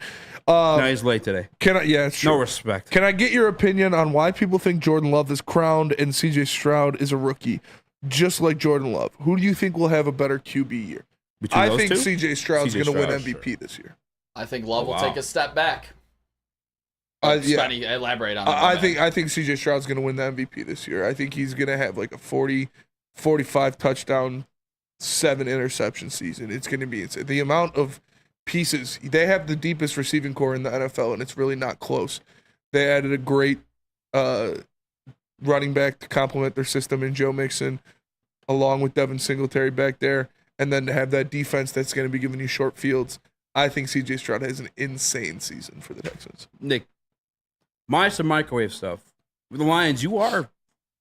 No, he's late today. Yeah, sure. No respect. Can I get your opinion on why people think Jordan Love is crowned and CJ Stroud is a rookie, just like Jordan Love? Who do you think will have a better QB year? I think CJ Stroud's going to win MVP this year. I think Love will take a step back. Elaborate on that. I think CJ Stroud's going to win the MVP this year. I think he's going to have like a 40, 45 touchdown, 7 interception season. It's going to be insane. The amount of pieces. They have the deepest receiving core in the NFL, and it's really not close. They added a great running back to complement their system in Joe Mixon, along with Devin Singletary back there. And then to have that defense that's going to be giving you short fields, I think C.J. Stroud has an insane season for the Texans. Nick, minus the microwave stuff. With the Lions, you are,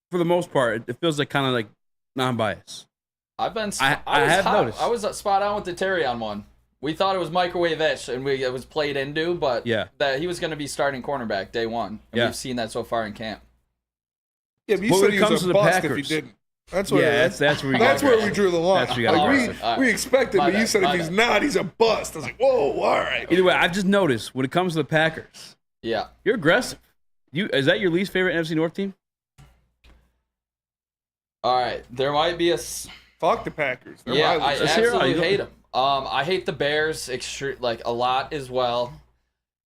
for the most part, it feels like kind of like non-biased. I've been. I have noticed. I was spot on with the Terry on one. We thought it was microwave-ish, and it was played into, but that he was going to be starting cornerback day one. And we've seen that so far in camp. Yeah, but you said he was a bust if he didn't. That's where we drew the line. We expected, but you said if he's not, he's a bust. I was like, whoa, all right. Either way, I've just noticed when it comes to the Packers, you're aggressive. Is that your least favorite NFC North team? All right, there might be a. Fuck the Packers. I absolutely hate them. I hate the Bears a lot as well.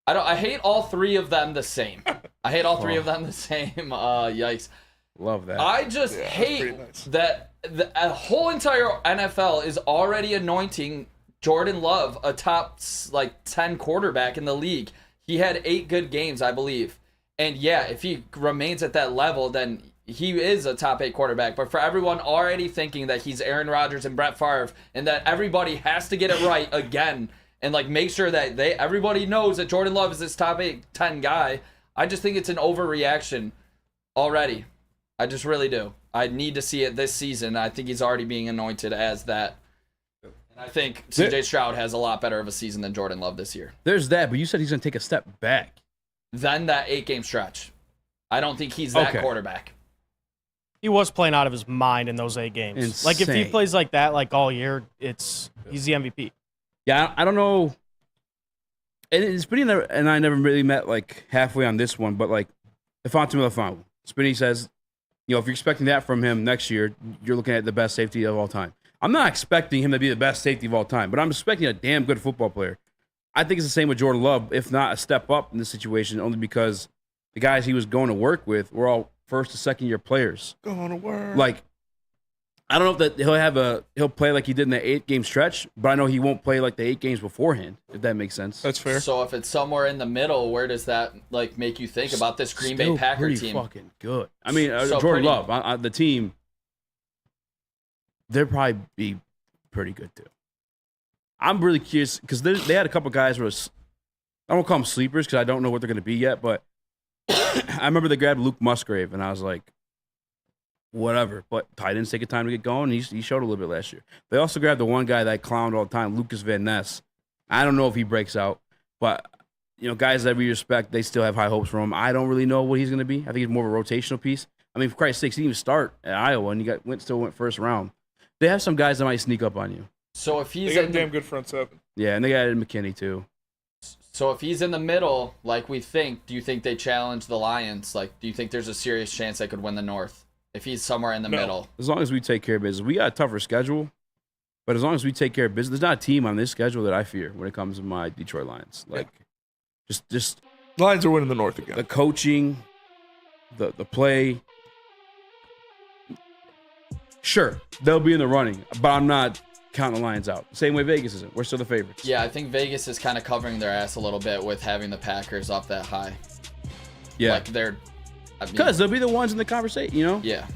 I hate all three of them the same. Yikes. Love that. I just hate that the whole entire NFL is already anointing Jordan Love a top 10 quarterback in the league. He had 8 good games, I believe. And if he remains at that level, then he is a top 8 quarterback. But for everyone already thinking that he's Aaron Rodgers and Brett Favre and that everybody has to get it right again and make sure that everybody knows that Jordan Love is this top 10 guy, I just think it's an overreaction already. I just really do. I need to see it this season. I think he's already being anointed as that. And I think C.J. Stroud has a lot better of a season than Jordan Love this year. There's that, but you said he's going to take a step back. Then that 8-game stretch. I don't think he's that quarterback. He was playing out of his mind in those 8 games. Insane. If he plays like that all year, he's the MVP. Yeah, I don't know. And Spinny and I never really met halfway on this one, but if Fontenot Spinny says, if you're expecting that from him next year, you're looking at the best safety of all time. I'm not expecting him to be the best safety of all time, but I'm expecting a damn good football player. I think it's the same with Jordan Love, if not a step up in this situation, only because the guys he was going to work with were all first to second year players. Going to work. I don't know if he'll play like he did in the 8-game stretch, but I know he won't play like the 8 games beforehand, if that makes sense. That's fair. So if it's somewhere in the middle, where does that like make you think about this Green Bay Packer pretty team? Fucking good. I mean, So Jordan pretty- Love, the team, they'll probably be pretty good too. I'm really curious because they had a couple guys who was, I don't call them sleepers because I don't know what they're going to be yet, but I remember they grabbed Luke Musgrave, and I was like, whatever. But tight ends take a time to get going. He showed a little bit last year. They also grabbed the one guy that I clowned all the time, Lucas Van Ness. I don't know if he breaks out, but guys that we respect, they still have high hopes for him. I don't really know what he's going to be. I think he's more of a rotational piece. I mean, for Christ's sakes, he didn't even start at Iowa, and he still went first round. They have some guys that might sneak up on you. So if he's they got a damn good front seven. Yeah, and they got McKinney too. So if he's in the middle, like we think, do you think they challenge the Lions? Like, do you think there's a serious chance they could win the North if he's somewhere in the middle? As long as we take care of business. We got a tougher schedule, but as long as we take care of business, there's not a team on this schedule that I fear when it comes to my Detroit Lions. Like, just Lions are winning the North again. The coaching, the play. Sure, they'll be in the running, but I'm not counting the Lions out. Same way Vegas isn't. We're still the favorites. Yeah, I think Vegas is kind of covering their ass a little bit with having the Packers up that high. Yeah. Like they're... Because they'll be the ones in the conversation, Yeah.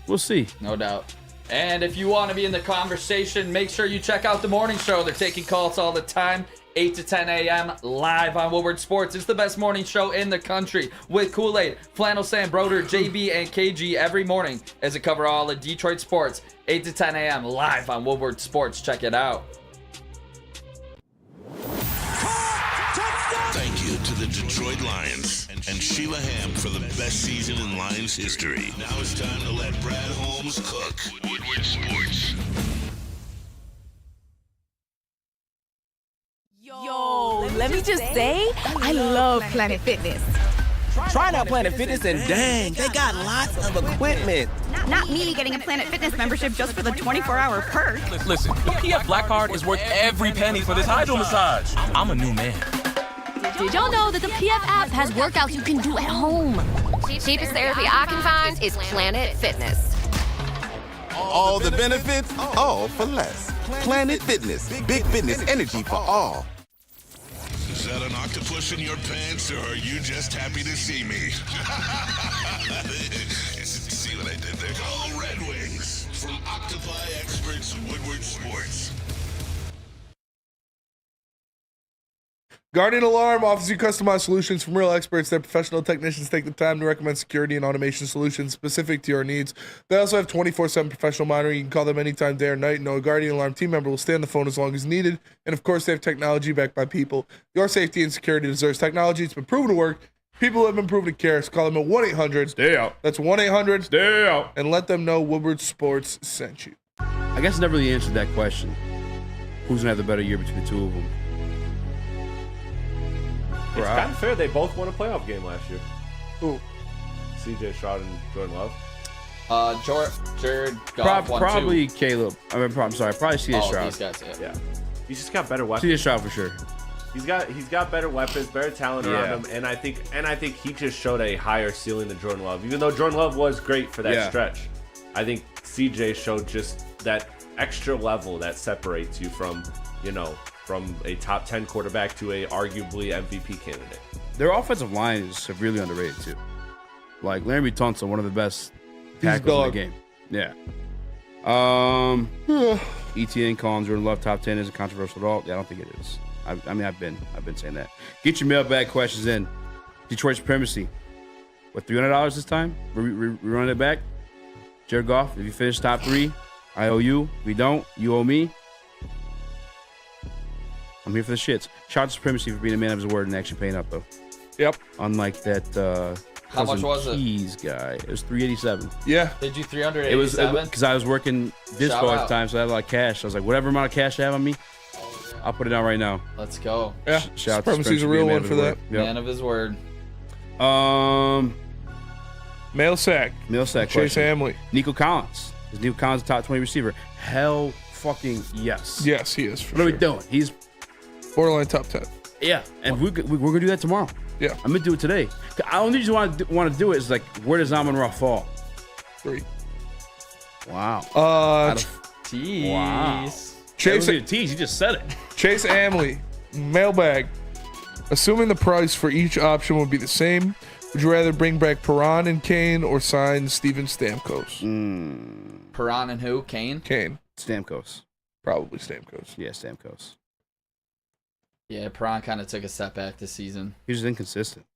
We'll see. No doubt. And if you want to be in the conversation, make sure you check out the morning show. They're taking calls all the time. 8 to 10 a.m. live on Woodward Sports. It's the best morning show in the country with Kool-Aid, Flannel Sam, Broder, JB, and KG every morning as it cover all the Detroit sports. 8 to 10 a.m. live on Woodward Sports. Check it out. Thank you to the Detroit Lions and Sheila Ham for the best season in Lions history. Now it's time to let Brad Holmes cook. Woodward Sports. Yo, let me just say, I love Planet Fitness. Trying out Planet Fitness and dang, they got lots of equipment. Not me getting a Planet Fitness membership just for the 24-hour perk. Listen, the PF Black Card is worth every penny for this hydro massage. I'm a new man. Did y'all know that the PF app has workouts you can do at home? Cheapest therapy I can find is Planet Fitness. All the benefits, all for less. Planet Fitness, big fitness energy for all. Is that an octopus in your pants, or are you just happy to see me? See what I did there? All Red Wings from Octopi Experts Woodward Sports. Guardian Alarm offers you customized solutions from real experts. Their professional technicians take the time to recommend security and automation solutions specific to your needs. They also have 24/7 professional monitoring. You can call them anytime, day or night. No Guardian Alarm team member will stay on the phone as long as needed. And of course, they have technology backed by people. Your safety and security deserves technology. It's been proven to work. People have been proven to care. So call them at 1-800-STAY-OUT. That's 1-800-STAY-OUT. And let them know Woodward Sports sent you. I guess I never really answered that question. Who's going to have the better year between the two of them? It's kind of fair. They both won a playoff game last year. Who? CJ Stroud and Jordan Love. Jared Goff won probably too. Caleb. I'm sorry. Probably CJ Stroud. These guys, yeah. He's just got better weapons. CJ Stroud for sure. He's got better weapons, better talent around him, and I think he just showed a higher ceiling than Jordan Love. Even though Jordan Love was great for that stretch, I think CJ showed just that extra level that separates you from a top 10 quarterback to a arguably MVP candidate. Their offensive line is severely underrated too. Like Laramie Tunsil, one of the best tackles in the game. Yeah. ETN calling Jordan Love top 10 is a controversial at all. Yeah, I don't think it is. I mean, I've been saying that. Get your mailbag questions in. Detroit supremacy. What, $300 this time? We running it back. Jared Goff, if you finish top 3, I owe you. If we don't, you owe me. I'm here for the shits. Shout out to Supremacy for being a man of his word and actually paying up, though. Yep. Unlike that How much was it? Keys guy. It was $387. Yeah. Did you 387? It was because I was working disco at the time, so I had a lot of cash. I was like, whatever amount of cash I have on me, I'll put it down right now. Let's go. Yeah. Shout out to Supremacy's a real one for that. Yep. Man of his word. Mail sack. Chase Hamley. Nico Collins. Is Nico Collins a top 20 receiver? Hell fucking yes. Yes, he is. For what are sure. we doing? He's borderline top 10. Yeah, and we're gonna do that tomorrow. Yeah, I'm gonna do it today. I only just want to do it is like, where does Amon-Ra fall? 3. Wow. Tease. Wow. Chase, tease. You just said it. Chase Amley, mailbag. Assuming the price for each option would be the same, would you rather bring back Perron and Kane or sign Steven Stamkos? Perron and who? Kane? Kane. Stamkos. Probably Stamkos. Yeah, Stamkos. Yeah, Perron kind of took a step back this season. He was inconsistent.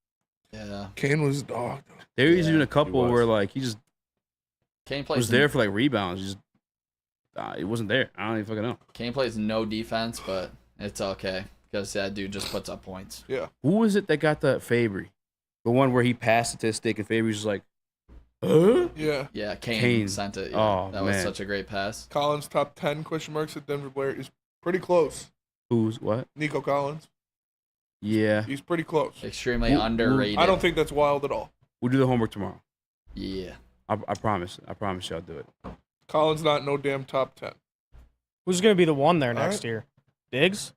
Yeah. Kane was a dog. There was even a couple where like he just Kane plays was there for like rebounds. He just he wasn't there. I don't even fucking know. Kane plays no defense, but it's okay because that dude just puts up points. Yeah. Who was it that got the Fabry? The one where he passed it to his stick and Fabry was just like, huh? Yeah. Yeah, Kane sent it. Yeah. Oh, that was such a great pass. Collins top 10 ? At Denver Blair is pretty close. Who's what? Nico Collins. Yeah. He's pretty close. Extremely underrated. I don't think that's wild at all. We'll do the homework tomorrow. Yeah. I promise. I promise you I'll do it. Collins not no damn top 10. Who's going to be the one there next year? Diggs?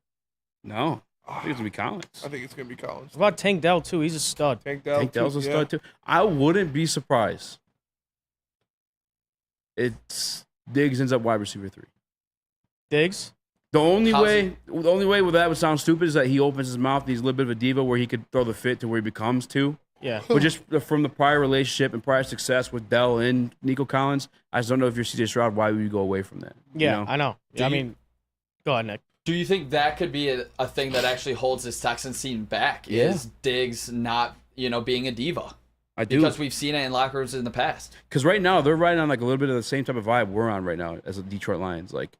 No. I think it's going to be Collins. I think it's going to be Collins. What about Tank Dell, too? He's a stud. Tank Dell's a stud, too. I wouldn't be surprised. It's Diggs ends up wide receiver 3. Diggs? The only way where that would sound stupid is that he opens his mouth and he's a little bit of a diva where he could throw the fit to where he becomes 2. Yeah. But just from the prior relationship and prior success with Dell and Nico Collins, I just don't know if you're CJ Stroud, why would you go away from that? Yeah, you know? I know. Yeah, I mean, go ahead, Nick. Do you think that could be a thing that actually holds this Texans team back? Yeah. Is Diggs not, being a diva? I do. Because we've seen it in locker rooms in the past. Because right now, they're riding on like a little bit of the same type of vibe we're on right now as the Detroit Lions. Like,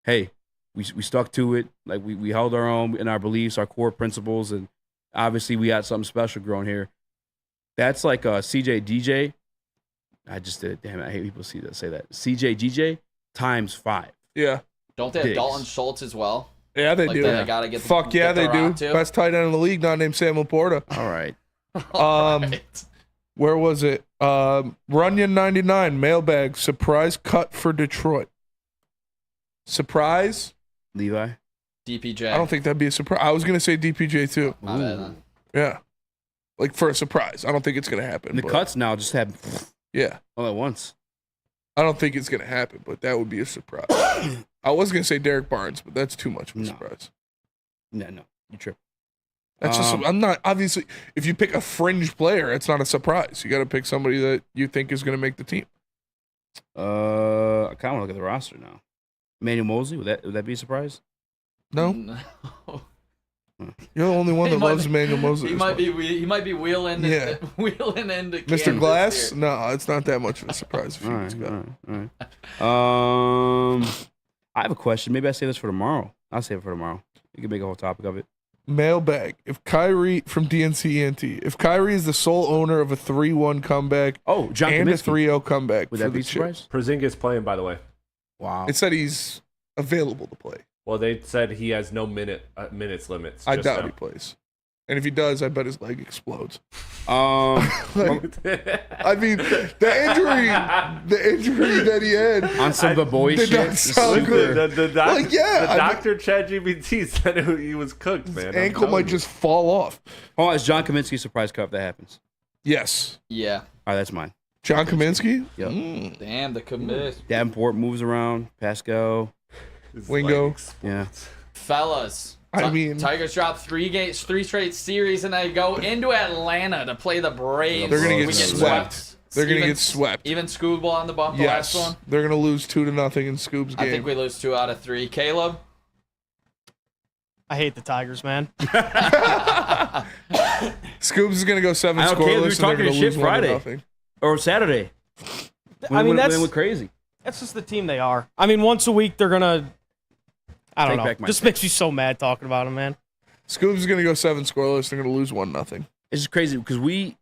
hey, we stuck to it. Like, we held our own in our beliefs, our core principles, and obviously we got something special growing here. That's like CJ DJ. I just did it. Damn it. I hate people say that. CJ DJ times 5. Yeah. Don't they have Dalton Schultz as well? Yeah, they do. They gotta get Fuck yeah, they do. Best tight end in the league, not named Sam Laporta. All right. Where was it? Runyon 99 mailbag surprise cut for Detroit. Surprise? Levi. DPJ. I don't think that'd be a surprise. I was gonna say DPJ too. My bad, then. Yeah, like for a surprise. I don't think it's gonna happen. The cuts now just happen. Yeah, all at once. I don't think it's gonna happen, but that would be a surprise. I was gonna say Derek Barnes, but that's too much of a surprise. No, you trip. That's just. I'm not obviously. If you pick a fringe player, it's not a surprise. You got to pick somebody that you think is gonna make the team. I kind of look at the roster now. Emmanuel Mosley, would that be a surprise? No. You're the only one that loves Emmanuel Mosley. He might be wheeling wheeling into Mr. Glass. No, it's not that much of a surprise. If All right. I have a question. Maybe I say this for tomorrow. I'll save it for tomorrow. You can make a whole topic of it. Mailbag. If Kyrie from DNC if Kyrie is the sole owner of a 3-1 comeback, John and Kaminsky. a 3-0 comeback, Would that be a surprise? Porzingis playing, by the way. Wow. It said he's available to play. Well, they said he has no minutes limits. I just doubt now. he plays. And if he does, I bet his leg explodes. I mean, the injury that he had on some of the boy did shit. not sound good. The doctor ChatGPT said he was cooked, man. His ankle might just fall off. Oh, is John Kaminsky a surprise cut if that happens? Yes. Yeah. All right, that's mine. John Kaminsky? Yep. Damn, the commit. Davenport moves around. Pascal. Wingo. Yeah. Fellas. I mean, Tigers dropped 3 straight series, and they go into Atlanta to play the Braves. They're gonna get We swept. They're gonna get swept. Even Scoob on the bump. Yes. The last one. They're gonna lose 2-0 in Scoob's game. I think we lose 2 out of 3. Caleb. I hate the Tigers, man. Scoobs is gonna go 7 I don't care. We were scoreless, and they're talking gonna shit lose Friday 1-0. or Saturday. I mean, they went crazy. That's just the team they are. I mean, once a week they're gonna. I don't Take know. back my Just pick. makes me so mad talking about them, man. Scoobs is gonna go 7 scoreless. They're gonna lose 1-0. It's just crazy because we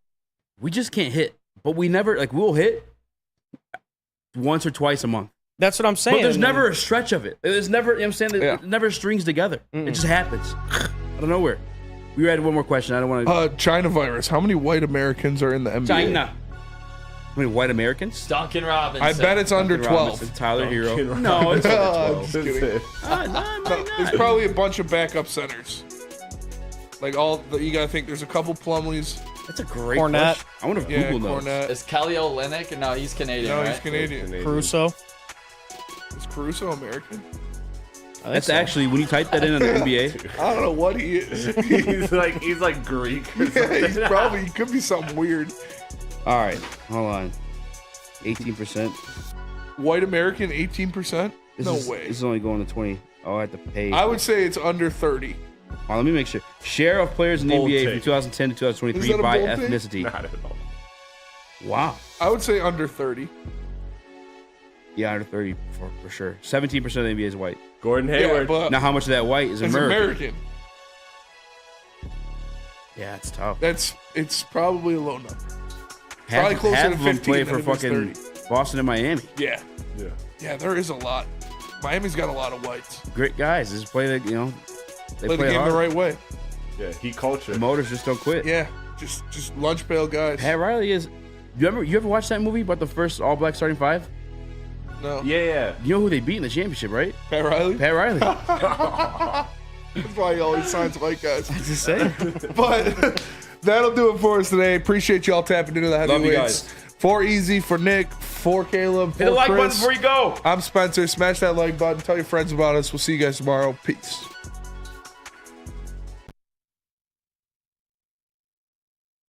just can't hit, but we never we'll hit once or twice a month. That's what I'm saying. But there's never a stretch of it. There's never, you know what I'm saying? It never strings together. Mm-mm. It just happens out of nowhere. We had one more question. I don't want to. China virus. How many white Americans are in the NBA? China. How many white Americans? Duncan Robinson. I bet it's under 12. Tyler Hero. Robinson. No, it's under I'm 12. just kidding. No, there's probably a bunch of backup centers. Like you gotta think there's a couple Plumleys, That's a great Cornette. question. I wonder if Google knows. Cornette. Is Kelly Olynyk? No, he's Canadian, No, right? he's Canadian. Caruso. Is Caruso American? That's actually when you type that in on the NBA. I don't know what he is. he's like Greek. Or Yeah, he's probably, he could be something weird. All right, hold on. 18%. White American, 18%? No way. This is only going to 20. Oh, I have to pay. I would say it's under 30. Let me make sure. Share of players in the Bold NBA take. from 2010 to Is 2023 that a by bold take? ethnicity. Not at all. Wow. I would say under 30. Yeah, under 30 for sure. 17% of the NBA is white. Gordon Hayward. but Now, how much of that white is it's American? American. Yeah, it's tough. It's probably a low number. Half, probably closer half to of them 15 play than for it is fucking 30. Boston and Miami. Yeah. Yeah. Yeah, there is a lot. Miami's got a lot of whites. Great guys. Just play the, they Play the game hard. the right way. Yeah, he culture. The motors just don't quit. Yeah, just lunch pail guys. Pat Riley is. You ever watch that movie about the first All Black starting five? No. Yeah. You know who they beat in the championship, right? Pat Riley? Pat Riley. That's why he always signs white guys. I'm just saying. But that'll do it for us today. Appreciate y'all tapping into the Love you heavyweights. guys. For Easy, for Nick, for Caleb, for Hit the like button Chris. before you go. I'm Spencer. Smash that like button. Tell your friends about us. We'll see you guys tomorrow. Peace.